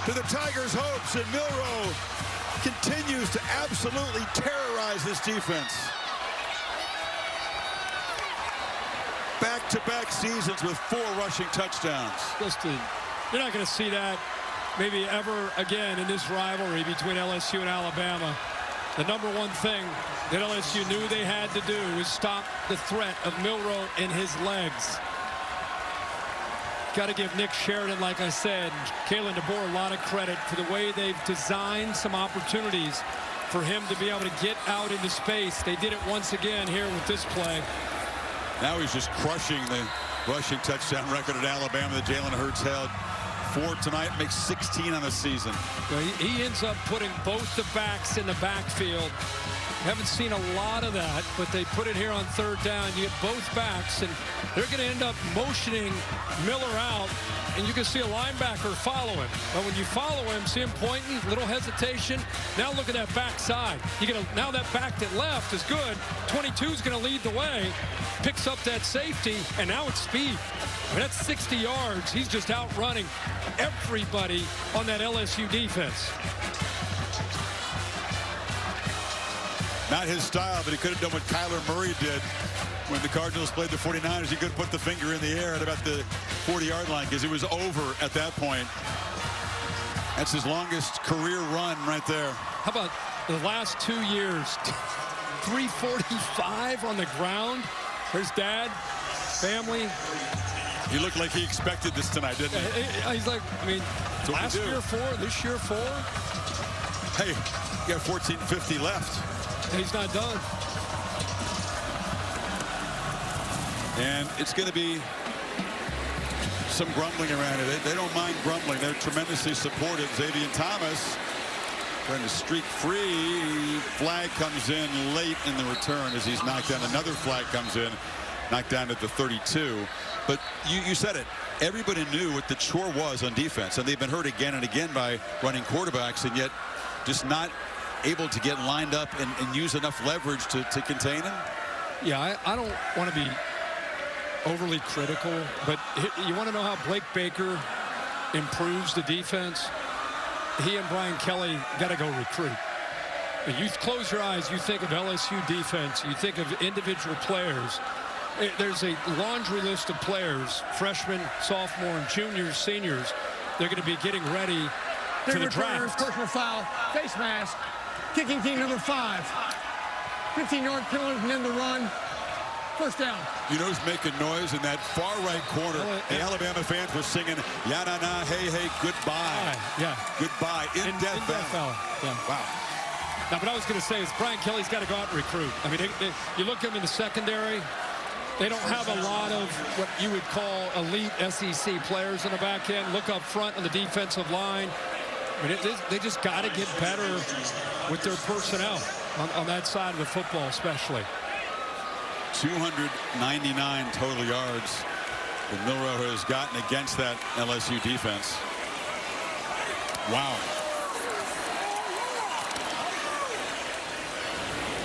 to the Tigers' hopes. And Milroe continues to absolutely terrorize this defense. Back-to-back seasons with 4 rushing touchdowns. You're not going to see that maybe ever again in this rivalry between LSU and Alabama. The number one thing that LSU knew they had to do was stop the threat of Milroe and his legs. Got to give Nick Sheridan, like I said, Kalen DeBoer a lot of credit for the way they've designed some opportunities for him to be able to get out into space. They did it once again here with this play. Now he's just crushing the rushing touchdown record at Alabama that Jalen Hurts held. 4 tonight, makes 16 on the season. He ends up putting both the backs in the backfield. Haven't seen a lot of that, but they put it here on 3rd down. You get both backs, and they're going to end up motioning Miller out, and you can see a linebacker follow him. But when you follow him, see him pointing, little hesitation. Now look at that backside. Now that back that left is good. 22 is going to lead the way, picks up that safety, and now it's speed. I mean, that's 60 yards. He's just outrunning everybody on that LSU defense. Not his style, but he could have done what Kyler Murray did when the Cardinals played the 49ers. He could have put the finger in the air at about the 40-yard line because it was over at that point. That's his longest career run right there. How about the last 2 years? 345 on the ground. There's dad, family. He looked like he expected this tonight, didn't he? He's like, I mean, last year 4, this year 4. Hey, you got 14:50 left. And he's not done. And it's going to be some grumbling around it. They don't mind grumbling. They're tremendously supportive. Xavier Thomas trying to streak free. Flag comes in late in the return as he's knocked down. Another flag comes in, knocked down at the 32. But you said it. Everybody knew what the chore was on defense, and they've been hurt again and again by running quarterbacks, and yet just not able to get lined up and use enough leverage to contain him. Yeah, I don't want to be overly critical, but you want to know how Blake Baker improves the defense? He and Brian Kelly got to go recruit. You close your eyes, you think of LSU defense, you think of individual players. There's a laundry list of players, freshmen, sophomore, and juniors, seniors. They're going to be getting ready to the draft. Personal foul, face mask, kicking team number 5. 15-yard penalty and then the run. First down. You know who's making noise in that far right corner? The Alabama fans were singing, "Ya na na, hey, hey, goodbye." Yeah. Goodbye. In Death Valley. Yeah. Wow. Now, what I was going to say is Brian Kelly's got to go out and recruit. I mean, you look at them in the secondary, they don't have a lot of what you would call elite SEC players in the back end. Look up front on the defensive line. I mean, they just got to get better with their personnel on that side of the football, especially. 299 total yards that Milroe has gotten against that LSU defense. Wow.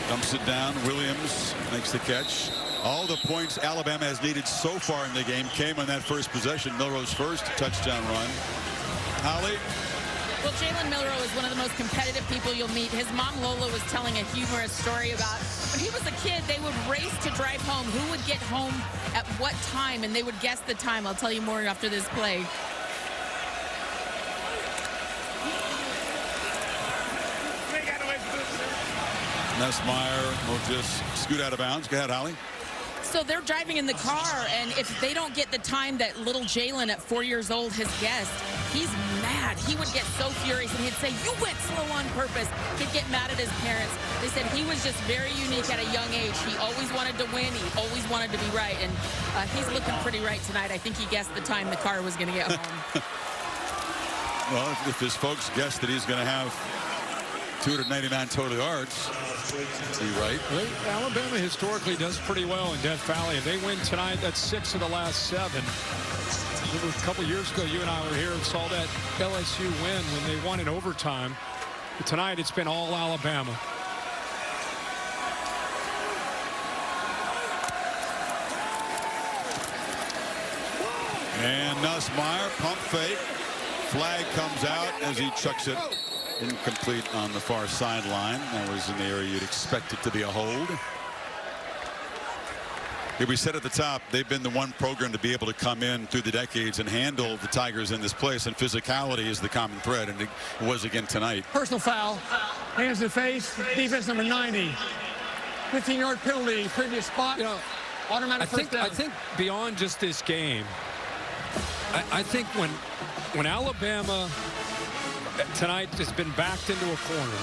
Dumps it down. Williams makes the catch. All the points Alabama has needed so far in the game came on that first possession. Milroe's first touchdown run. Holly, Well, Jalen Milroe is one of the most competitive people you'll meet. His mom, Lola, was telling a humorous story about when he was a kid, they would race to drive home. Who would get home at what time, and they would guess the time. I'll tell you more after this play. Nussmeier will just scoot out of bounds. Go ahead, Holly. So they're driving in the car, and if they don't get the time that little Jalen at 4 years old has guessed, he's mad. He would get so furious, and he'd say, "You went slow on purpose." He'd get mad at his parents. They said he was just very unique at a young age. He always wanted to win. He always wanted to be right, and he's looking pretty right tonight. I think he guessed the time the car was going to get home. Well, if his folks guess that he's going to have 299 total yards, be right. Well, Alabama historically does pretty well in Death Valley. If they win tonight, that's 6 of the last 7. A couple years ago, you and I were here and saw that LSU win when they won in overtime. But tonight, it's been all Alabama. And Nussmeier, pump fake. Flag comes out as he chucks it incomplete on the far sideline. That was in the area you'd expect it to be a hold. Here we said at the top, they've been the one program to be able to come in through the decades and handle the Tigers in this place, and physicality is the common thread, and it was again tonight. Personal foul, hands to the face, defense number 90. 15-yard penalty, previous spot, You know, automatic first down. I think beyond just this game, I think when Alabama tonight has been backed into a corner,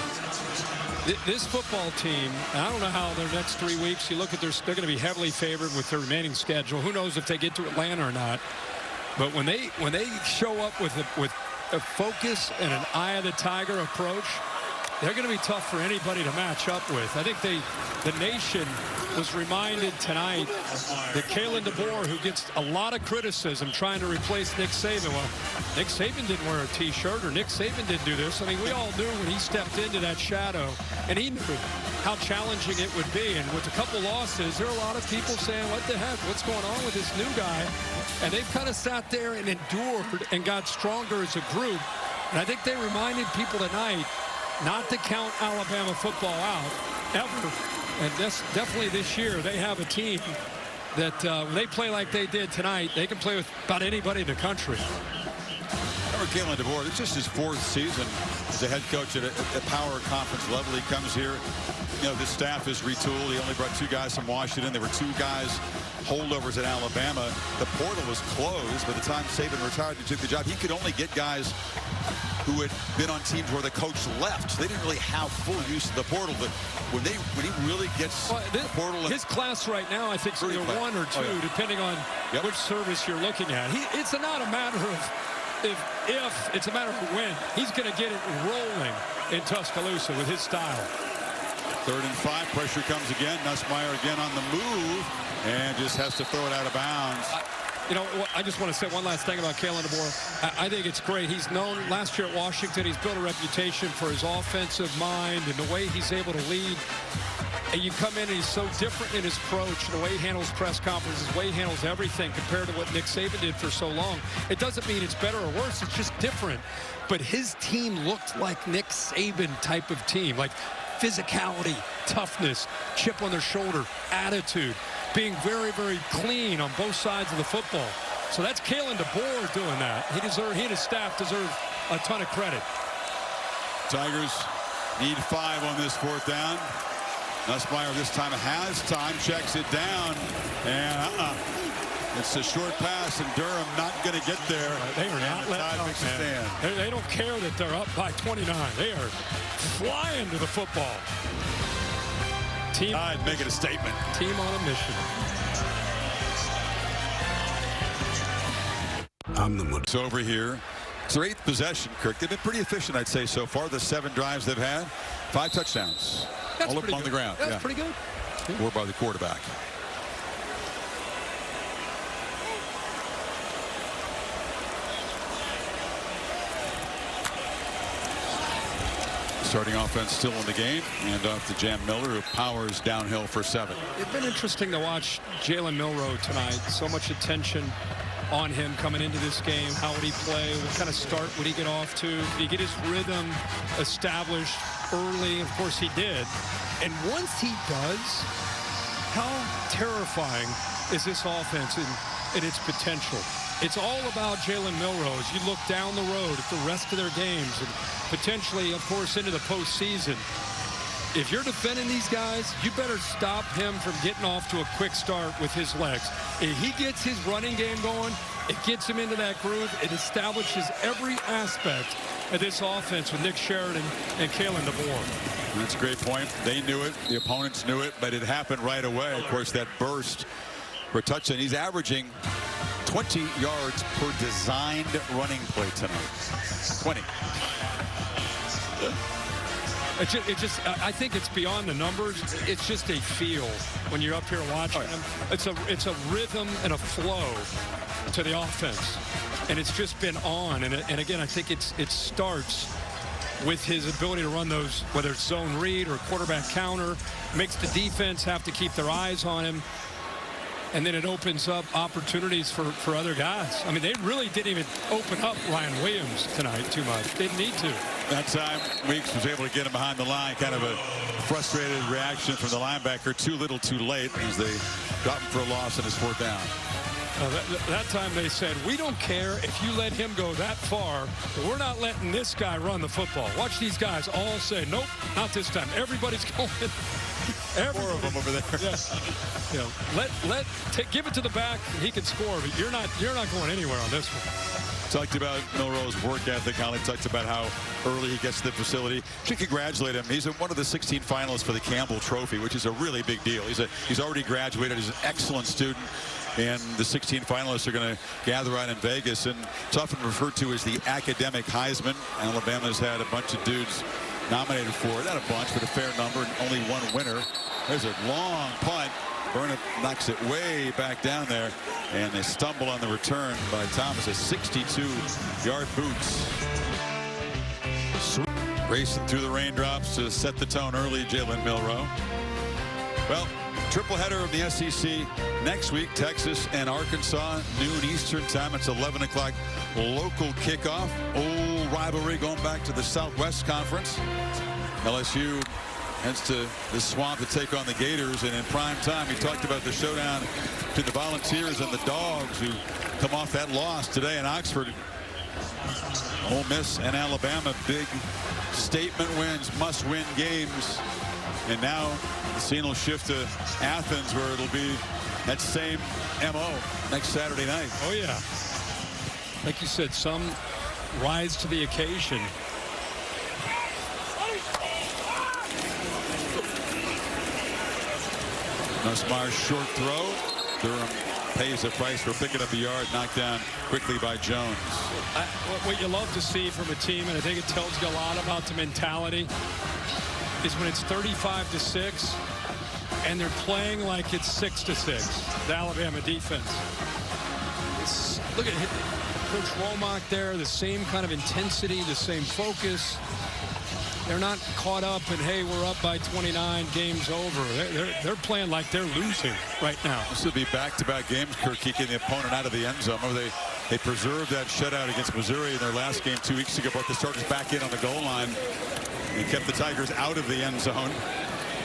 this football team, I don't know how their next 3 weeks, you look at they're going to be heavily favored with their remaining schedule. Who knows if they get to Atlanta or not. But when they show up with a focus and an eye of the tiger approach, they're going to be tough for anybody to match up with. I think the nation was reminded tonight that Kalen DeBoer, who gets a lot of criticism trying to replace Nick Saban. Well, Nick Saban didn't wear a T-shirt, or Nick Saban didn't do this. I mean, we all knew when he stepped into that shadow, and he knew how challenging it would be. And with a couple losses, there are a lot of people saying, what the heck, what's going on with this new guy? And they've kind of sat there and endured and got stronger as a group. And I think they reminded people tonight not to count Alabama football out, ever. And definitely this year, they have a team that when they play like they did tonight, they can play with about anybody in the country. Remember Kalen DeBoer, it's just his 4th season as a head coach at a power conference level. He comes here, you know, the staff is retooled. He only brought 2 guys from Washington. There were 2 guys holdovers at Alabama. The portal was closed by the time Saban retired and took the job. He could only get guys who had been on teams where the coach left. So they didn't really have full use of the portal. But when he really gets the portal, his class right now, I think, is either 1 or 2, depending on which service you're looking at. It's not a matter of if, it's a matter of when. He's going to get it rolling in Tuscaloosa with his style. 3rd and 5, pressure comes again. Nussmeier again on the move and just has to throw it out of bounds. You know, I just want to say one last thing about Kalen DeBoer. I think it's great. He's known last year at Washington, he's built a reputation for his offensive mind and the way he's able to lead. And you come in and he's so different in his approach, the way he handles press conferences, the way he handles everything compared to what Nick Saban did for so long. It doesn't mean it's better or worse, it's just different. But his team looked like Nick Saban type of team, like physicality, toughness, chip on their shoulder, attitude, being very, very clean on both sides of the football. So that's Kalen DeBoer doing that. He and his staff deserve a ton of credit. Tigers need 5 on this 4th down. Nussmeier this time has time, checks it down, and it's a short pass, and Durham not going to get there. They are not letting up, man. They don't care that they're up by 29. They are flying to the football. Team, I'd make it a statement. Team on a mission. It's over here. It's their 8th possession, Kirk. They've been pretty efficient, I'd say, so far. The 7 drives they've had, 5 touchdowns. That's all up pretty on good. the ground. That's pretty good. 4 by the quarterback. Starting offense still in the game, and off to Jam Miller, who powers downhill for 7. It's been interesting to watch Jalen Milroe tonight. So much attention on him coming into this game. How would he play? What kind of start would he get off to? Did he get his rhythm established early? Of course he did. And once he does, how terrifying is this offense in its potential? It's all about Jalen Milroe. You look down the road at the rest of their games and potentially, of course, into the postseason. If you're defending these guys, you better stop him from getting off to a quick start with his legs. If he gets his running game going, it gets him into that groove. It establishes every aspect of this offense with Nick Sheridan and Kalen DeBoer. That's a great point. They knew it. The opponents knew it, but it happened right away. Of course, that burst for a touchdown. He's averaging 20 yards per designed running play tonight. 20. I think it's beyond the numbers. It's just a feel when you're up here watching him. It's a rhythm and a flow to the offense, and it's just been on. And again, I think it starts with his ability to run those, whether it's zone read or quarterback counter, makes the defense have to keep their eyes on him. And then it opens up opportunities for other guys. I mean, they really didn't even open up Ryan Williams tonight too much. They didn't need to. That time, Weeks was able to get him behind the line. Kind of a frustrated reaction from the linebacker. Too little, too late, as they got him for a loss in his fourth down. That time they said, we don't care if you let him go that far, but we're not letting this guy run the football. Watch these guys all say, nope, not this time. Everybody's going. Four of them over there. Yeah. Give it to the back. He can score, but you're not going anywhere on this one. Talked about Milroe's work ethic. Holly talked about how early he gets to the facility. Should congratulate him. He's one of the 16 finalists for the Campbell Trophy, which is a really big deal. He's already graduated. He's an excellent student. And the 16 finalists are going to gather out in Vegas. And it's often referred to as the academic Heisman. Alabama's had a bunch of dudes nominated for it. Not a bunch, but a fair number, and only one winner. There's a long punt. Burnett knocks it way back down there, and they stumble on the return by Thomas. A 62-yard boots. Racing through the raindrops to set the tone early, Jalen Milroe. Well, triple header of the SEC next week, Texas and Arkansas, noon Eastern time. It's 11 o'clock local kickoff. Old rivalry going back to the Southwest Conference. LSU heads to the swamp to take on the Gators, and in prime time, he talked about the showdown between the Volunteers and the Dogs, who come off that loss today in Oxford. Ole Miss and Alabama, big statement wins, must-win games, and now the scene will shift to Athens, where it'll be that same MO next Saturday night. Oh yeah, like you said, some rise to the occasion. Nussmeier's short throw. Durham pays the price for picking up a yard, knocked down quickly by Jones. What you love to see from a team, and I think it tells you a lot about the mentality, is when it's 35-6 and they're playing like it's 6-6. The Alabama defense. Look at Coach Womack there, the same kind of intensity, the same focus. They're not caught up in, hey, we're up by 29, game's over. They're playing like they're losing right now. This will be back-to-back games, Kirk, kicking the opponent out of the end zone. They preserved that shutout against Missouri in their last game 2 weeks ago, but the starters back in on the goal line and kept the Tigers out of the end zone.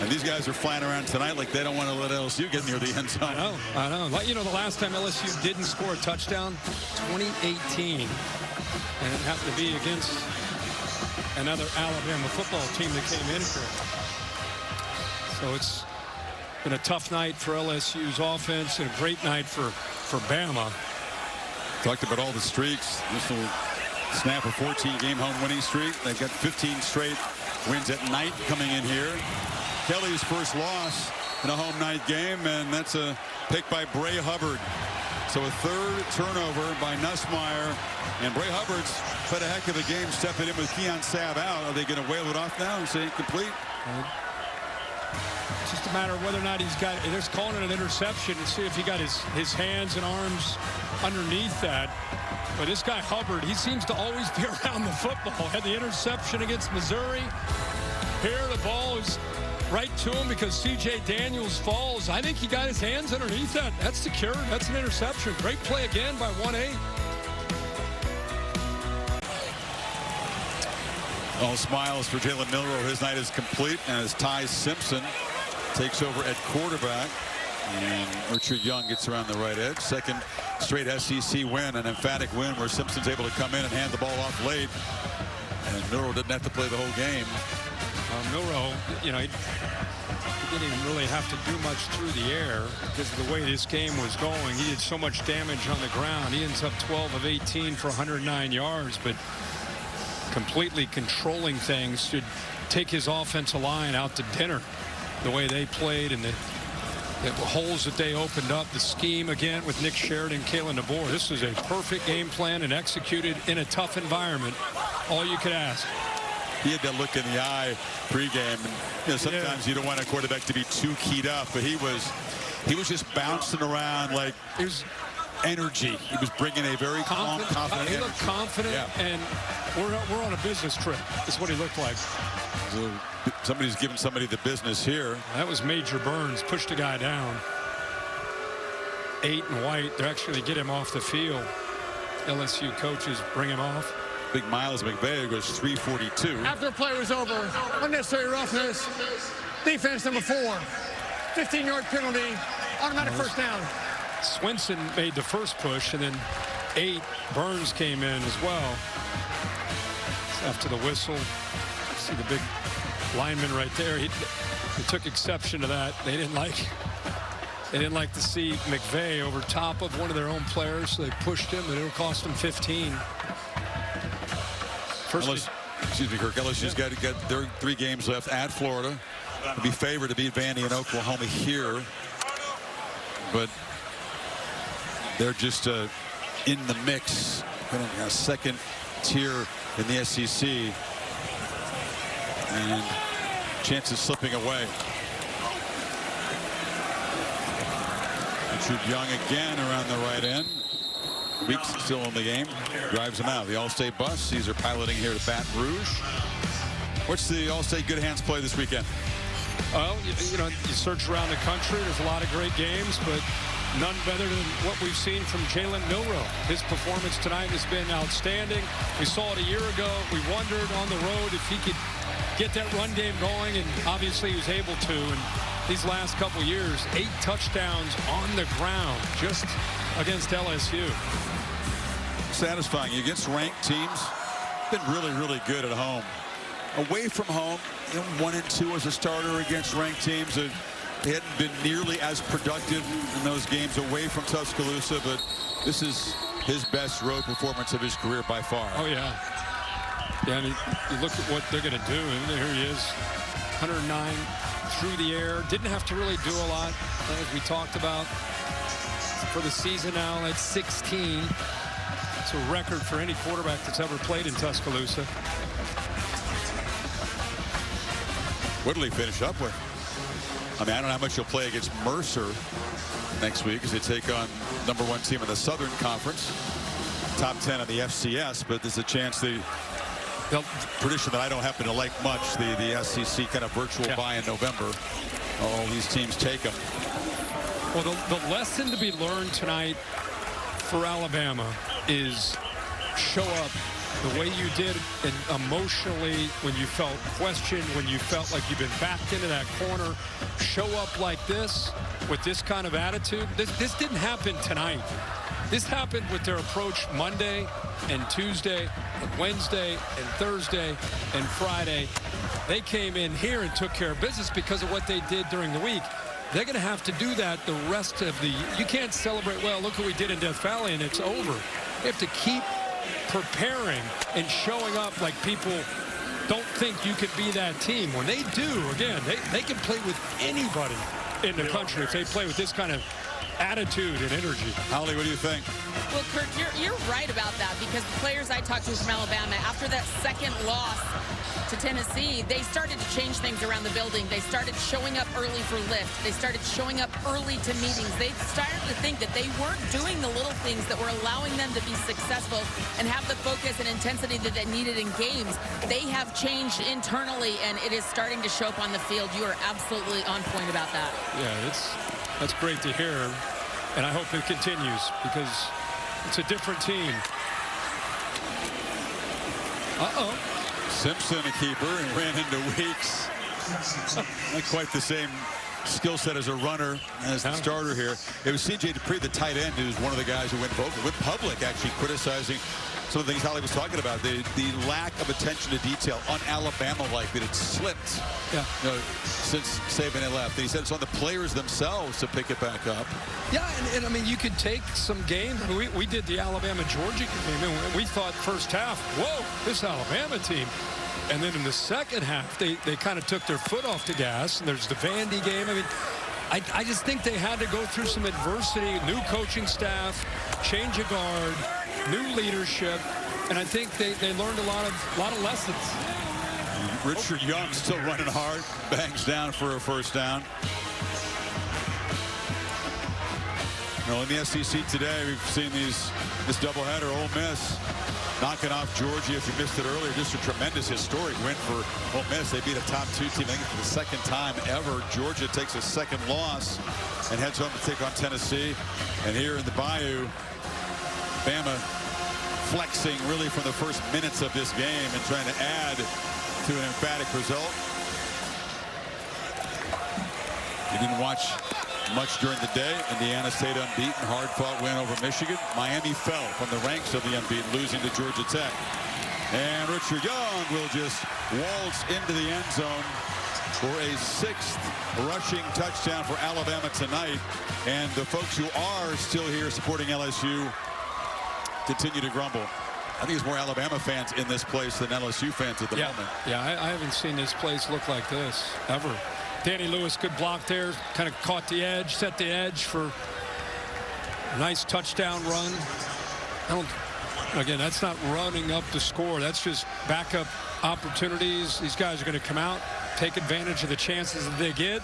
And these guys are flying around tonight like they don't want to let LSU get near the end zone. I know. Like, you know, the last time LSU didn't score a touchdown, 2018. And it happened to be against another Alabama football team that came in here. So it's been a tough night for LSU's offense and a great night for Bama. Talked about all the streaks. This will snap a 14-game home winning streak. They've got 15 straight wins at night coming in here. Kelly's first loss in a home night game, and that's a pick by Bray Hubbard. So a third turnover by Nussmeier, and Bray Hubbard's played a heck of a game, stepping in with Keon Sabb out. Are they going to whale it off now and say complete? It's just a matter of whether or not he's got, they're calling it an interception to see if he got his hands and arms underneath that. But this guy Hubbard, he seems to always be around the football. Had the interception against Missouri. Here the ball is right to him because C.J. Daniels falls. I think he got his hands underneath that. That's secure. That's an interception. Great play again by 1-8. All smiles for Jalen Milroe. His night is complete as Ty Simpson takes over at quarterback. And Richard Young gets around the right edge. Second straight SEC win, an emphatic win where Simpson's able to come in and hand the ball off late. And Milroe didn't have to play the whole game. Milroe, you know, he didn't even really have to do much through the air because of the way this game was going. He did so much damage on the ground. He ends up 12 of 18 for 109 yards, but completely controlling things should take his offensive line out to dinner. The way they played and the holes that they opened up, the scheme again with Nick Sheridan, Kalen DeBoer. This is a perfect game plan and executed in a tough environment. All you could ask. He had that look in the eye pregame. And, you know, sometimes you don't want a quarterback to be too keyed up, but he was just bouncing around like it was energy. He was bringing a very calm, confident He looked confident, and we're on a business trip. That's what he looked like. So somebody's giving somebody the business here. That was Major Burns. Pushed the guy down. 8 and White. They're actually get him off the field. LSU coaches bring him off. Big Miles McVay goes 342. After the play was over, unnecessary roughness, defense number 4, 15-yard penalty, automatic first down. Swinson made the first push, and then 8, Burns came in as well. After the whistle, see the big lineman right there. He took exception to that. They didn't like to see McVay over top of one of their own players, so they pushed him, and it'll cost them 15. Excuse me, Kirk. LSU's got to get their 3 games left at Florida. They'll be favored to beat Vandy and Oklahoma here, but they're just in the mix. A second tier in the SEC, and chances slipping away. Richard Young again around the right end. Weeks still in the game. Drives him out. The All-State bus. Caesar piloting here to Baton Rouge. What's the All-State Good Hands play this weekend? Well, you know, you search around the country. There's a lot of great games, but none better than what we've seen from Jalen Milroe. His performance tonight has been outstanding. We saw it a year ago. We wondered on the road if he could get that run game going, and obviously he was able to. And these last couple years, 8 touchdowns on the ground just against LSU. Satisfying. Against ranked teams, been really, really good at home. Away from home, you know, 1 and 2 as a starter against ranked teams. He hadn't been nearly as productive in those games away from Tuscaloosa, but this is his best road performance of his career by far. Oh, yeah. Yeah, I mean, you look at what they're going to do, and here he is, 109 through the air. Didn't have to really do a lot, as we talked about. For the season now, that's 16. It's a record for any quarterback that's ever played in Tuscaloosa. What will he finish up with? I mean, I don't know how much he'll play against Mercer next week as they take on #1 team in the Southern Conference. Top 10 in the FCS, but there's a chance the tradition that I don't happen to like much, the SEC kind of virtual bye in November. All these teams take them. Well, the lesson to be learned tonight for Alabama is show up the way you did, and emotionally when you felt questioned, when you felt like you've been backed into that corner. Show up like this with this kind of attitude. This didn't happen tonight. This happened with their approach Monday and Tuesday and Wednesday and Thursday and Friday. They came in here and took care of business because of what they did during the week. They're going to have to do that the rest of the – you can't celebrate, well, look what we did in Death Valley, and it's over. You have to keep preparing and showing up like people don't think you can be that team. When they do, again, they can play with anybody in the country if they play with this kind of attitude and energy. Holly, what do you think? Well, Kirk, you're right about that, because the players I talked to from Alabama, after that second loss to Tennessee, they started to change things around the building. They started showing up early for lift. They started showing up early to meetings. They started to think that they weren't doing the little things that were allowing them to be successful and have the focus and intensity that they needed in games. They have changed internally, and it is starting to show up on the field. You are absolutely on point about that. Yeah, that's great to hear, and I hope it continues, because it's a different team. Simpson, a keeper, and ran into Weeks. Not quite the same skill set as a runner as the starter here. It was C.J. Dupree, the tight end, who's one of the guys who went public, actually criticizing some of the things Holly was talking about, the lack of attention to detail on Alabama, like that it slipped since Saban had left. And he said it's on the players themselves to pick it back up. Yeah, and I mean, you could take some games. We did the Alabama-Georgia game, and we thought first half, whoa, this Alabama team. And then in the second half, they kind of took their foot off the gas. And there's the Vandy game. I mean, I just think they had to go through some adversity, new coaching staff, change of guard, new leadership, and I think they learned a lot of lessons. Richard Young still running hard, bangs down for a first down. Well, in the SEC today, we've seen this doubleheader. Ole Miss knocking off Georgia. If you missed it earlier, just a tremendous historic win for Ole Miss. They beat a top 2 team, I think, for the second time ever. Georgia takes a second loss and heads home to take on Tennessee. And here in the Bayou, Bama flexing really from the first minutes of this game and trying to add to an emphatic result. You didn't watch much during the day. Indiana stayed unbeaten, hard-fought win over Michigan. Miami fell from the ranks of the unbeaten, losing to Georgia Tech. And Richard Young will just waltz into the end zone for a 6th rushing touchdown for Alabama tonight. And the folks who are still here supporting LSU continue to grumble. I think there's more Alabama fans in this place than LSU fans at the moment. Yeah, I haven't seen this place look like this ever. Danny Lewis, good block there, kind of caught the edge, set the edge for a nice touchdown run. Again, that's not running up the score. That's just backup opportunities. These guys are going to come out, take advantage of the chances that they get.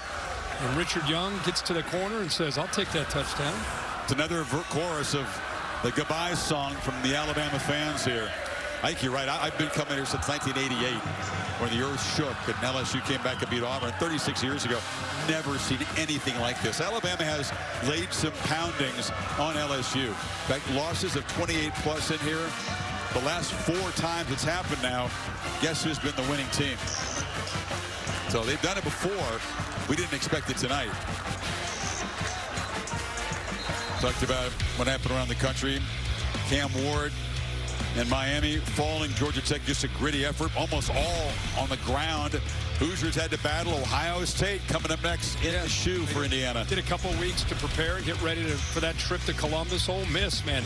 And Richard Young gets to the corner and says, I'll take that touchdown. It's another chorus of the goodbye song from the Alabama fans here. I think you're right. I've been coming here since 1988, when the earth shook and LSU came back and beat Auburn 36 years ago. Never seen anything like this. Alabama has laid some poundings on LSU. In fact, losses of 28+ in here. The last 4 times it's happened now, guess who's been the winning team? So they've done it before. We didn't expect it tonight. Talked about what happened around the country. Cam Ward and Miami falling. Georgia Tech, just a gritty effort, almost all on the ground. Hoosiers had to battle Ohio State coming up next in the shoe for Indiana. Did a couple weeks to prepare and get ready for that trip to Columbus. Ole Miss, man,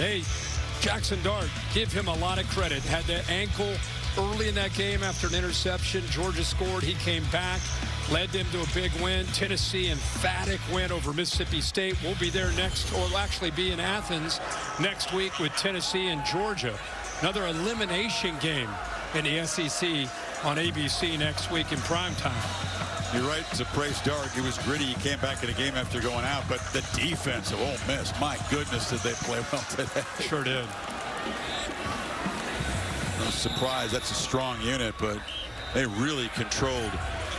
Jackson Dart, give him a lot of credit. Had that ankle early in that game after an interception. Georgia scored. He came back, led them to a big win. Tennessee, emphatic win over Mississippi State. We'll be there next, or we'll actually be in Athens next week with Tennessee and Georgia. Another elimination game in the SEC on ABC next week in primetime. You're right to praise Dart. He was gritty. He came back in a game after going out, but the defense of Ole Miss, my goodness, did they play well today. Sure did. No surprise, that's a strong unit, but they really controlled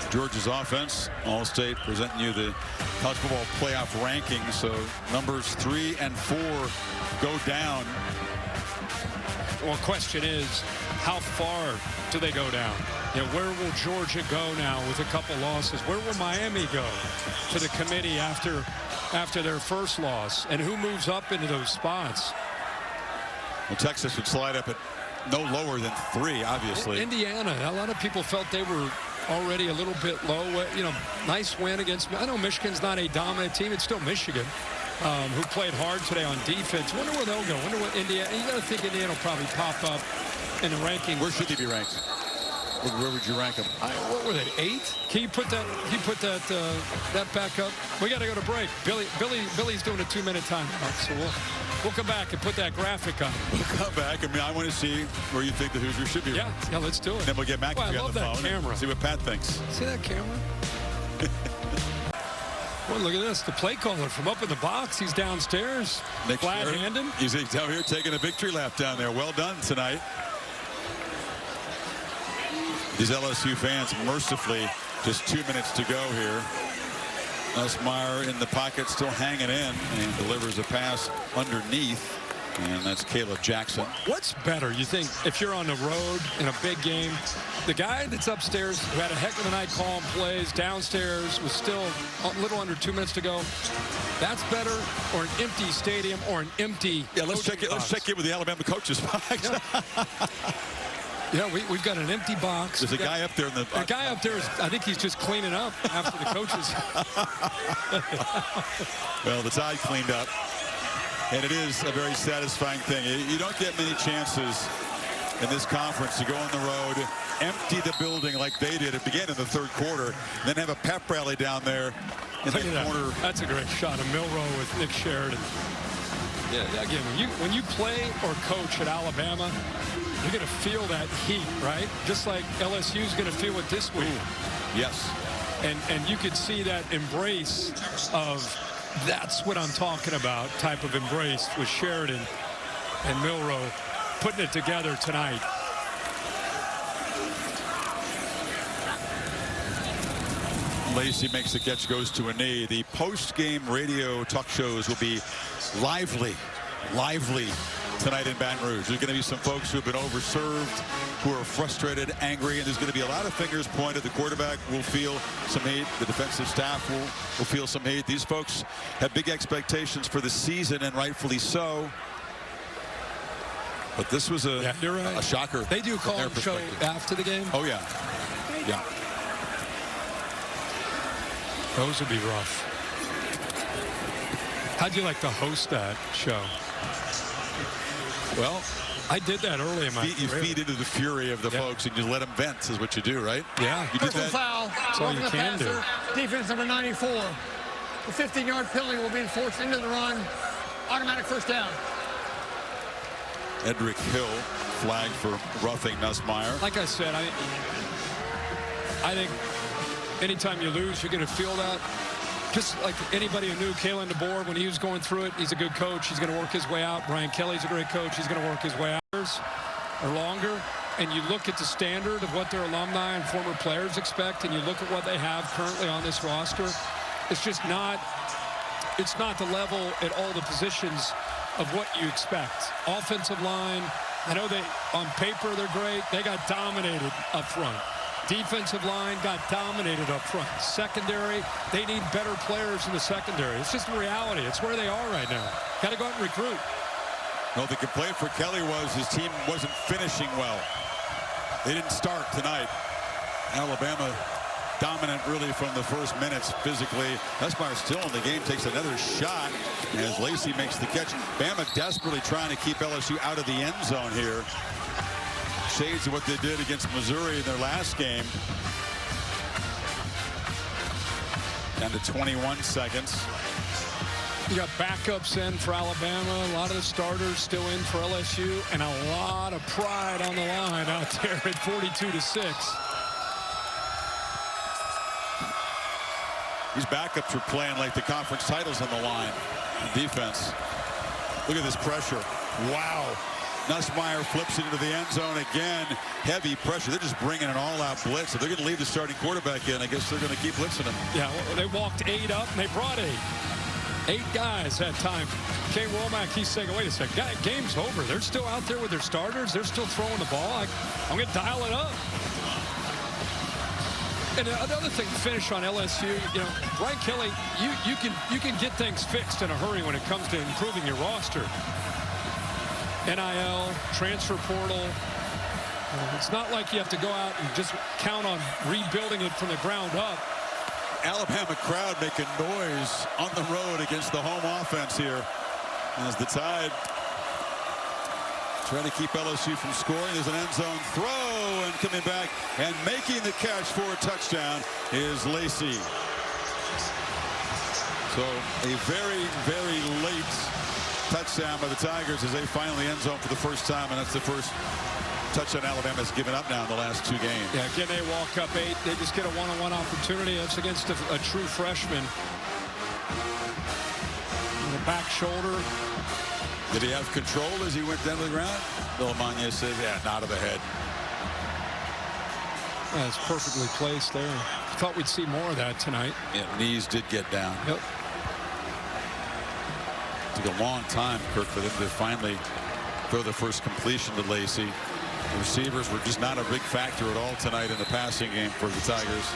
Georgia's offense. All-State presenting you the college football playoff rankings. So numbers 3 and 4 go down. Well, question is, how far do they go down? Where will Georgia go now with a couple losses? Where will Miami go to the committee after their first loss? And who moves up into those spots? Well, Texas would slide up at no lower than 3, obviously. Indiana, a lot of people felt they were already a little bit low. Nice win against, I know Michigan's not a dominant team. It's still Michigan, who played hard today on defense. Wonder where they'll go. Wonder what Indiana, you got to think Indiana will probably pop up in the rankings. Where should they be ranked? Where would you rank them? What were they, 8? Can you put that? That back up? We got to go to break. Billy's doing a 2-minute timeout, so we'll come back and put that graphic on. We'll come back. I mean, I want to see where you think the Hoosiers should be. Yeah, let's do it. And then we'll get McAfee on the phone. Camera. See what Pat thinks. See that camera? Well, look at this. The play caller from up in the box. He's downstairs. Nick flat-handed. He's down here taking a victory lap down there. Well done tonight. These LSU fans mercifully just 2 minutes to go here. Nussmeier in the pocket, still hanging in, and delivers a pass underneath. And that's Caleb Jackson. What's better, you think, if you're on the road in a big game? The guy that's upstairs who had a heck of a night calling plays, downstairs was still a little under 2 minutes to go. That's better, or an empty stadium, or an empty. Yeah, let's check it with the Alabama coaches box. Yeah, we've got an empty box. There's a guy up there in the. The guy up there I think he's just cleaning up after the coaches. Well, the Tide cleaned up. And it is a very satisfying thing. You don't get many chances in this conference to go on the road, empty the building like they did. It began in the third quarter, and then have a pep rally down there in the corner. That's a great shot of Milroe with Nick Sheridan. Yeah, again, when you play or coach at Alabama, you're going to feel that heat, right? Just like LSU's going to feel it this week. Ooh, yes. And you could see that embrace of that's what I'm talking about type of embrace with Sheridan and Milroe putting it together tonight. Lacey makes the catch, goes to a knee. The post-game radio talk shows will be lively tonight in Baton Rouge. There's going to be some folks who have been overserved, who are frustrated, angry, and there's going to be a lot of fingers pointed. The quarterback will feel some heat. The defensive staff will feel some heat. These folks have big expectations for the season, and rightfully so. But this was a shocker. They do call a show after the game? Oh, yeah. Yeah. Those would be rough. How'd you like to host that show? Well, I did that early in my career. You feed into the fury of the folks and you let them vent is what you do, right? Yeah. You did that. Foul. That's all you can do. Defense number 94. The 15-yard penalty will be enforced into the run. Automatic first down. Edric Hill flagged for roughing Nussmeier. Like I said, I think anytime you lose, you're going to feel that. Just like anybody who knew Kalen DeBoer when he was going through it, he's a good coach. He's going to work his way out. Brian Kelly's a great coach. He's going to work his way out. Or longer, and you look at the standard of what their alumni and former players expect, and you look at what they have currently on this roster, it's just not. It's not the level at all the positions of what you expect. Offensive line, I know on paper they're great. They got dominated up front. Defensive line got dominated up front. Secondary, they need better players in the secondary. It's just a reality. It's where they are right now. Got to go out and recruit. Well, the complaint for Kelly was his team wasn't finishing well. They didn't start tonight. Alabama dominant really from the first minutes physically. Nussmeier still in the game, takes another shot as Lacey makes the catch. Bama desperately trying to keep LSU out of the end zone here. Shades of what they did against Missouri in their last game. Down to 21 seconds. You got backups in for Alabama. A lot of the starters still in for LSU, and a lot of pride on the line out there at 42-6. These backups are playing like the conference titles on the line. Defense. Look at this pressure. Wow. Nussmeier flips it into the end zone again. Heavy pressure. They're just bringing an all-out blitz. If they're going to leave the starting quarterback in, I guess they're going to keep blitzing him. Yeah, well, they walked 8 up, and they brought 8. 8 guys had time. Kay Womack, he's saying, wait a second, game's over. They're still out there with their starters. They're still throwing the ball. I'm going to dial it up. And another thing to finish on LSU, you know, Brian Kelly, you can get things fixed in a hurry when it comes to improving your roster. NIL, transfer portal. It's not like you have to go out and just count on rebuilding it from the ground up. Alabama crowd making noise on the road against the home offense here as the Tide Trying to keep LSU from scoring. There's an end zone throw, and coming back and making the catch for a touchdown is Lacey. So a very, very late touchdown by the Tigers as they finally end zone for the first time, and that's the first touchdown Alabama's given up now in the last 2 games. Yeah, again, they walk up 8. They just get a one-on-one opportunity. That's against a true freshman. The back shoulder. Did he have control as he went down to the ground? Bill Mania says, yeah, nod of the head. That's perfectly placed there. Thought we'd see more of that tonight. Yeah, knees did get down. Yep. Took a long time, Kirk, for them to finally throw the first completion to Lacey. The receivers were just not a big factor at all tonight in the passing game for the Tigers.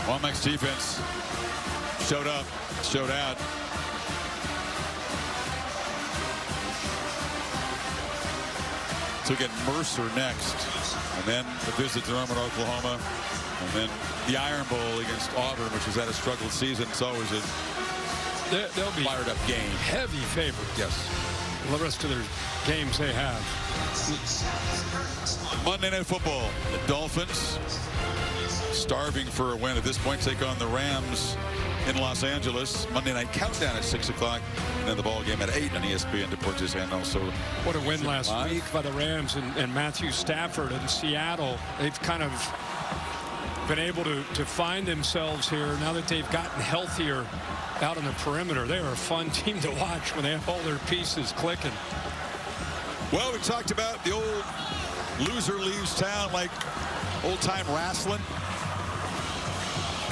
Womack's defense showed up, showed out. So get Mercer next, and then the visit to Norman, Oklahoma, and then the Iron Bowl against Auburn, which has had a struggled season. It's always a They'll be fired up game. Heavy favorite. Yes. The rest of their games they have. Monday Night Football. The Dolphins starving for a win at this point take on the Rams in Los Angeles. Monday night countdown at 6 o'clock, and then the ball game at 8 on ESPN Deportes, and also what a win last week by the Rams and Matthew Stafford in Seattle. They've kind of been able to find themselves here now that they've gotten healthier out on the perimeter. They are a fun team to watch when they have all their pieces clicking. Well, we talked about the old loser leaves town like old-time wrestling.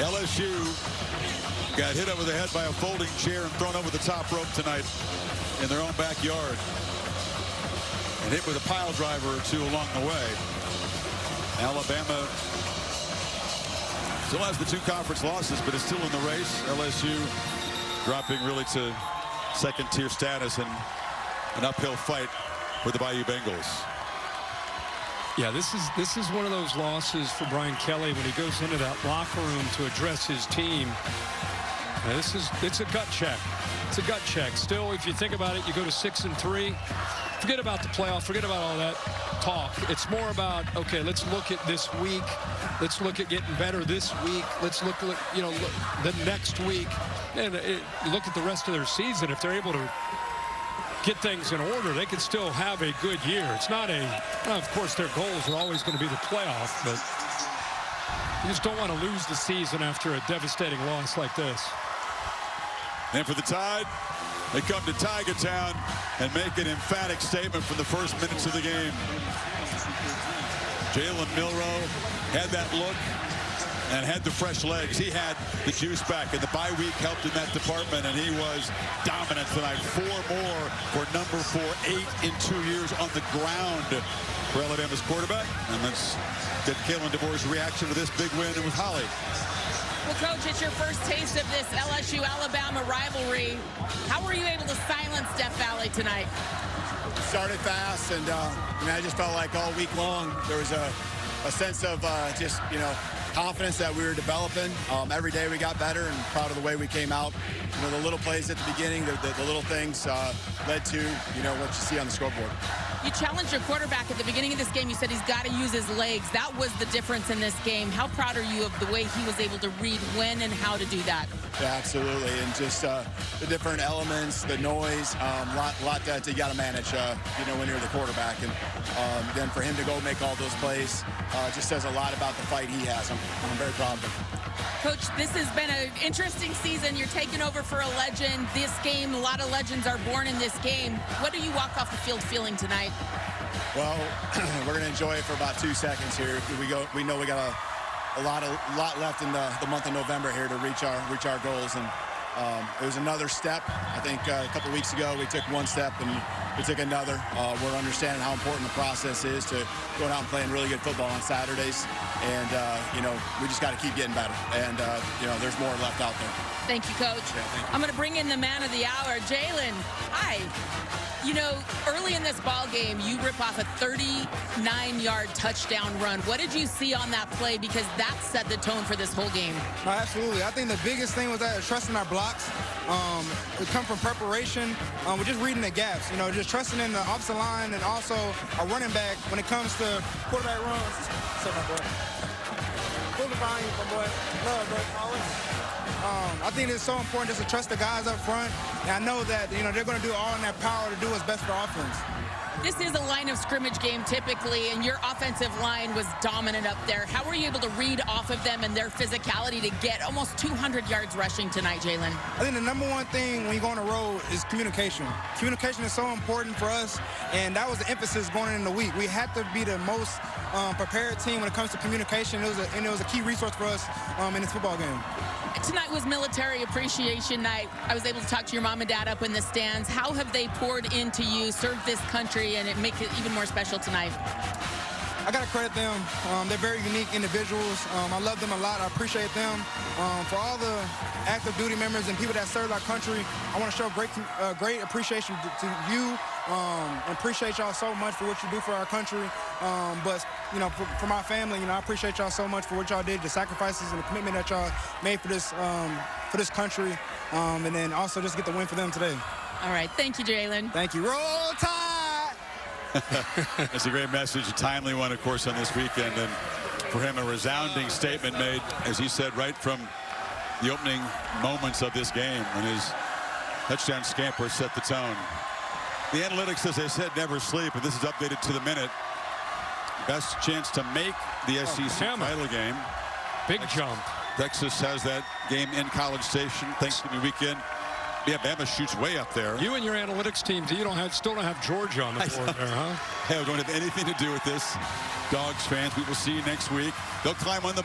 LSU got hit over the head by a folding chair and thrown over the top rope tonight in their own backyard, and hit with a pile driver or two along the way. Alabama still has the 2 conference losses, but is still in the race. LSU dropping really to second-tier status and an uphill fight for the Bayou Bengals. Yeah, this is one of those losses for Brian Kelly when he goes into that locker room to address his team. Now, it's a gut check. It's a gut check. Still, if you think about it, you go to 6-3. Forget about the playoff. Forget about all that talk. It's more about, okay, let's look at this week. Let's look at getting better this week. Let's look the next week, and look at the rest of their season. If they're able to get things in order, they could still have a good year. It's not of course, their goals are always going to be the playoff, but you just don't want to lose the season after a devastating loss like this. And for the Tide, they come to Tiger Town and make an emphatic statement from the first minutes of the game. Jalen Milroe had that look and had the fresh legs. He had the juice back, and the bye week helped in that department, and he was dominant tonight. 4 more for number 4, 8 in 2 years on the ground for Alabama's quarterback. And let's get Kalen DeBoer's reaction to this big win with Holly. Well, Coach, it's your first taste of this LSU-Alabama rivalry. How were you able to silence Death Valley tonight? Started fast, and I just felt like all week long there was a sense of confidence that we were developing. Every day we got better, and proud of the way we came out. The little plays at the beginning, the little things led to what you see on the scoreboard. You challenged your quarterback at the beginning of this game. You said he's got to use his legs. That was the difference in this game. How proud are you of the way he was able to read when and how to do that? Yeah, absolutely. And just the different elements, the noise, lot that you got to manage, when you're the quarterback. And then for him to go make all those plays just says a lot about the fight he has. I'm very proud of him. Coach, this has been an interesting season. You're taking over for a legend. This game, a lot of legends are born in this game. What do you walk off the field feeling tonight? Well, we're going to enjoy it for about 2 seconds here. We know we got a lot left in the month of November here to reach our goals, and it was another step. I think a couple weeks ago we took one step, and we took another. We're understanding how important the process is to going out and playing really good football on Saturdays. And, we just got to keep getting better. And, there's more left out there. Thank you, Coach. Yeah, thank you. I'm going to bring in the man of the hour, Jalen. Hi. Early in this ball game, you rip off a 39-yard touchdown run. What did you see on that play? Because that set the tone for this whole game. No, absolutely. I think the biggest thing was that trusting our blocks. It come from preparation. We're just reading the gaps. Just trusting in the offensive line and also a running back when it comes to quarterback runs. What's up, my boy? Pull the volume, my boy. Love, bro. Always. I think it's so important just to trust the guys up front. And I know that, they're going to do all in their power to do what's best for offense. This is a line of scrimmage game typically, and your offensive line was dominant up there. How were you able to read off of them and their physicality to get almost 200 yards rushing tonight, Jalen? I think the number one thing when you go on the road is communication. Communication is so important for us, and that was the emphasis going in the week. We had to be the most prepared team when it comes to communication. It was a key resource for us in this football game. Tonight was Military Appreciation Night. I was able to talk to your mom and dad up in the stands. How have they poured into you, served this country, and it make it even more special tonight? I got to credit them. They're very unique individuals. I love them a lot. I appreciate them. For all the active duty members and people that serve our country, I want to show great appreciation to you. And appreciate y'all so much for what you do for our country. But for my family, I appreciate y'all so much for what y'all did, the sacrifices and the commitment that y'all made for this country. And then also just get the win for them today. All right. Thank you, Jalen. Thank you. Roll Tide! It's a great message, a timely one, of course, on this weekend. And for him, a resounding statement made, as he said, right from the opening moments of this game when his touchdown scamper set the tone. The analytics, as I said, never sleep, and this is updated to the minute. Best chance to make the SEC title game. Big jump. Texas has that game in College Station, Thanksgiving weekend. Yeah, Bama shoots way up there. You and your analytics teams, still don't have Georgia on the board there, huh? Hey, we don't have anything to do with this. Dogs fans, we will see you next week. They'll climb on the